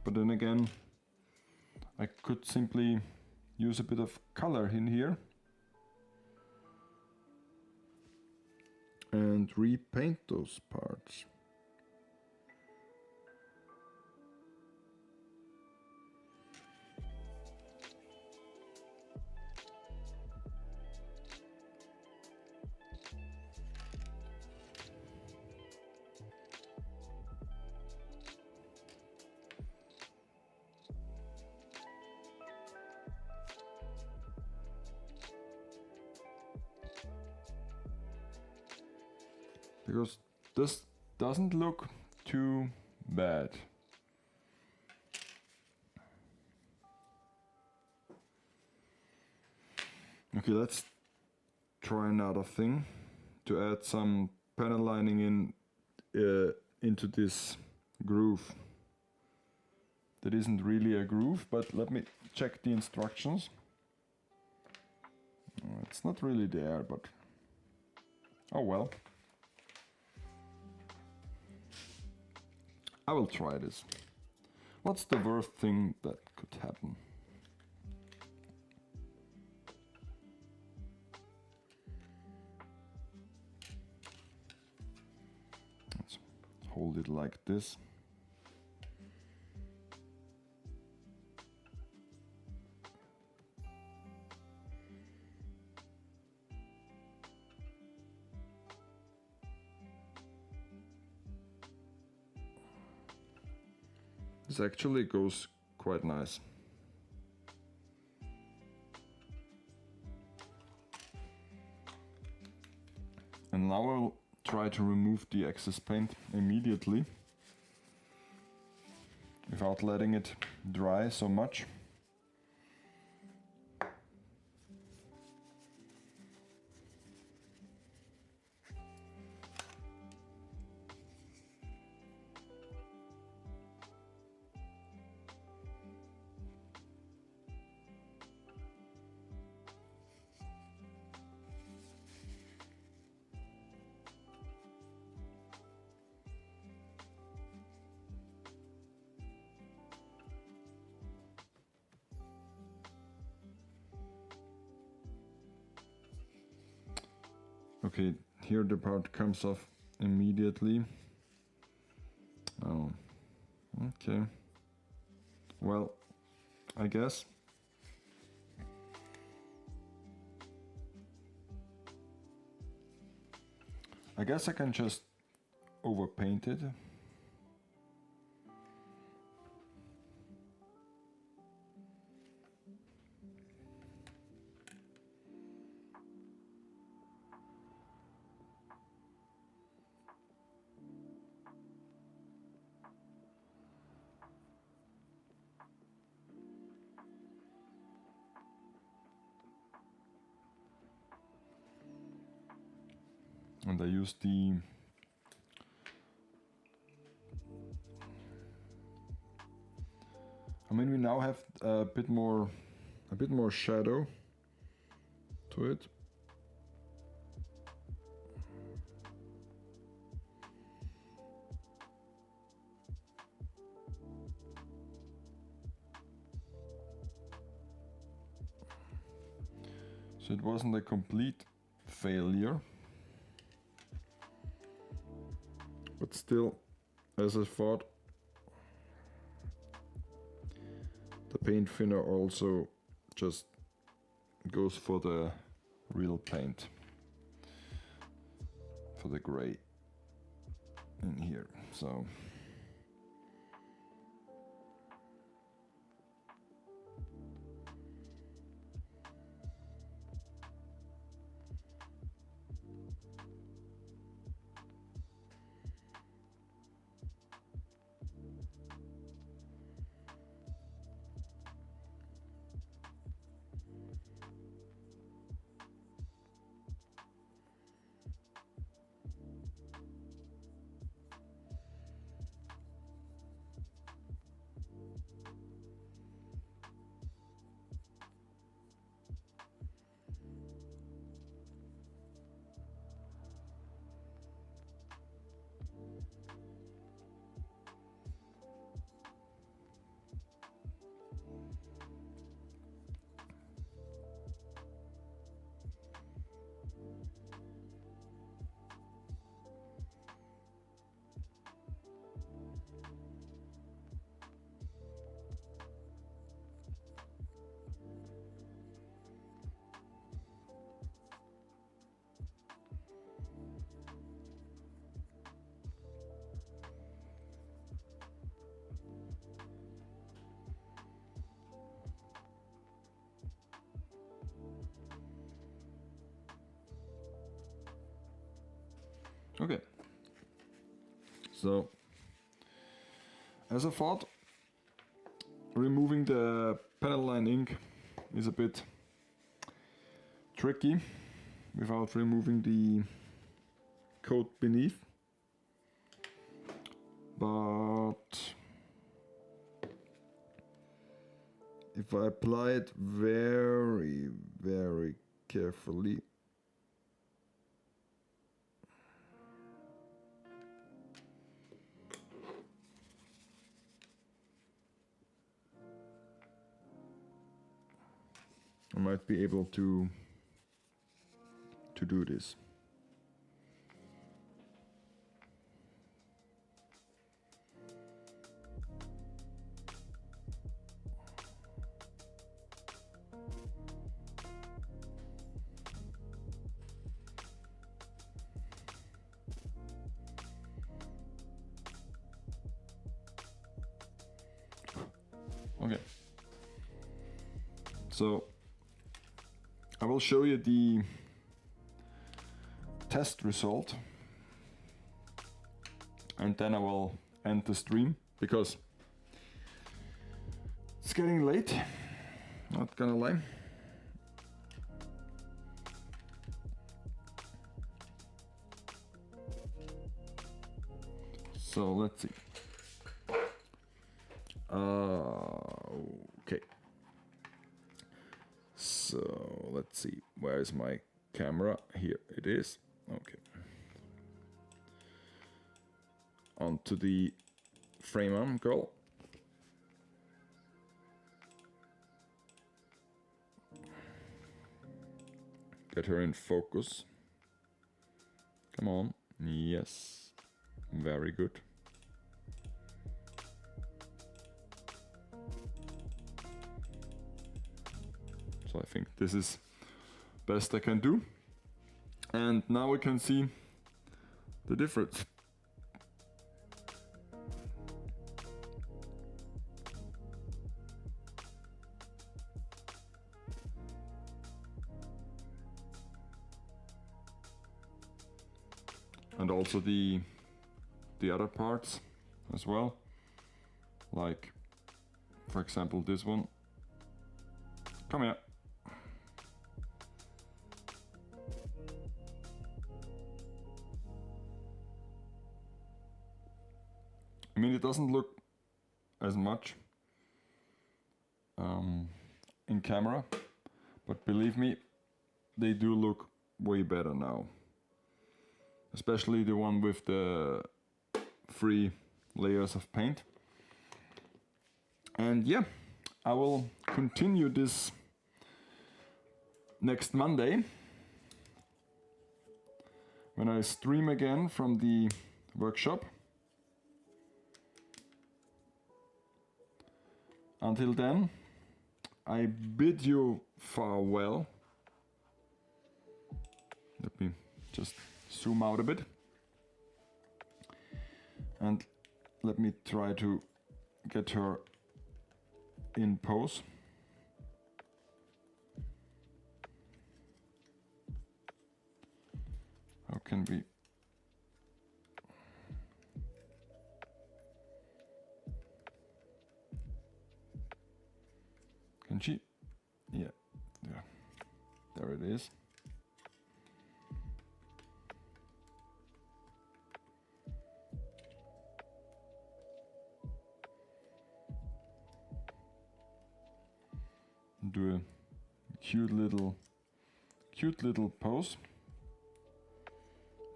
But then again, I could simply use a bit of color in here and repaint those parts. Because this doesn't look too bad. Okay, let's try another thing to add some panel lining into this groove. That isn't really a groove, but let me check the instructions. It's not really there, but oh well. I will try this. What's the worst thing that could happen? Let's hold it like this. This actually goes quite nice. And now I'll try to remove the excess paint immediately without letting it dry so much. Okay, here the part comes off immediately. Oh, okay. Well, I guess. I can just overpaint it. And I use the we now have a bit more shadow to it. So it wasn't a complete failure. But still, as I thought, the paint thinner also just goes for the real paint, for the gray in here. So Okay. So, as I thought, removing the panel line ink is a bit tricky without removing the coat beneath. But if I apply it very, very carefully, I might be able to do this. Okay. So I will show you the test result, and then I will end the stream because it's getting late, not gonna lie. So let's see. Okay. So let's see. Where is my camera? Here it is. Okay. Onto the frame angle. Get her in focus. Come on. Yes. Very good. So I think this is best I can do. And now we can see the difference. And also the other parts as well, like for example this one. Come here. I mean, it doesn't look as much in camera, but believe me, they do look way better now. Especially the one with the 3 layers of paint. And yeah, I will continue this next Monday when I stream again from the workshop. Until then, I bid you farewell. Let me just zoom out a bit. And let me try to get her in pose. How can we... Can she? Yeah, yeah. There it is. Do a cute little pose.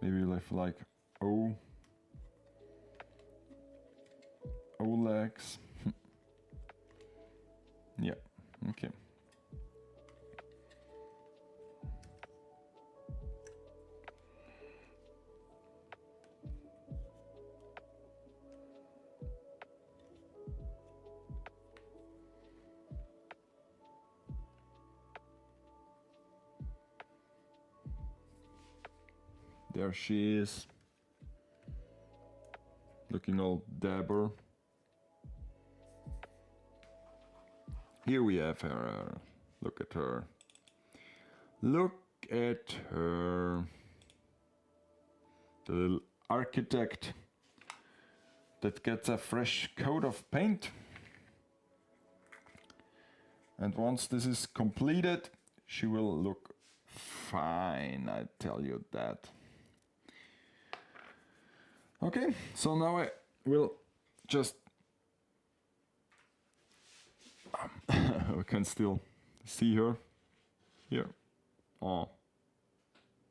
Maybe like O legs. Yeah, okay. There she is, looking all dapper. Here we have her. Look at her. Look at her. the little architect that gets a fresh coat of paint. And once this is completed, she will look fine, I tell you that. Okay, so now I will just we can still see her here. Oh,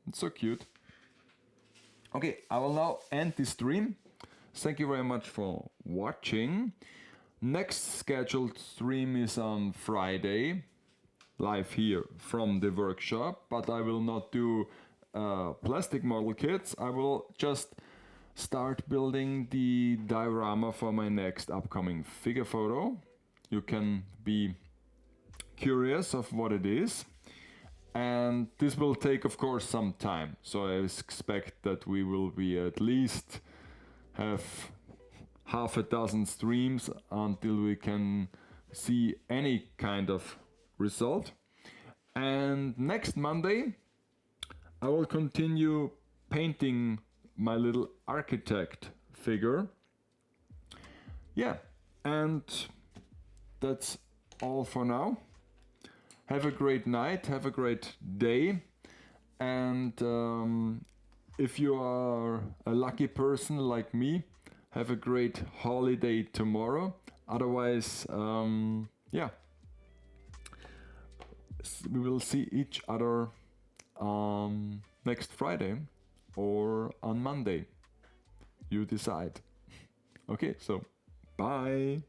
it's so cute. Okay, I will now end this stream. Thank you very much for watching. Next scheduled stream is on Friday, live here from the workshop, but I will not do plastic model kits. I will just start building the diorama for my next upcoming figure photo. You can be curious of what it is. And this will take, of course, some time. So I expect that we will be at least have half a dozen streams until we can see any kind of result. And next Monday, I will continue painting my little architect figure. Yeah, and that's all for now. Have a great night, have a great day, and if you are a lucky person like me, have a great holiday tomorrow. Otherwise, yeah, we will see each other next Friday or on Monday. You decide. Okay, so bye.